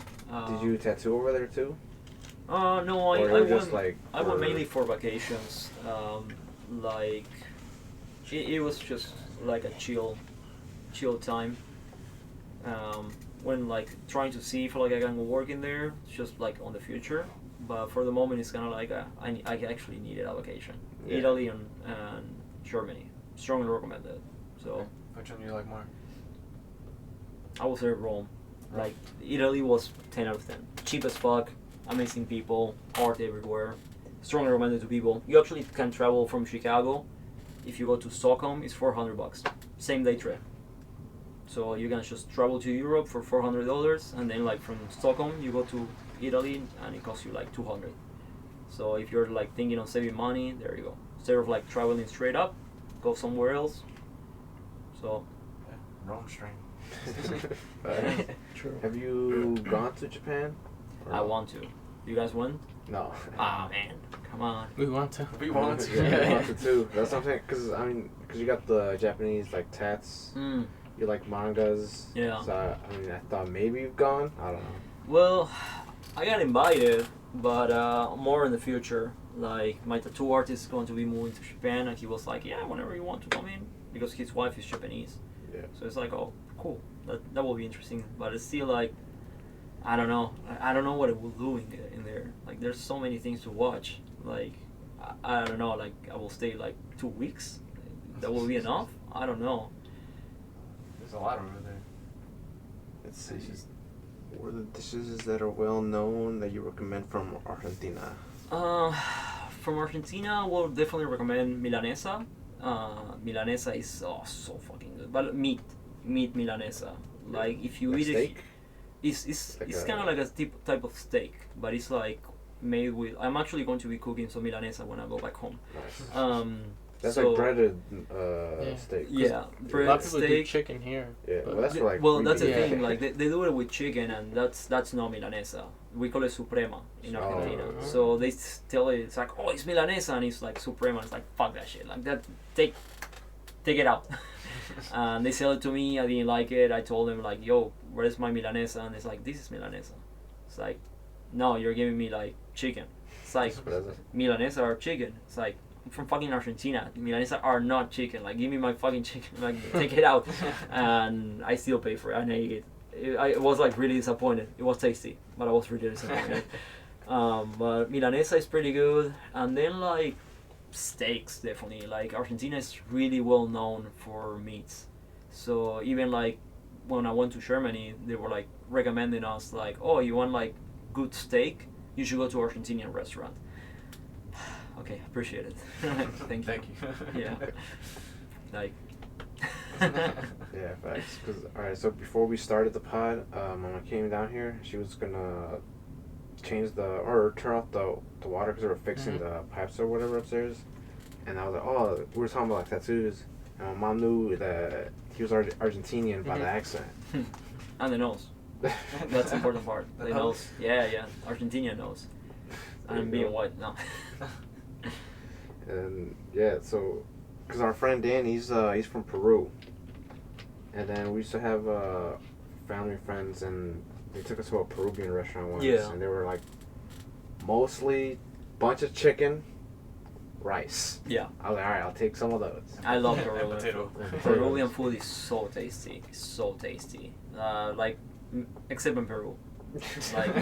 Did you tattoo over there too? No, I went mainly for vacations. Like it was just like a chill time. When like trying to see if like I can work in there, just like on the future. But for the moment, it's kind of like I actually needed a vacation. Yeah. Italy and Germany, strongly recommended. So which one do you like more? I would say Rome. Like Italy was 10 out of 10. Cheap as fuck. Amazing people, art everywhere. Strongly recommended to people. You actually can travel from Chicago. If you go to Stockholm, it's $400. Same day trip. So you can just travel to Europe for $400, and then like from Stockholm you go to Italy, and it costs you like $200. So if you're like thinking of saving money, there you go. Instead of like traveling straight up, go somewhere else. So Rome strain. True. Have you gone to Japan? I want to. You guys went? No. Ah man, come on. We want to. We want to. Yeah, I want to too. That's what I'm saying. Because you got the Japanese like tats. You like mangas. Yeah. So I thought maybe you've gone. I don't know. Well, I got invited, but more in the future. Like my tattoo artist is going to be moving to Japan, and he was like, "Yeah, whenever you want to come in," because his wife is Japanese. Yeah. So it's like, oh, cool. That will be interesting. But it's still like, I don't know. I don't know what it will do in there. Like, there's so many things to watch. Like, I don't know. Like, I will stay like 2 weeks. That will be enough. I don't know. There's a lot over there. Let's see. What are the dishes that are well known that you recommend from Argentina? From Argentina, I will definitely recommend milanesa. Milanesa is so fucking good. But meat milanesa. Like if you like eat steak? It's kind of like a type of steak, but it's like made with. I'm actually going to be cooking some milanesa when I go back home. Nice. That's like breaded steak. Yeah, bread, a lot of people steak. do chicken here. Yeah, well that's like. Well, that's the yeah. thing. Like they do it with chicken, and that's not milanesa. We call it suprema in Argentina. Oh. So they tell it, it's like, oh, it's milanesa, and it's like suprema. It's like fuck that shit. Like that, take it out. And they sell it to me. I didn't like it. I told them like, yo, where's my milanesa? And it's like, this is milanesa. It's like, no, you're giving me like chicken. It's like milanesa are chicken. It's like, I'm from fucking Argentina. Milanesa are not chicken. Like, give me my fucking chicken. Like, take it out. And I still pay for it. And I ate it. I was like really disappointed. It was tasty, but I was really disappointed. But milanesa is pretty good. And then like steaks, definitely. Like Argentina is really well known for meats. So even like when I went to Germany, they were like recommending us like, oh, you want like good steak? You should go to Argentinian restaurant. Okay, appreciate it. Thank you. Yeah. Like. Yeah, facts. Cause all right, so before we started the pod, when I came down here, she was gonna change or turn off the water because they were fixing the pipes or whatever upstairs. And I was like, oh, we were talking about like tattoos. And my mom knew that he was Argentinian by the accent. And the nose. That's the important part. The nose. Yeah. Argentina knows. And being white, no. And yeah, so because our friend Dan, he's from Peru. And then we used to have family friends, and they took us to a Peruvian restaurant once. Yeah. And they were like mostly bunch of chicken, rice. Yeah. I was like, all right, I'll take some of those. I love And Peruvian potato. food. Peruvian food is so tasty. It's so tasty. Except in Peru. Like,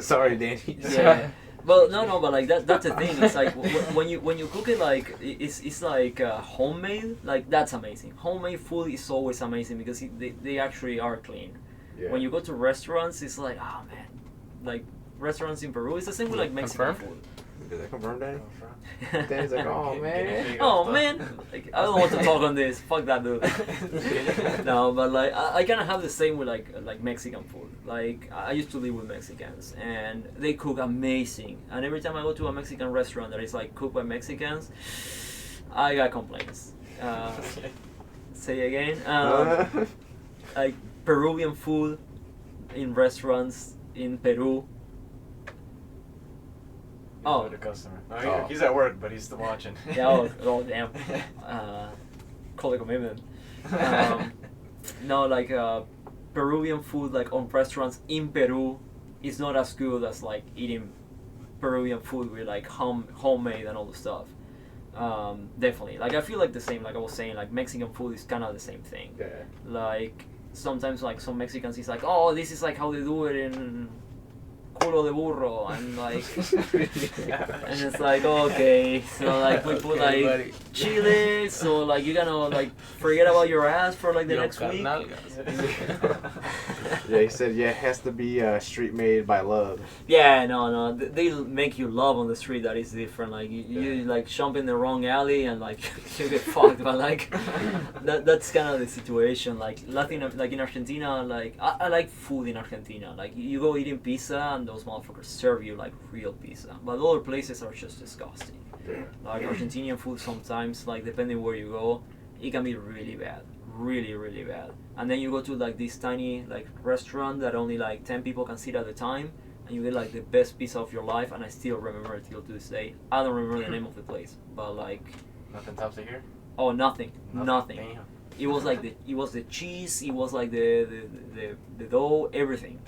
sorry, Danny. yeah. Well, no, but like that's the thing. It's like when you cook it like it's like homemade. Like that's amazing. Homemade food is always amazing because they actually are clean. Yeah. When you go to restaurants, it's like, oh man, like restaurants in Peru. It's the same with like Mexican food. Did that confirm, Danny? Danny's like, oh man. Oh man, like, I don't want to talk on this. Fuck that dude. No, but like I kind of have the same with like Mexican food. Like I used to live with Mexicans, and they cook amazing. And every time I go to a Mexican restaurant that is like cooked by Mexicans, I got complaints. Say again. Like Peruvian food in restaurants in Peru. Oh, the customer. Oh, he's at work, but he's still watching. Yeah, oh damn. Call it commitment. No, like Peruvian food, like on restaurants in Peru, is not as good as like eating Peruvian food with like homemade and all the stuff. Definitely. Like I feel like the same. Like I was saying, like Mexican food is kind of the same thing. Yeah. Like sometimes, like some Mexicans, is like, oh, this is like how they do it in culo de burro, and like, and it's like, okay, so like we put like buddy. chili, so like you're gonna like forget about your ass for like the next week. Yeah, he said, yeah, it has to be street made by love. Yeah, no, they make you love on the street. That is different. Like you like jump in the wrong alley and like you get fucked. But like that's kind of the situation. Like like in Argentina, like I like food in Argentina. Like you go eating pizza and those motherfuckers serve you like real pizza. But other places are just disgusting. Yeah. Like Argentinian food sometimes, like depending where you go, it can be really bad. Really bad. And then you go to like this tiny like restaurant that only like 10 people can sit at a time, and you get like the best pizza of your life. And I still remember it till to this day. I don't remember the name of the place, but like Nothing tops it here. Oh, nothing. Damn. It was like the cheese. It was like the dough. Everything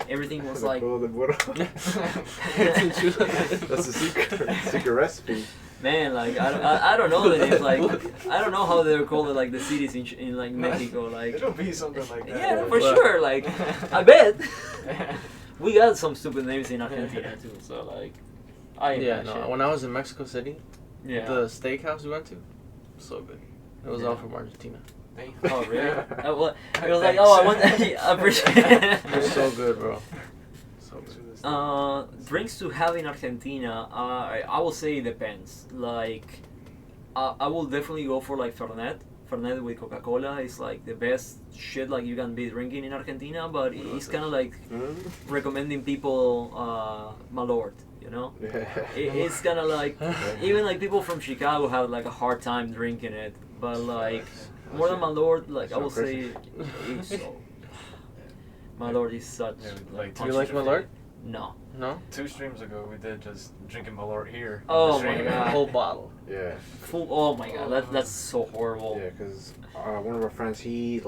was like. That's a secret recipe. Man, like I don't know the names. Like I don't know how they're called like the cities in like Mexico. Like It'll be something like that. yeah, for sure. Like I bet we got some stupid names in Argentina too. So like when I was in Mexico City, yeah. the steakhouse we went to, so good. It was all from Argentina. Oh really? It was like, oh, I want. I appreciate it. It was so good, bro. So good. Drinks to have in Argentina, I will say it depends. Like, I will definitely go for like Fernet. Fernet with Coca-Cola is like the best shit like you can be drinking in Argentina, but it's kind of like recommending people Malort, you know? It's kind of like, even like people from Chicago have like a hard time drinking it, but like more than Malort, like I will say it's so... Malort is such... like do you like Malort? No. No? 2 streams ago, we did just drinking Malort here. Oh my god. A whole bottle. Yeah. Full. Oh my god, that's so horrible. Yeah, because one of our friends, he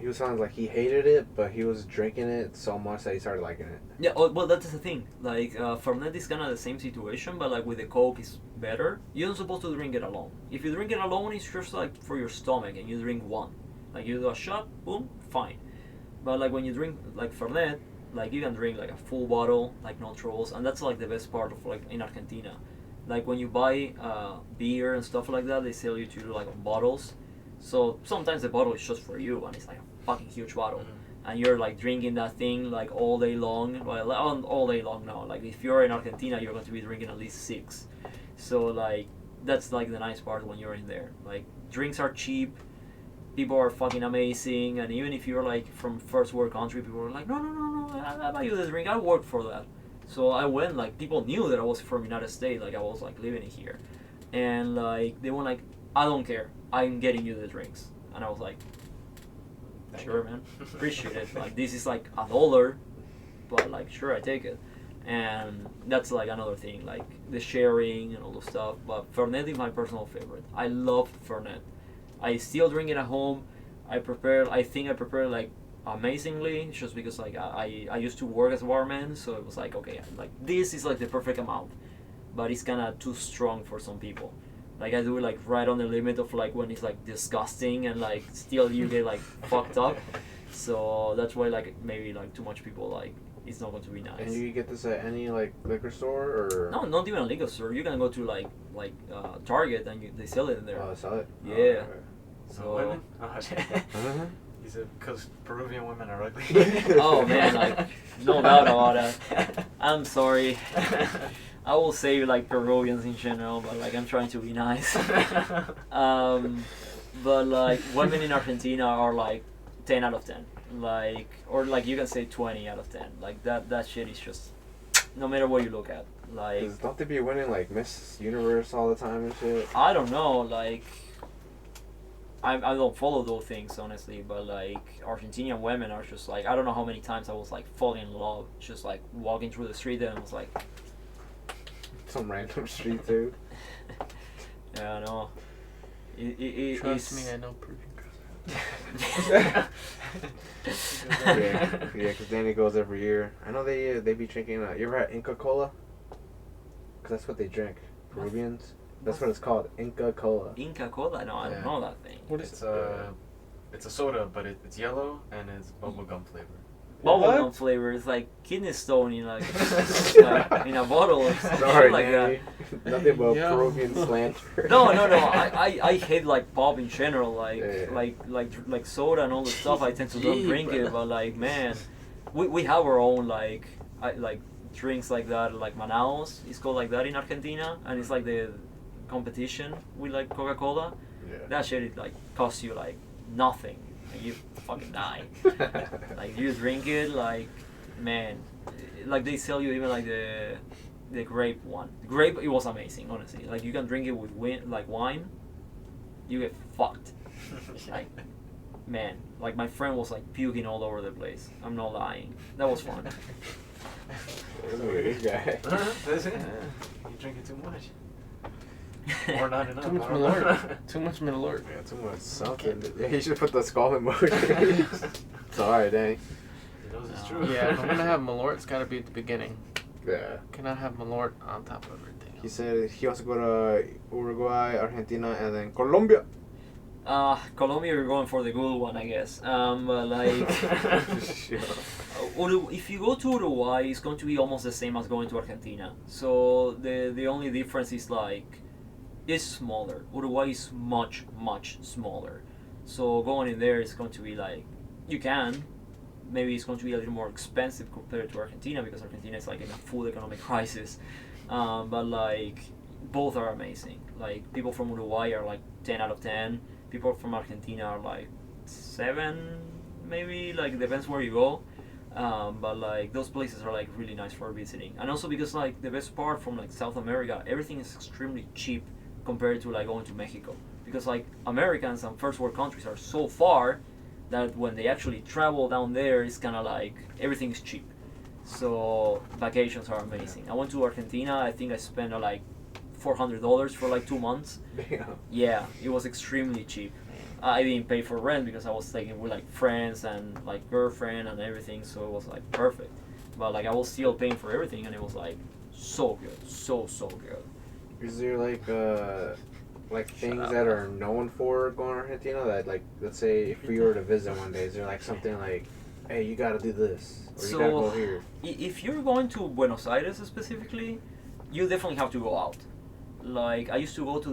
was sounding like he hated it, but he was drinking it so much that he started liking it. Yeah, well, that's the thing. Like, Fernet is kind of the same situation, but like with the Coke, it's better. You're not supposed to drink it alone. If you drink it alone, it's just like for your stomach, and you drink one. Like you do a shot, boom, fine. But like when you drink like Fernet, like you can drink like a full bottle, like no troubles, and that's like the best part of like in Argentina. Like when you buy beer and stuff like that, they sell you to like on bottles. So sometimes the bottle is just for you, and it's like a fucking huge bottle, and you're like drinking that thing like all day long. Well, all day long now. Like if you're in Argentina, you're going to be drinking at least 6. So like that's like the nice part when you're in there. Like drinks are cheap. People are fucking amazing, and even if you're like from first world country, people are like, no, I buy you the drink. I work for that, So I went, like, people knew that I was from United States, like I was like living here, and like they were like, I don't care, I'm getting you the drinks, and I was like, sure, man, appreciate it. Like, this is like $1, but like, sure, I take it. And that's like another thing, like the sharing and all the stuff. But Fernet is my personal favorite. I love Fernet. I still drink it at home. I think I prepare like amazingly, just because like I used to work as a barman, so it was like, okay, like this is like the perfect amount, but it's kind of too strong for some people. Like I do it like right on the limit of like when it's like disgusting and like still you get like fucked up. So that's why like maybe like too much people like it's not going to be nice. And you get this at any like liquor store or? No, not even a liquor store. You can go to like Target and they sell it in there. Oh, they sell it. Yeah. Oh, okay. So women? Uh-huh. He said because Peruvian women are ugly. Oh man, like no doubt about that. I'm sorry. I will say like Peruvians in general, but like I'm trying to be nice. But like women in Argentina are like 10 out of 10. Like, or like you can say 20 out of 10. Like that shit is just, no matter what you look at. Like, 'Cause don't they be winning like Miss Universe all the time and shit? I don't know, like I don't follow those things honestly, but like Argentinian women are just like, I don't know how many times I was like falling in love, just like walking through the street and I was like, Some random street too. yeah, I know. Trust me, I know Peruvian girls. yeah, because Danny goes every year. I know they be drinking. You ever had Inca Cola? Because that's what they drink. Peruvians. That's what it's called, Inca Cola. Inca Cola? No, I don't know that thing. What is It's a soda, but it's yellow and it's bubblegum flavor. Bubblegum flavor. It's like kidney stone in like, in a bottle or something Sorry, like Danny. Nothing but Yeah. Peruvian slander. No. I hate like pop in general, like Yeah. like soda and all the stuff. I tend to don't Gee, drink it, brother. but like man, we have our own like drinks like that, like Manaus. It's called like that in Argentina, and it's like the competition with like Coca-Cola. Yeah. That shit it like costs you like nothing, and you fucking die. Like you drink it, like man, like they sell you even like the grape one. The grape, it was amazing, honestly. Like you can drink it with wine, you get fucked. Like man, like my friend was like puking all over the place. I'm not lying. That was fun. This guy. That's it. You drink it too much. Or not enough. Too much I don't know. Malort. Too much Malort. Yeah, too much something. Yeah, you should put the skull emoji. It's alright, Danny. He knows it's No. true. Yeah, if I'm gonna have Malort, it's gotta be at the beginning. Yeah. Cannot have Malort on top of everything. He said he wants to go to Uruguay, Argentina, and then Colombia. Colombia, you're going for the good one, I guess. But like, if you go to Uruguay, it's going to be almost the same as going to Argentina. So the only difference is like, it's smaller. Uruguay is much smaller. So going in there is going to be like, maybe it's going to be a little more expensive compared to Argentina because Argentina is like in a full economic crisis. But like, both are amazing. Like people from Uruguay are like 10 out of 10. People from Argentina are like 7, maybe, like depends where you go. But like those places are like really nice for visiting, and also because like the best part from like South America, everything is extremely cheap compared to like going to Mexico, because like Americans and first world countries are so far that when they actually travel down there, it's kind of like everything is cheap. So vacations are amazing. I went to Argentina. I think I spent like $400 for like 2 months. Yeah. Yeah, it was extremely cheap. I didn't pay for rent because I was staying with like friends and like girlfriend and everything, so it was like perfect. But like I was still paying for everything, and it was like so good, so good. Is there like things that are known for going to Argentina that, like, let's say if we were to visit one day, is there like something like, hey, you gotta do this, or you gotta go here? If you're going to Buenos Aires specifically, you definitely have to go out. Like I used to go to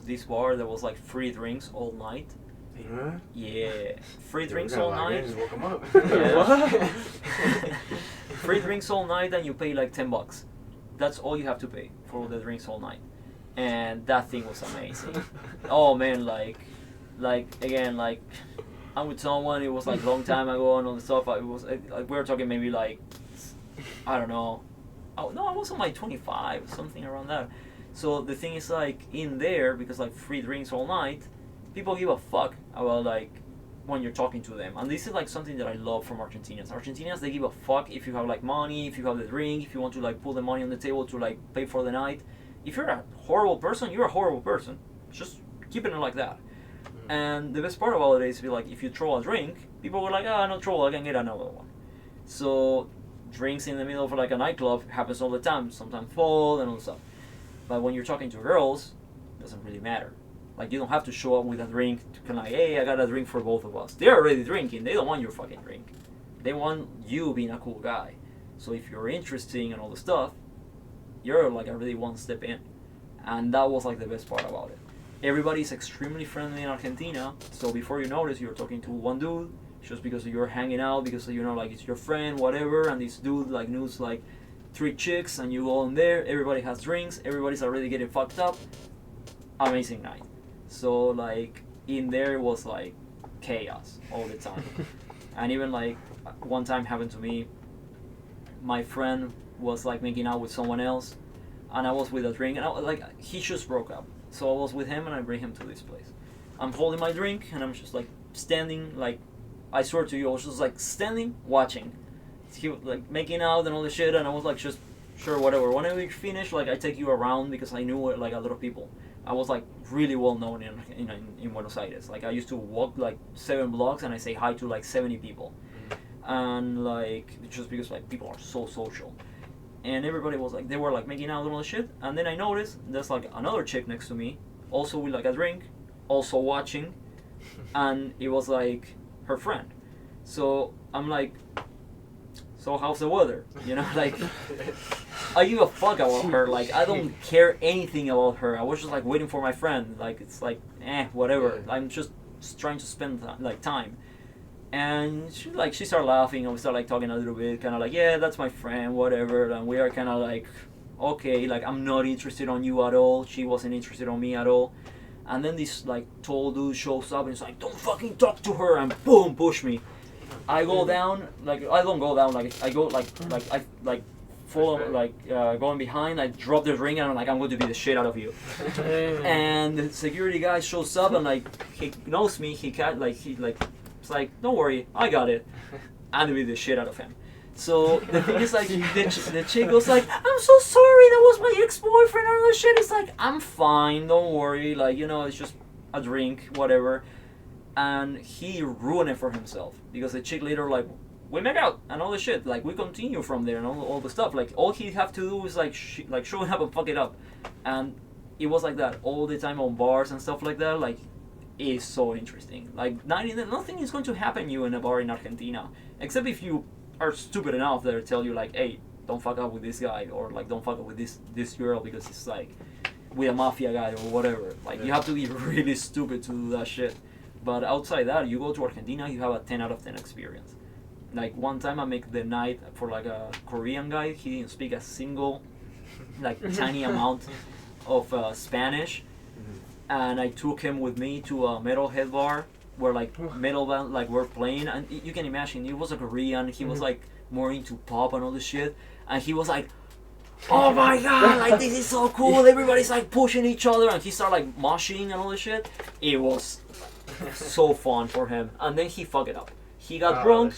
this bar that was like free drinks all night. Huh? Yeah, free drinks got all a lot of night. Just woke him up. Yeah. Free drinks all night, and you pay like $10. That's all you have to pay for the drinks all night, and that thing was amazing. Oh man, like again, like I'm with someone. It was like long time ago and all the stuff. It was like we were talking maybe like, I don't know, Oh no, I was on my 25, something around that. So the thing is like in there because like free drinks all night, people give a fuck about like when you're talking to them, and this is like something that I love from Argentinians. Argentinians, they give a fuck if you have like money, if you have the drink, if you want to like put the money on the table to like pay for the night. If you're a horrible person, you're a horrible person. Just keeping it like that. And the best part about it is like if you throw a drink, people were like, ah, no trouble, I can get another one. So drinks in the middle of like a nightclub happens all the time. Sometimes fall and all that stuff. But when you're talking to girls, it doesn't really matter. Like you don't have to show up with a drink to kind of like, hey, I got a drink for both of us. They're already drinking. They don't want your fucking drink. They want you being a cool guy. So if you're interesting and all the stuff, you're like a really one step in. And that was like the best part about it. Everybody's extremely friendly in Argentina. So before you notice, you're talking to one dude just because you're hanging out, because you know like it's your friend, whatever. And this dude like knows like 3 chicks, and you go in there. Everybody has drinks. Everybody's already getting fucked up. Amazing night. So like in there was like chaos all the time. And even like one time happened to me, my friend was like making out with someone else, and I was with a drink, and like he just broke up. So I was with him, and I bring him to this place. I'm holding my drink, and I'm just like standing, like I swear to you, I was just like standing watching. He was like making out and all this shit, and I was like just sure whatever. Whenever you finish, like I take you around because I knew like a lot of people. I was like really well known in Buenos Aires. Like I used to walk like 7 blocks and I say hi to like 70 people, and like just because like people are so social, and everybody was like they were like making out and all the shit. And then I noticed there's like another chick next to me, also with like a drink, also watching, and it was like her friend. So I'm like, so how's the weather? You know, like I give a fuck about her. Like I don't care anything about her. I was just like waiting for my friend. Like it's like whatever. I'm just trying to spend like time. And she started laughing, and we started like talking a little bit, kind of like, yeah, that's my friend, whatever. And we are kind of like, okay, like I'm not interested on you at all. She wasn't interested on me at all. And then this like tall dude shows up and it's like, don't fucking talk to her, and boom, push me. I go down, like I don't go down, like I go like I like follow like going behind. I drop the ring and I'm like, I'm going to beat the shit out of you. And the security guy shows up and like he knows me. It's like, don't worry, I got it. And I beat the shit out of him. So the thing is like the chick was like, I'm so sorry, that was my ex-boyfriend and all that shit. It's like, I'm fine, don't worry, like, you know, it's just a drink, whatever. And he ruined it for himself because the chick later like, we make out and all the shit, like we continue from there and all the stuff. Like all he'd have to do is like showing up and fuck it up. And it was like that all the time on bars and stuff like that. Like it's so interesting. Like nothing is going to happen to you in a bar in Argentina except if you are stupid enough that tell you like, hey, don't fuck up with this guy, or like don't fuck up with this girl because it's like with a mafia guy or whatever. Like you have to be really stupid to do that shit. But outside that, you go to Argentina, you have a 10 out of 10 experience. Like one time I make the night for like a Korean guy. He didn't speak a single like tiny amount of Spanish, and I took him with me to a metalhead bar where like metal band like were playing, and you can imagine he was a Korean. He was like more into pop and all this shit, and he was like, oh my god, like this is so cool. Everybody's like pushing each other, and he started like moshing and all this shit. It was so fun for him, and then he fucked it up. He got drunk.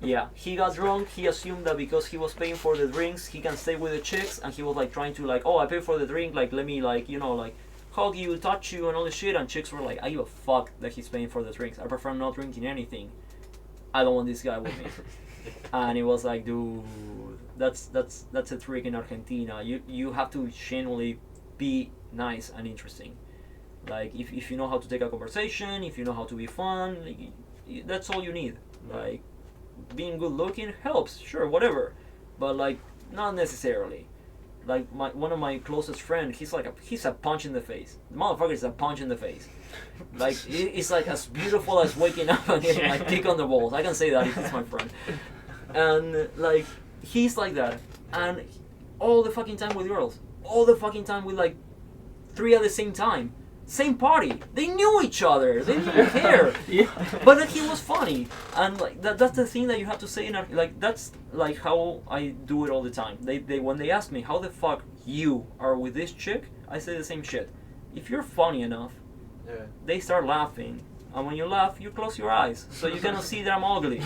Yeah, he got drunk. He assumed that because he was paying for the drinks, he can stay with the chicks, and he was like trying to like, oh, I paid for the drink, like let me like, you know, like hug you, touch you, and all this shit. And chicks were like, I give a fuck that he's paying for the drinks. I prefer not drinking anything. I don't want this guy with me. And it was like, dude, that's a trick in Argentina. You have to genuinely be nice and interesting. Like if you know how to take a conversation, if you know how to be fun, like, that's all you need. Like being good looking helps, sure, whatever, but like not necessarily. Like one of my closest friends, he's a punch in the face. The motherfucker is a punch in the face. Like it's like as beautiful as waking up and getting like kick on the balls. I can say that if he's my friend. And like he's like that, and all the fucking time with girls, all the fucking time with like 3 at the same time. same party. They knew each other. They didn't care. Yeah. But like, he was funny, and like that's the thing that you have to say. Like that's like how I do it all the time. They when they ask me how the fuck you are with this chick, I say the same shit. If you're funny enough, Yeah. they start laughing, and when you laugh, you close your eyes, so you cannot see that I'm ugly.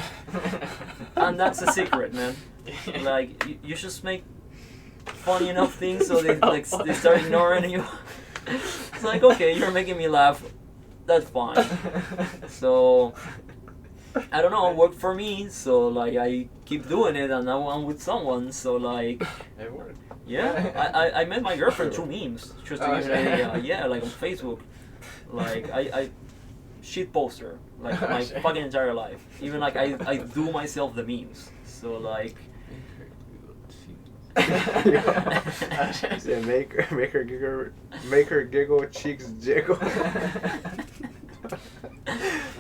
And that's the secret, man. Like you just make funny enough things so they start ignoring you. It's like, okay, you're making me laugh. That's fine. So I don't know, it worked for me. So like I keep doing it, and now I'm with someone. So like It worked. yeah, I met my girlfriend through memes. Just to give you an idea. Yeah, like on Facebook. Like I shit poster like my fucking entire life. Even like I do myself the memes. So like. Yeah, make her giggle, cheeks jiggle.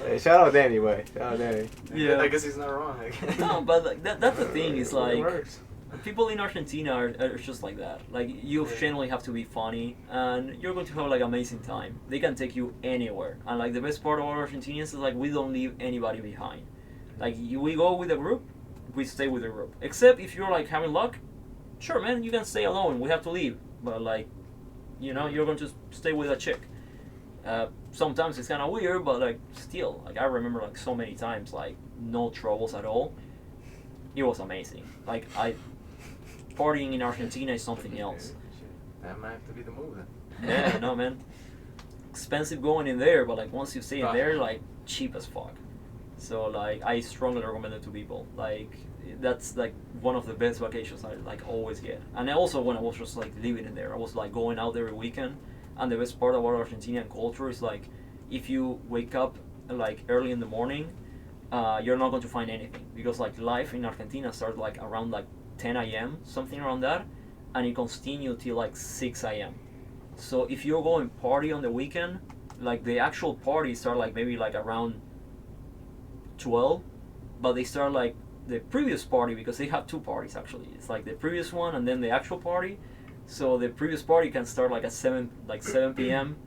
Hey, shout out Danny, boy. Shout out Danny. Yeah. I guess he's not wrong. No, but like, that's the thing. Is It like works. people in Argentina are just like that. Like you generally have to be funny, and you're going to have like amazing time. They can take you anywhere, and like the best part about Argentinians is like we don't leave anybody behind. Like we go with a group, we stay with the group. Except if you're like having luck. Sure, man, you can stay alone. We have to leave, but like, you know, you're going to stay with a chick. Sometimes it's kind of weird, but like, still, like I remember like so many times, like no troubles at all. It was amazing. Like partying in Argentina is something else. That might have to be the move then. Yeah, no, man. Expensive going in there, but like once you stay in there, like cheap as fuck. So like I strongly recommend it to people. Like that's like one of the best vacations I like always get. And also when I was just like living in there, I was like going out every weekend. And the best part about Argentinian culture is like if you wake up like early in the morning, you're not going to find anything because like life in Argentina starts like around like 10 a.m. something around that, and it continues till like 6 a.m. So if you're going party on the weekend, like the actual parties start like maybe like around 12, but they start like the previous party because they have two parties actually. It's like the previous one and then the actual party. So the previous party can start like at 7 p.m.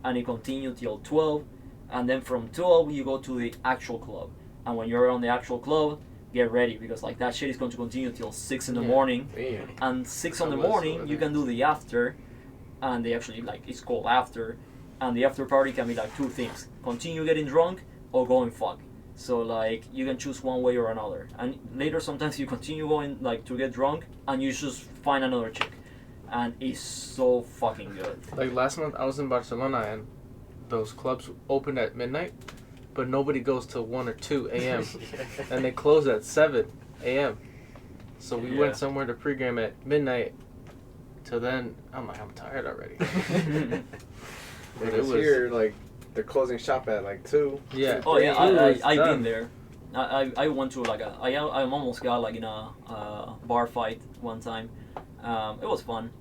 and it continues till 12, and then from 12 you go to the actual club. And when you're on the actual club, get ready because like that shit is going to continue till 6 in the morning. Damn. And 6 in the morning you can do the after, and they actually like it's called after, and the after party can be like two things: continue getting drunk or go and fuck. So like you can choose one way or another, and later sometimes you continue going like to get drunk and you just find another chick, and it's so fucking good. Like last month I was in Barcelona and those clubs open at midnight, but nobody goes till 1 or 2 a.m. and they close at 7 a.m. So we went somewhere to pregame at midnight. Till then, I'm like, I'm tired already. Because here, like, they're closing shop at like 2. Yeah. Oh yeah, I've done. been there. I went to like I almost got like in a bar fight one time. It was fun,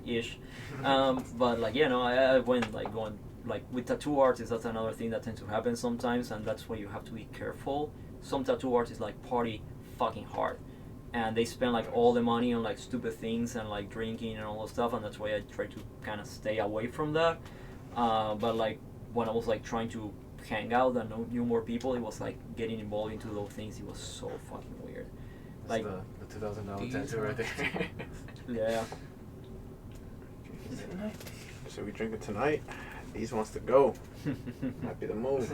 ish. But like I went like going like with tattoo artists. That's another thing that tends to happen sometimes, and that's why you have to be careful. Some tattoo artists like party fucking hard, and they spend like all the money on like stupid things and like drinking and all that stuff, and that's why I try to kind of stay away from that. But like when I was like trying to hang out and knew more people, it was like getting involved into those things. It was so fucking weird. That's Like the $2,000 tattoo right there. yeah. So we drinking tonight. These wants to go. Might be the move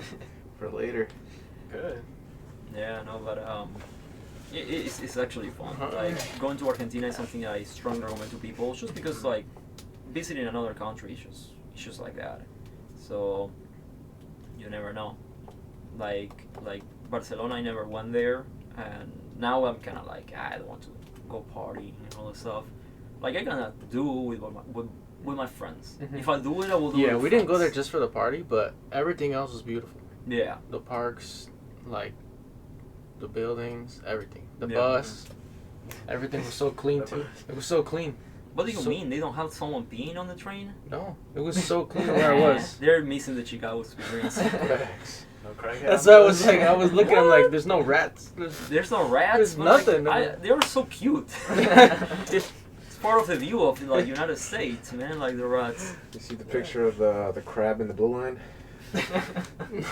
for later. Good. Yeah, no, but it's actually fun. Like going to Argentina is something I strongly recommend to people, just because like visiting another country is just like that. So you never know. Like Barcelona, I never went there, and now I'm kind of like I don't want to go party and all that stuff. Like I kind of do with my friends. Mm-hmm. If I do it, I will do it. Yeah, with we didn't go there friends. just for the party, but everything else was beautiful. Yeah. The parks, like the buildings, everything. The Yeah. bus, everything was so clean too. It was so clean. What do you So- mean? They don't have someone peeing on the train? No, it was so clean where I was. They're missing the Chicago experience. No crackhead. That's why I was like, I was looking. I'm like, there's no rats. There's no rats. There's but, like, nothing. they were so cute. It's part of the view of like United States, man. Like the rats. You see the picture of the crab in the blue line?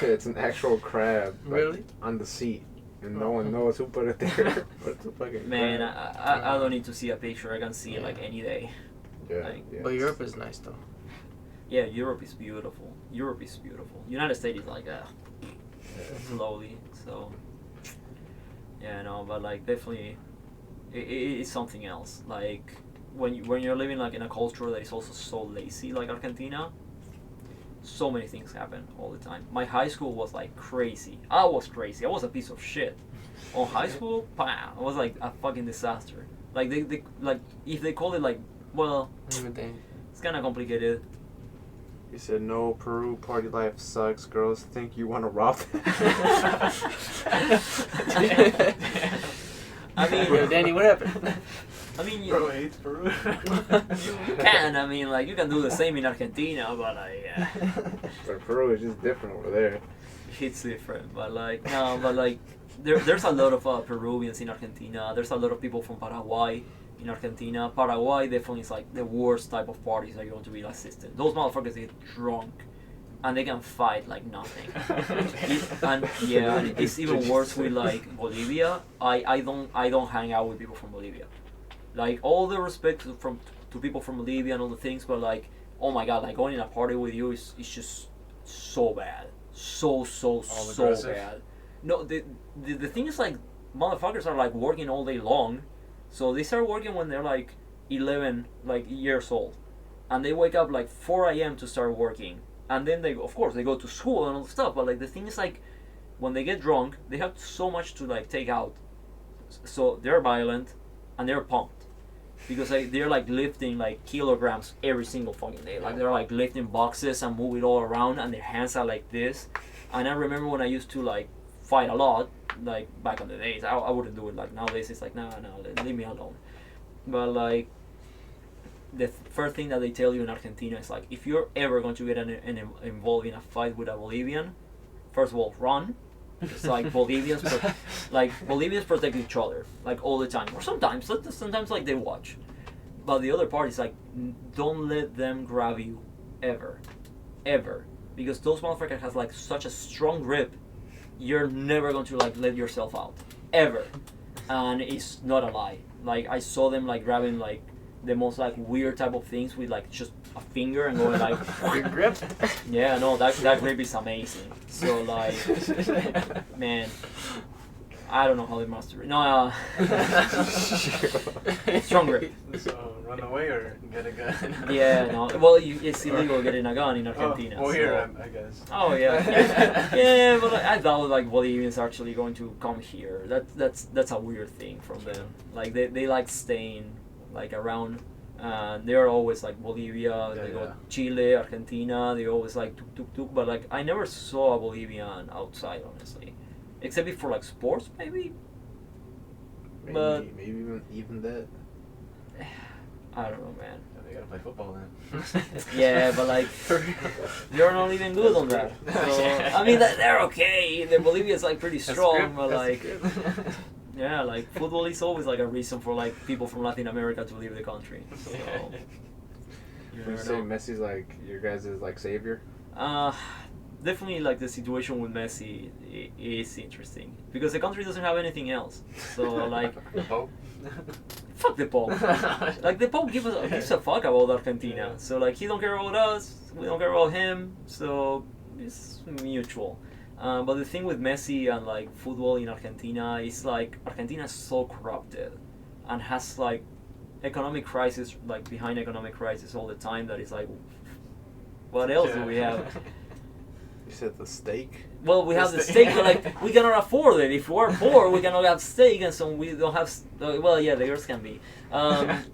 It's an actual crab. Like, Really? on the seat. And no one knows who put it there. But it's a fucking Man, crab. I don't need to see a picture. I can see it like any day. Yeah, like- yeah. But Europe is nice though. Yeah, Europe is beautiful. Europe is beautiful. United States is like slowly. So yeah, no, but like definitely, it's something else. Like when you're living like in a culture that is also so lazy, like Argentina. So many things happen all the time. My high school was like crazy. I was crazy. I was a piece of shit. On high school, I was like a fucking disaster. Like they like if they call it like, well, Everything. it's kind of complicated. You said no, Peru party life sucks. Girls think you want to rob them. I mean, Yo, Danny, what happened? I mean, Bro hates Peru. you can. I mean, like you can do the same in Argentina, but like, But Peru is just different over there. it's different. But like, no, but like, there's a lot of Peruvians in Argentina. There's a lot of people from Paraguay in Argentina. Paraguay definitely is like the worst type of parties that you want to be assisted. Those motherfuckers get drunk, and they can fight like nothing. And it's even worse with like Bolivia. I don't hang out with people from Bolivia. Like all the respect to people from Bolivia and all the things, but like, oh my god, like going in a party with you is just so bad, so aggressive. bad. No, the thing is like motherfuckers are like working all day long, so they start working when they're like 11 like years old, and they wake up like 4 a.m. to start working, and then they of course they go to school and all the stuff. But like the thing is like when they get drunk, they have so much to like take out, so they're violent and they're pumped. Because like, they're like lifting like kilograms every single fucking day. Like they're like lifting boxes and move it all around, and their hands are like this. And I remember when I used to like fight a lot, like back in the days. I wouldn't do it. Like nowadays it's like no, leave me alone. But like the first thing that they tell you in Argentina is like if you're ever going to get involved in a fight with a Bolivian, first of all run. It's like Bolivians protect each other like all the time, or sometimes like they watch, but the other part is like don't let them grab you ever, because those motherfuckers has like such a strong grip, you're never going to like let yourself out ever, and it's not a lie. Like I saw them like grabbing like the most like weird type of things with like just a finger and going like grip. yeah, no, that grip is amazing. So like, man, I don't know how they master it. No, strong grip. So run away or get a gun. Yeah, no. Well, it's illegal getting a gun in Argentina. Oh, well, so. here I guess. Oh yeah, yeah. But I doubt like Bolivians are actually going to come here. That's a weird thing from them. Like they like staying like around. They are always like Bolivia, they go Chile, Argentina, they always like tuk, but like I never saw a Bolivian outside, honestly, except for like sports maybe. But maybe even that. I don't know, man. They gotta play football then. Yeah, but like they're not even good on that. So, I mean they're okay. The Bolivia's like pretty strong, but like. Yeah, like football is always like a reason for like people from Latin America to leave the country. So, Would you say Messi's like your guys' like savior? Definitely like the situation with Messi is interesting because the country doesn't have anything else. So like, The Pope. fuck the Pope. Like the Pope gives a fuck about Argentina. So like he don't care about us, we don't care about him. So it's mutual. But the thing with Messi and like football in Argentina is like Argentina is so corrupted and has like economic crisis like behind economic crisis all the time that it's like what else do we have? You said the steak? Well, we have the steak, but like we cannot afford it. If we're poor, we cannot have steak, and so we don't have. Well, yeah, the girls can be. And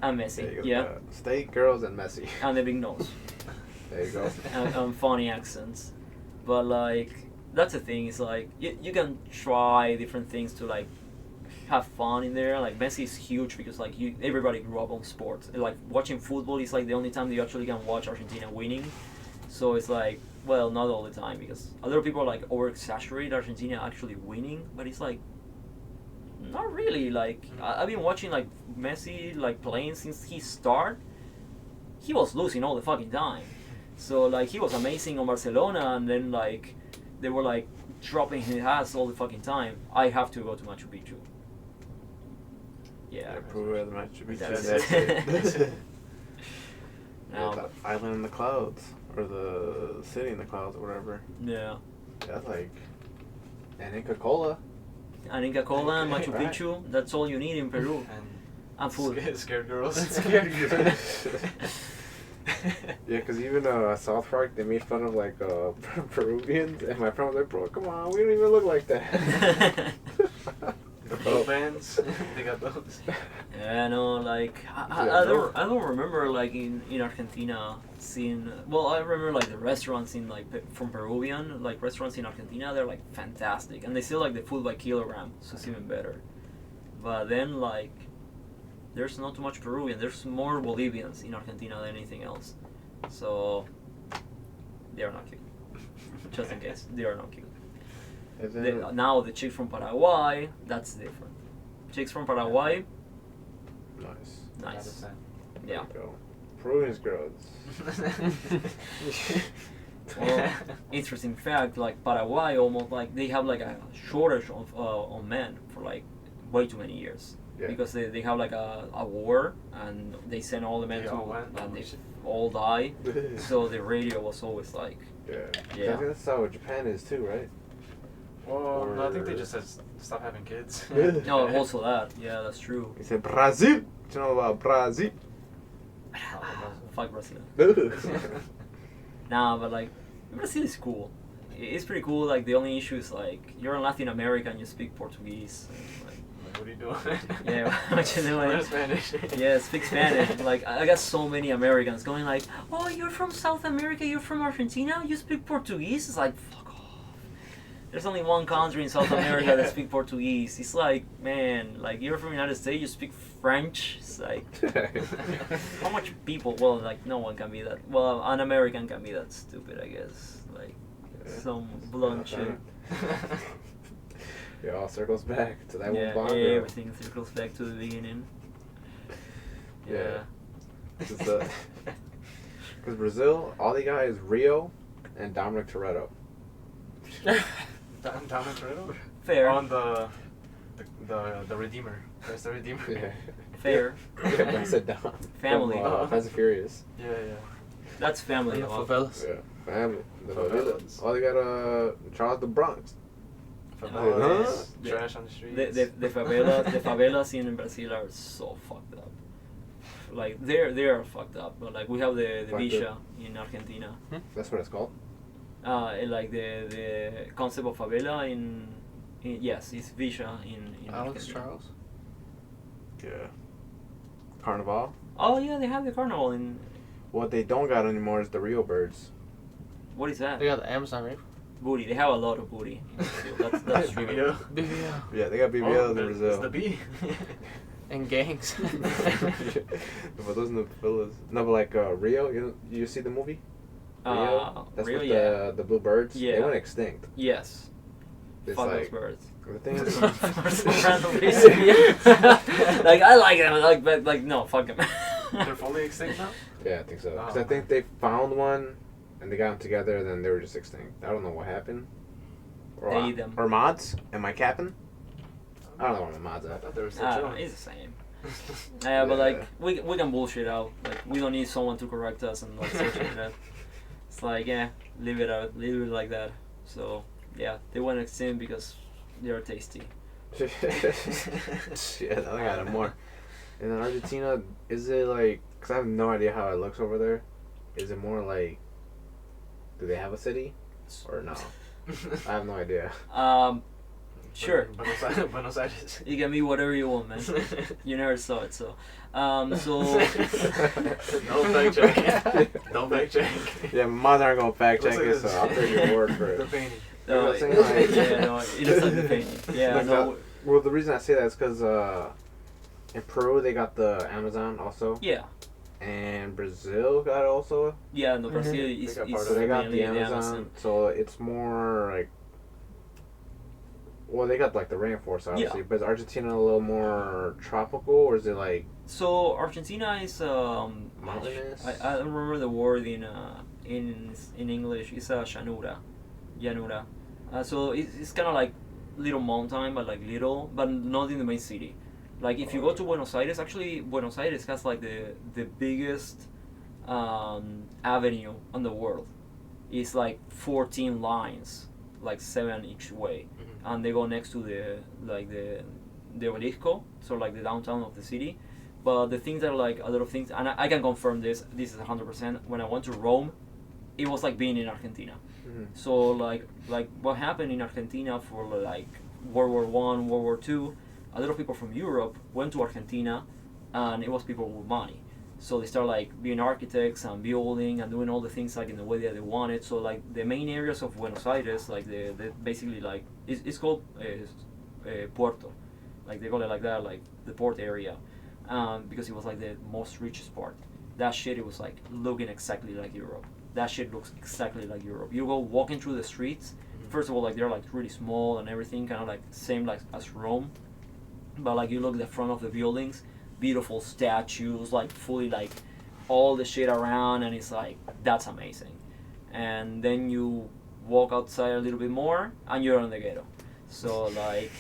Messi, yeah. Steak, girls, and Messi. And the big nose. There you go. And funny accents. But like that's the thing. It's like you can try different things to like have fun in there. Like Messi is huge because like everybody grew up on sports. And, like watching football is like the only time that you actually can watch Argentina winning. So it's like well, not all the time because a lot of people like over exaggerate Argentina actually winning, but it's like Not really. Like I've been watching like Messi like playing since he started. He was losing all the fucking time. So like he was amazing on Barcelona, and then like they were like dropping his ass all the fucking time. I have to go to Machu Picchu. Yeah. Peru has Machu Picchu. That's That's it. it. Now, Yeah, the island in the clouds, or the city in the clouds, or whatever. yeah. That's like, and Inca Cola. And Inca Cola and Machu Right. Picchu. That's all you need in Peru. And food. Scared girls. Scared girls. Yeah, because even South Park, they made fun of like Peruvians, and my friend was like, "Bro, come on, we don't even look like that." The boat bands, they got those. Yeah, no, like I don't remember like in Argentina seeing. Well, I remember like the restaurants in like from Peruvian like restaurants in Argentina. They're like fantastic, and they sell like the food by kilogram, so it's even better. But then like, there's not too much Peruvian. There's more Bolivians in Argentina than anything else. So they are not cute. Just in case, they are not cute. Now the chicks from Paraguay, that's different. Chicks from Paraguay, nice. Yeah. Peruvians girls. Well, interesting fact, like Paraguay almost like they have like a shortage of on men for like way too many years. Yeah. Because they have like a war and they send all the men to and they all die. So the radio was always like Yeah. Yeah. I think that's how Japan is too, right? Well, no, I think they just said stop having kids. No, also that. Yeah, that's true. He said Brazil. Do you know about Brazil? Fuck Brazil. Nah, but like Brazil is cool. It's pretty cool. Like the only issue is like you're in Latin America and you speak Portuguese. And, like, What are you doing? yeah, what you doing? Learn Spanish. Yeah, speak Spanish. Like I got so many Americans going like, "Oh, you're from South America. You're from Argentina. You speak Portuguese." It's like, fuck off. There's only one country in South America that speak Portuguese. It's like, man, like you're from the United States. You speak French. It's like, how much people? Well, like no one can be that. Well, an American can be that stupid, I guess. Like some blonde chick. It all circles back to that Yeah, one bond. girl. everything circles back to the beginning. Yeah. Because Brazil, all they got is Rio and Dominic Toretto. Dominic Toretto? Fair. On the Redeemer. That's the Redeemer. Yeah. Fair. Yeah, I said Dom. Family. From, Fast and Furious. Yeah. That's family. The Well, favelas. Yeah. Family. The Favelas. favelas. All they got Charles the Bronx. Favelas, Huh? trash on the streets. the favelas in Brazil are so fucked up. Like they are fucked up. But like we have the Fucked Villa up. in Argentina. That's what it's called. Like the concept of favela in yes, it's Villa in Alex Argentina. Charles. Yeah. Carnival. Oh yeah, they have the carnival in. What they don't got anymore is the Rio Birds. What is that? They got the Amazon, right? Booty. They have a lot of booty. in Brazil. That's true. BBL. BBL. Yeah, they got BBL in Brazil. It's the B. And gangs. But those are the villas. No, but like Rio, you see the movie? Rio? That's Rio, with yeah. the blue birds. Yeah. They went extinct. Yes. It's Fuck like those birds. the thing is, For some random reason. Like I like them, but like no, fuck them. They're fully extinct now? yeah, I think so. Because Oh, I think they found one, and they got them together, and then they were just extinct. I don't know what happened. Or, They eat them. Or mods? Am I capping? I don't know where my mods I at. thought they were still I don't chilling. know, it's the same. Yeah, but Yeah. like we can bullshit out. Like we don't need someone to correct us and like search it. It's like yeah, leave it out, leave it like that. So yeah, they went extinct because they are tasty. Yeah, I got it more. And then Argentina, is it like? Cause I have no idea how it looks over there. Is it more like? Do they have a city, or no? I have no idea. Sure. Buenos Aires. You can be whatever you want, man. You never saw it, so. So. No fact check. No fact check. Yeah, my mods aren't gonna fact check Looks it, so like I'll take your word for The it. painting. No, I'm saying, like- yeah, no, it looks like the painting. Yeah, Like no. that- Well, the reason I say that is because in Peru they got the Amazon also, Yeah, and Brazil got it also. yeah, no, Brazil They is got part So they got mainly the Amazon, so it's more like Well, they got like the rainforest, obviously, but is Argentina a little more tropical, or is it like So Argentina is mountainous? I don't remember the word in English. It's llanura. So it's kind of like little mountain, but like little, but not in the main city. Like if you go to Buenos Aires, actually Buenos Aires has like the biggest avenue on the world. It's like 14 lines, like 7 each way, and they go next to the obelisco, so like the downtown of the city. But the things that are like a lot of things, and I can confirm this is 100%. When I went to Rome, it was like being in Argentina. So like what happened in Argentina for like World War One, World War Two, a lot of people from Europe went to Argentina, and it was people with money. So they start like being architects and building and doing all the things like in the way that they wanted. So like the main areas of Buenos Aires, like the basically like it's called Puerto, like they call it like that, like the port area, because it was like the most richest part. That shit, it was like looking exactly like Europe. That shit looks exactly like Europe. You go walking through the streets. First of all, like they're like really small and everything, kind of like same like as Rome. But like you look at the front of the buildings, beautiful statues, like fully like all the shit around, and it's like that's amazing. And then you walk outside a little bit more, and you're in the ghetto. So like,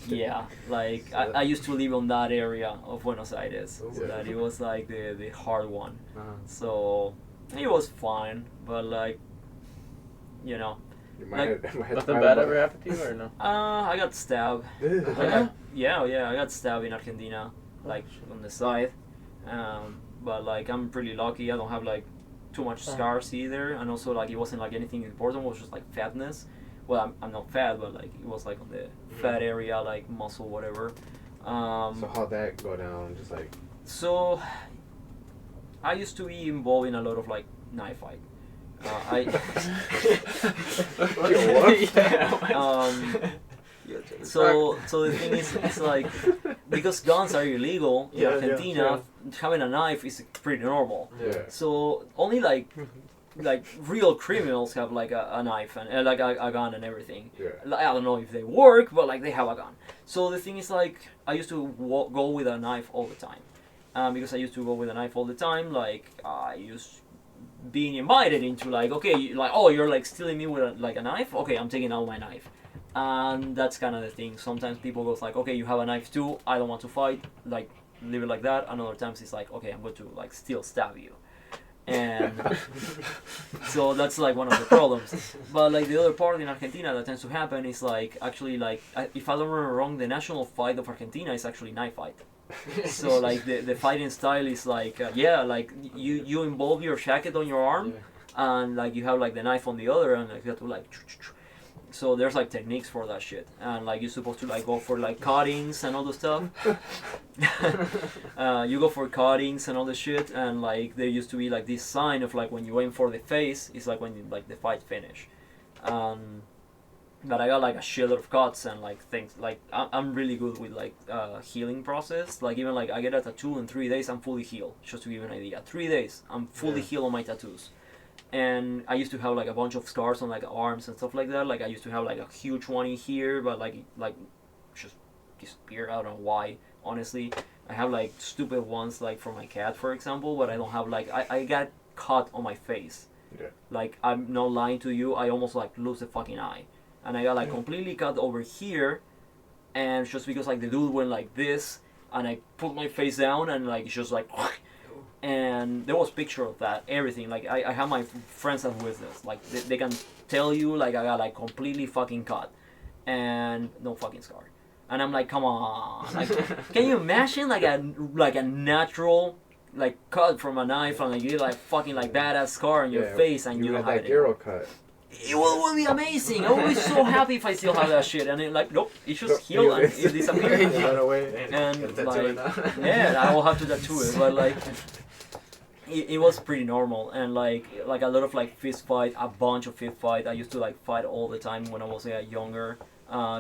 yeah, like I used to live on that area of Buenos Aires. So that it was like the hard one. So it was fine, but like, you know. Nothing bad ever happened to you, or no? I got stabbed. I got stabbed in Argentina, like on the side. But like I'm pretty lucky. I don't have like too much scars either, and also like it wasn't like anything important. It was just like fatness. Well, I'm not fat, but like it was like on the fat area, like muscle, whatever. So how'd that go down? Just like. So, I used to be involved in a lot of like knife fight. So the thing is, it's like because guns are illegal in Argentina, having a knife is pretty normal. So only like real criminals have like a knife and like a gun and everything. I don't know if they work, but like they have a gun. So the thing is, like I used to go with a knife all the time, because I used to go with a knife all the time. Like I used being invited into like, okay, like, oh, you're like stealing me with a knife. Okay, I'm taking out my knife. And that's kind of the thing. Sometimes people go like, okay, you have a knife too, I don't want to fight, like leave it like that. And other times it's like, okay, I'm going to like still stab you. And so that's like one of the problems. But like the other part in Argentina that tends to happen is like actually like, if I don't remember wrong, the national fight of Argentina is actually knife fight. So like the fighting style is like like you involve your jacket on your arm, and like you have like the knife on the other, and like you have to like. So there's like techniques for that shit, and like you're supposed to like go for like cuttings and all the stuff. You go for cuttings and all the shit, and like there used to be like this sign of like when you aim for the face, it's like when like the fight finish. But I got like a shitload of cuts and like things. Like I'm really good with like healing process. Like even like I get a tattoo in 3 days, I'm fully healed. Just to give you an idea, 3 days I'm fully healed on my tattoos. And I used to have like a bunch of scars on like arms and stuff like that. Like I used to have like a huge one in here, but like just disappeared. I don't know why. Honestly, I have like stupid ones like for my cat, for example. But I don't have like I got cut on my face. Like I'm not lying to you. I almost like lose the fucking eye. And I got like completely cut over here, and just because like the dude went like this, and I put my face down, and like it's just like, and there was picture of that, everything. Like I have my friends that witness, like they can tell you like I got like completely fucking cut, and no fucking scar. And I'm like, come on, like can you imagine like a natural like cut from a knife, and like you get like fucking like badass scar on your face, and you don't have it. Euro cut. It would be amazing. I would be so happy if I still have that shit. And it like, nope, it's just healed and it disappeared. And like, I will have to tattoo it. But like, it was pretty normal. And like a lot of like fist fight, a bunch of fist fight. I used to like fight all the time when I was younger.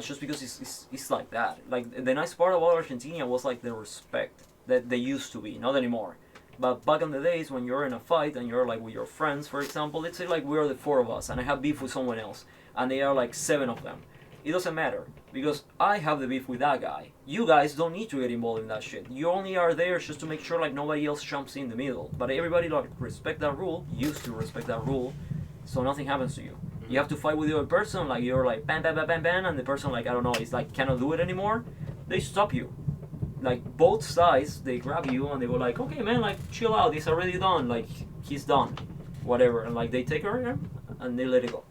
Just because it's like that. Like the nice part about Argentina was like the respect that they used to be, not anymore. But back in the days when you're in a fight and you're like with your friends, for example, let's say like we're the 4 of us and I have beef with someone else and they are like 7 of them. it doesn't matter because I have the beef with that guy. You guys don't need to get involved in that shit. You only are there just to make sure like nobody else jumps in the middle. But everybody like respect that rule, used to respect that rule, so nothing happens to you. You have to fight with the other person, like you're like bam bam bam bam bam, and the person like I don't know is like cannot do it anymore. They stop you. Like both sides, they grab you and they go like, okay man, like chill out, he's already done, like he's done, whatever, and like they take her and they let it go.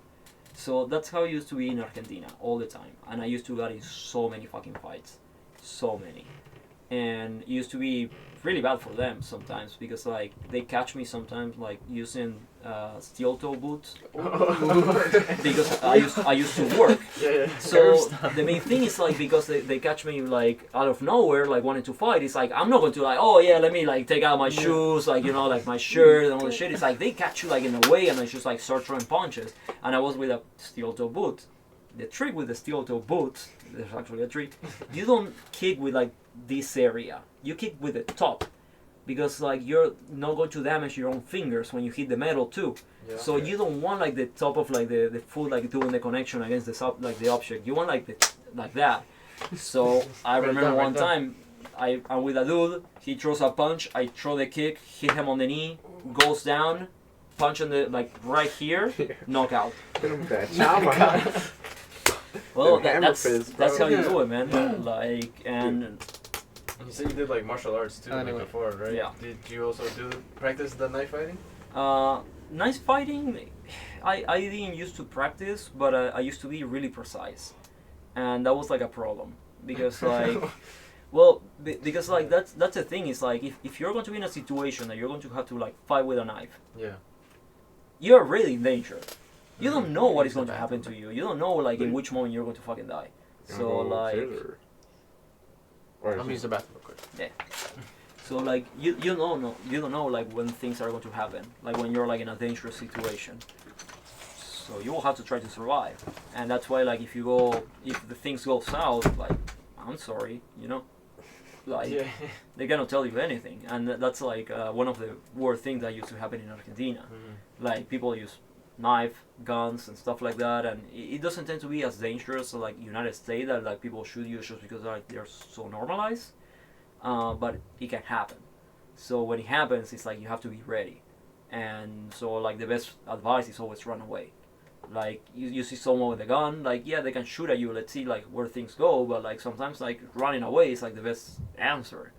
So that's how it used to be in Argentina all the time, and I used to get in so many fucking fights, so many, and it used to be really bad for them sometimes because like they catch me sometimes like using steel toe boots because I used to work. So the main thing is like because they catch me like out of nowhere like wanting to fight. It's like I'm not going to like oh yeah let me like take out my shoes like you know like my shirt and all the shit. It's like they catch you like in a way and I just like start throwing punches. And I was with a steel toe boot. The trick with the steel toe boot, there's actually a trick. You don't kick with like this area. You kick with the top. Because like you're not going to damage your own fingers when you hit the metal too. Yeah, so you don't want like the top of like the foot like doing the connection against the like the object. You want like like that. So I remember one time I'm with a dude, he throws a punch, I throw the kick, hit him on the knee, goes down, punch on the like right here, knockout. Well that's how you do it, man. Like and you said you did like martial arts too like before, right? Yeah. Did you also practice the knife fighting? Knife fighting, I didn't used to practice, but I used to be really precise, and that was like a problem because like, well, because like that's the thing is like if you're going to be in a situation that you're going to have to like fight with a knife, you're really in danger. You don't know what is going to happen to you. You don't know like in which moment you're going to fucking die. So like. I'm use the bathroom real quick. Yeah. So like you don't know like when things are going to happen, like when you're like in a dangerous situation. So you will have to try to survive, and that's why like if the things go south, like I'm sorry, you know, like they cannot tell you anything, and that's like one of the worst things that used to happen in Argentina. Like people use knife, guns, and stuff like that, and it doesn't tend to be as dangerous as like United States that like people shoot you just because like they're so normalized, but it can happen. So when it happens, it's like you have to be ready, and so like the best advice is always run away. Like you see someone with a gun, like yeah they can shoot at you. Let's see like where things go, but like sometimes like running away is like the best answer.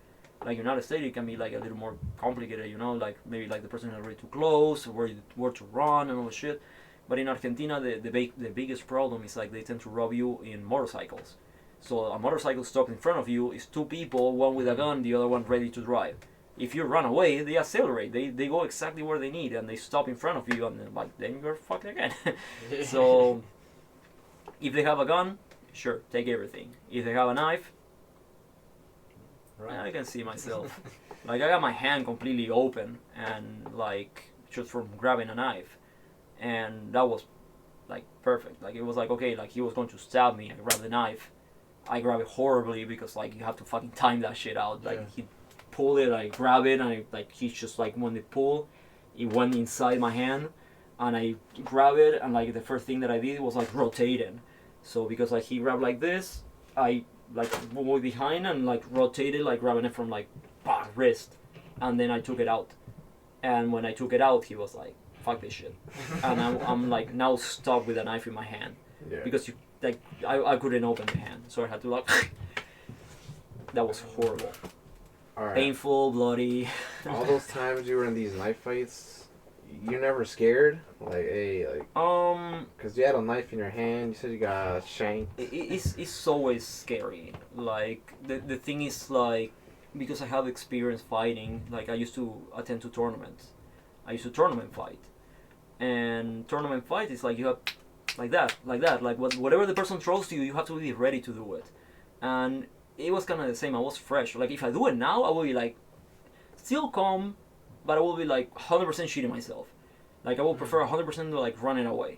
Like United States, it can be like a little more complicated, you know, like maybe like the person is already too close, or where to run and all the shit. But in Argentina, the biggest problem is like they tend to rob you in motorcycles. So a motorcycle stopped in front of you is two people, one with a gun, the other one ready to drive. If you run away, they accelerate. They go exactly where they need, and they stop in front of you, and then you're fucked again. So if they have a gun, sure, take everything. If they have a knife, I can see myself. Like I got my hand completely open and like just from grabbing a knife, and that was like perfect. Like it was like okay, like he was going to stab me. I grabbed the knife. I grabbed it horribly because like you have to fucking time that shit out. Like he pulled it, I grabbed it, and like he just like when they pull, it went inside my hand, and I grabbed it, and like the first thing that I did was like rotating. So because like he grabbed like this, I like moved behind and like rotated, like grabbing it from like wrist, and then I took it out. And when I took it out, he was like, "Fuck this shit," and I'm like now stuck with a knife in my hand because you like I couldn't open the hand, so I had to like. That was horrible. All right. Painful, bloody. All those times you were in these knife fights, you never scared? Like, hey, like... Because you had a knife in your hand, you said you got shanked. It's always scary. Like, the thing is, like, because I have experience fighting, like, I used to attend to tournaments. I used to tournament fight. And tournament fight is like, you have... Like that. Like, whatever the person throws to you, you have to be ready to do it. And it was kind of the same. I was fresh. Like, if I do it now, I will be, like, still calm, but I will be, like, 100% shitting myself. Like, I will prefer 100% to, like, running away.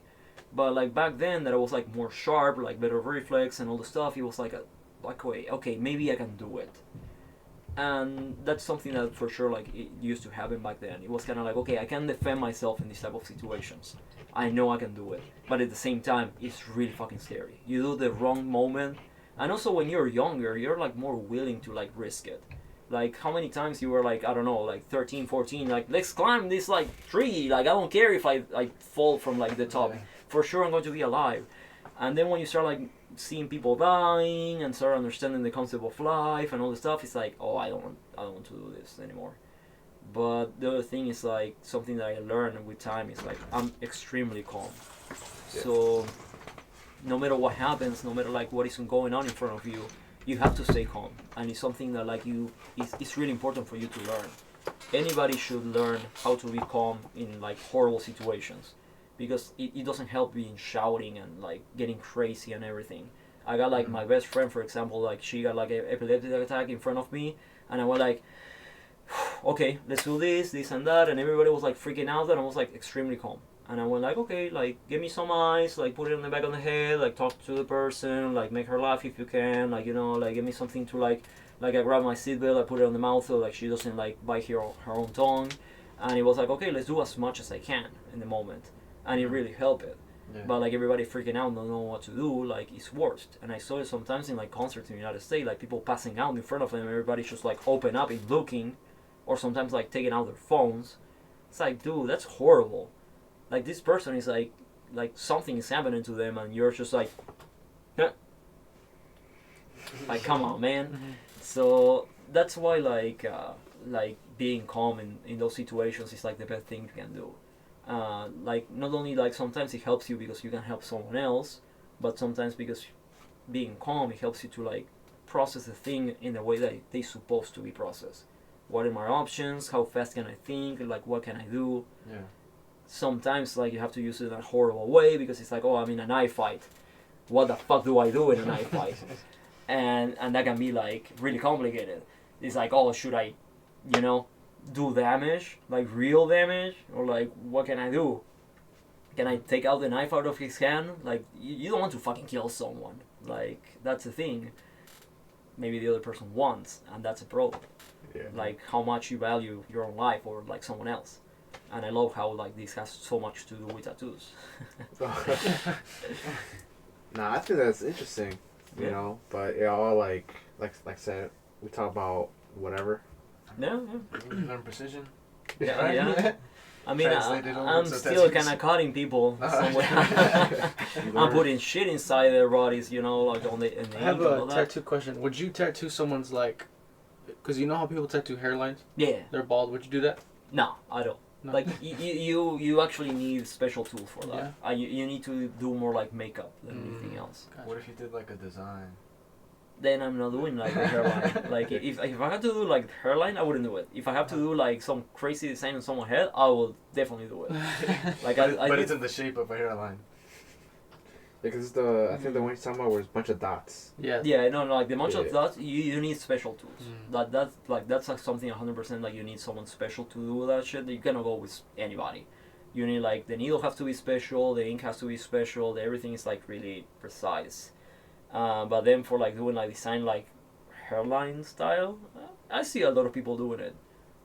But, like, back then, that I was, like, more sharp, like, better reflex and all the stuff, it was, like, okay, maybe I can do it. And that's something that, for sure, like, it used to happen back then. It was kind of like, okay, I can defend myself in these type of situations. I know I can do it. But at the same time, it's really fucking scary. You do the wrong moment, and also when you're younger, you're like more willing to like risk it. Like how many times you were like, I don't know, like 13, 14, like let's climb this like tree. Like I don't care if I fall from like the top. Yeah. For sure I'm going to be alive. And then when you start like seeing people dying and start understanding the concept of life and all this stuff, it's like, oh, I don't want to do this anymore. But the other thing is like something that I learned with time is like I'm extremely calm. Yeah. So no matter what happens, no matter like what is going on in front of you, you have to stay calm. And it's something that like it's really important for you to learn. Anybody should learn how to be calm in like horrible situations, because it doesn't help being shouting and like getting crazy and everything. I got like my best friend, for example, like she got like an epileptic attack in front of me, and I was like, okay, let's do this and that, and everybody was like freaking out, and I was like extremely calm. And I went like, okay, like give me some ice, like put it on the back of the head, like talk to the person, like make her laugh if you can, like, you know, like give me something to like I grab my seatbelt, I put it on the mouth so like she doesn't like bite her own tongue. And it was like, okay, let's do as much as I can in the moment. And it really helped it. Yeah. But like everybody freaking out, don't know what to do, like it's worst. And I saw it sometimes in like concerts in the United States, like people passing out in front of them, everybody just like open up and looking, or sometimes like taking out their phones. It's like, dude, that's horrible. Like this person is like something is happening to them, and you're just like, huh? Like come on, man. Mm-hmm. So that's why like being calm in those situations is like the best thing you can do. Like not only like sometimes it helps you because you can help someone else, but sometimes because being calm, it helps you to like process the thing in the way that they're supposed to be processed. What are my options? How fast can I think? Like what can I do? Yeah. Sometimes like you have to use it in a horrible way because it's like, oh, I'm in a knife fight. What the fuck do I do in a knife fight? And that can be like really complicated. It's like, oh, should I, you know, do damage, like real damage, or like what can I do? Can I take out the knife out of his hand? Like you don't want to fucking kill someone. Like that's the thing. Maybe the other person wants, and that's a problem. Yeah. Like how much you value your own life or like someone else. And I love how like this has so much to do with tattoos. Nah, I think that's interesting. You Yeah. know, but it all like I said, we talk about whatever. Yeah. Learn precision. Yeah. Yeah. I mean, Translated over I'm to still tattoos. kind of cutting people somewhere. I'm putting shit inside their bodies, you know, like on the in the I have ink and a all that. tattoo question. Would you tattoo someone's like, because you know how people tattoo hairlines? Yeah. They're bald. Would you do that? No, I don't. No. Like you actually need special tools for that. Yeah. You need to do more like makeup than anything else. What if you did like a design? Then I'm not doing like the hairline. Like if I have to do like hairline, I wouldn't do it. If I have to do like some crazy design on someone's head, I will definitely do it. Like But I it's in the shape of a hairline. Because I think the one you're talking about was a bunch of dots. Yeah. yeah, no, like the bunch of Yeah. that you need special tools. Mm. That's like something 100% like you need someone special to do that shit. You cannot go with anybody. You need like the needle has to be special, the ink has to be special, everything is like really precise. But then for like doing like design like hairline style, I see a lot of people doing it.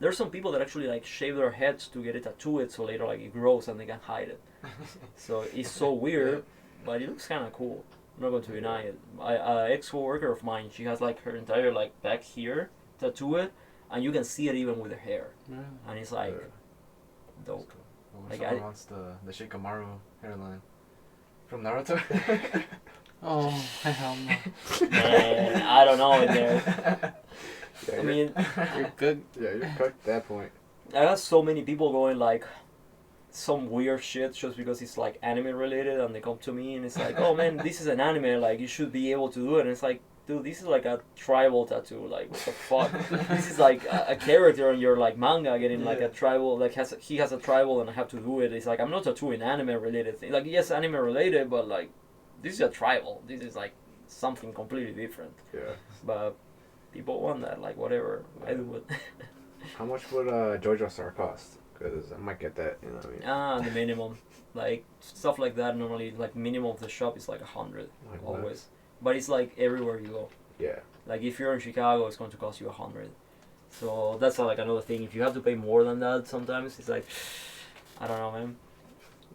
There's some people that actually like shave their heads to get it tattooed so later like it grows and they can hide it. So it's so weird, but it looks kind of cool. I'm not going to deny it. Ex-co-worker of mine, she has like her entire like back here tattooed, and you can see it even with her hair, and it's like dope. What Like if someone wants the Shikamaru hairline from Naruto? Oh, hell no. Man, I don't know in there. Yeah, I mean, You're good. yeah, you're cooked at that point. I got so many people going like some weird shit just because it's like anime related, and they come to me and it's like, oh man, this is an anime, like you should be able to do it. And it's like, dude, this is like a tribal tattoo, like what the fuck? This is like a character in your like manga getting like a tribal, like he has a tribal and I have to do it. It's like I'm not tattooing anime related thing. Like yes, anime related, but like this is a tribal. This is like something completely different. Yeah. But people want that, like whatever. I do it. How much would JoJo Star cost? Because I might get that. You know what I mean? The minimum, like stuff like that. Normally, like minimum of the shop is like 100 Like what? always. But it's like everywhere you go. Yeah. Like if you're in Chicago, it's going to cost you 100. So that's like another thing. If you have to pay more than that, sometimes it's like, I don't know, man.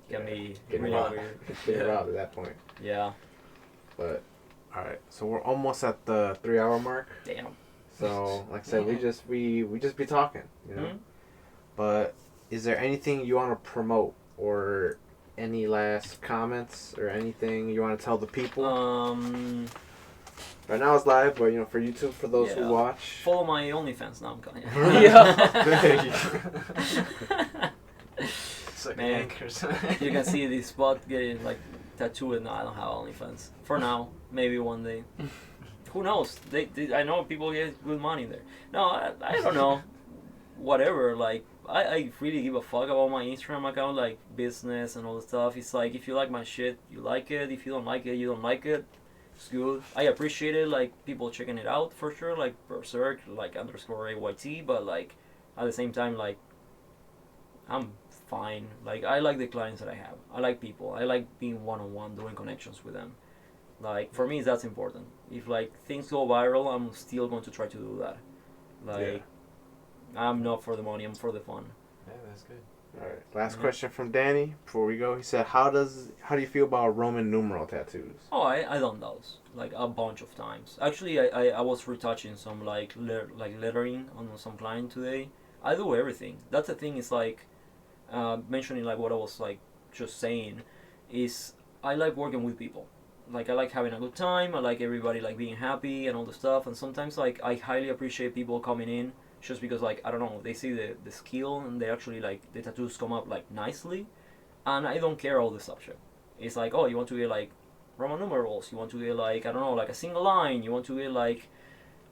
can be Getting really robbed. weird. Getting Yeah. robbed at that point. Yeah. But all right, so we're almost at the 3-hour mark. Damn. So like I said, we just be talking, you know. Mhm. But is there anything you want to promote or any last comments or anything you want to tell the people? Right now it's live, but you know, for YouTube, for those who Yeah. watch. Follow my OnlyFans now. I'm calling it. There you It's like Man, anchors. You can see the spot getting like tattooed. No, I don't have OnlyFans for now. Maybe one day. Who knows? I know people get good money there. No, I don't know. Whatever. Like I really give a fuck about my Instagram account, like business and all the stuff. It's like if you like my shit, you like it. If you don't like it, you don't like it. It's good. I appreciate it. Like people checking it out for sure. Like Berserk, like _AYT. But like at the same time, like I'm fine. Like I like the clients that I have. I like people. I like being one-on-one, doing connections with them. Like for me, that's important. If like things go viral, I'm still going to try to do that. Like I'm not for the money. I'm for the fun. Yeah, that's good. All right. Last question from Danny before we go. He said, "How do you feel about Roman numeral tattoos?" Oh, I done those like a bunch of times. Actually, I was retouching some like lettering on some client today. I do everything. That's the thing. Is like mentioning like what I was like just saying is I like working with people. Like I like having a good time. I like everybody like being happy and all the stuff. And sometimes like I highly appreciate people coming in just because like I don't know, they see the skill and they actually like the tattoos come up like nicely, and I don't care all the subject. It's like, oh, you want to get like Roman numerals, you want to get like I don't know, like a single line, you want to get like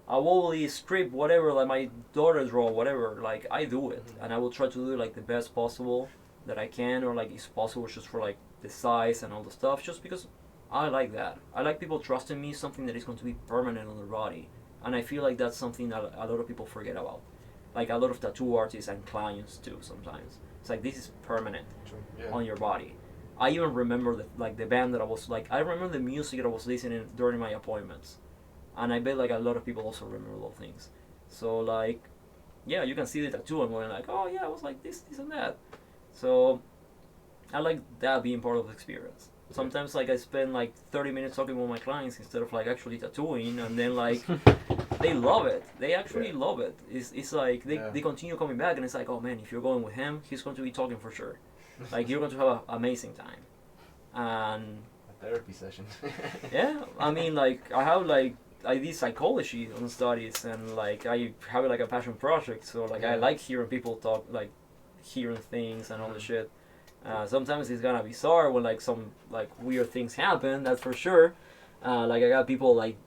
a woolly script, whatever, like my daughter draw, whatever. Like I do it, and I will try to do it like the best possible that I can, or like it's possible just for like the size and all the stuff, just because I like that. I like people trusting me, something that is going to be permanent on their body. And I feel like that's something that a lot of people forget about. Like a lot of tattoo artists and clients too sometimes. It's like this is permanent on your body. I even remember the band that I was like, I remember the music that I was listening during my appointments. And I bet like a lot of people also remember those things. So like, yeah, you can see the tattoo and going like, oh yeah, I was like this and that. So I like that being part of the experience. Sometimes like I spend like 30 minutes talking with my clients instead of like actually tattooing, and then like they love it. They actually love it. It's like they continue coming back, and it's like, oh man, if you're going with him, he's going to be talking for sure. Like you're going to have an amazing time. And a therapy session. yeah, I mean like I did psychology on studies, and like I have like a passion project, so like I like hearing people talk, like hearing things and all the shit. Sometimes it's gonna be bizarre when like some like weird things happen, that's for sure. Like I got people like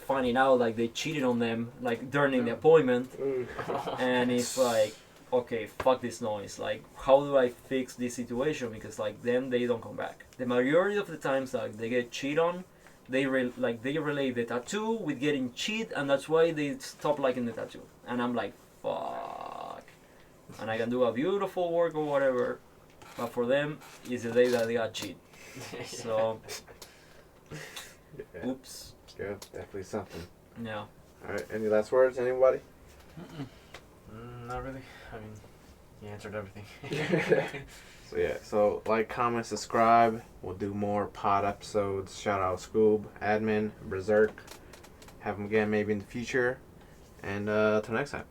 finding out like they cheated on them like during the appointment, and it's like, okay, fuck this noise. Like how do I fix this situation? Because like then they don't come back. The majority of the times like they get cheated on, they relate the tattoo with getting cheated, and that's why they stop liking the tattoo. And I'm like, fuck. And I can do a beautiful work or whatever. But for them, it's the day that they got cheated. So, oops. Yeah, definitely something. Yeah. All right. Any last words, anybody? Not really. I mean, you answered everything. So yeah. So like, comment, subscribe. We'll do more pod episodes. Shout out Scoob, Admin, Berserk. Have them again maybe in the future. And till next time.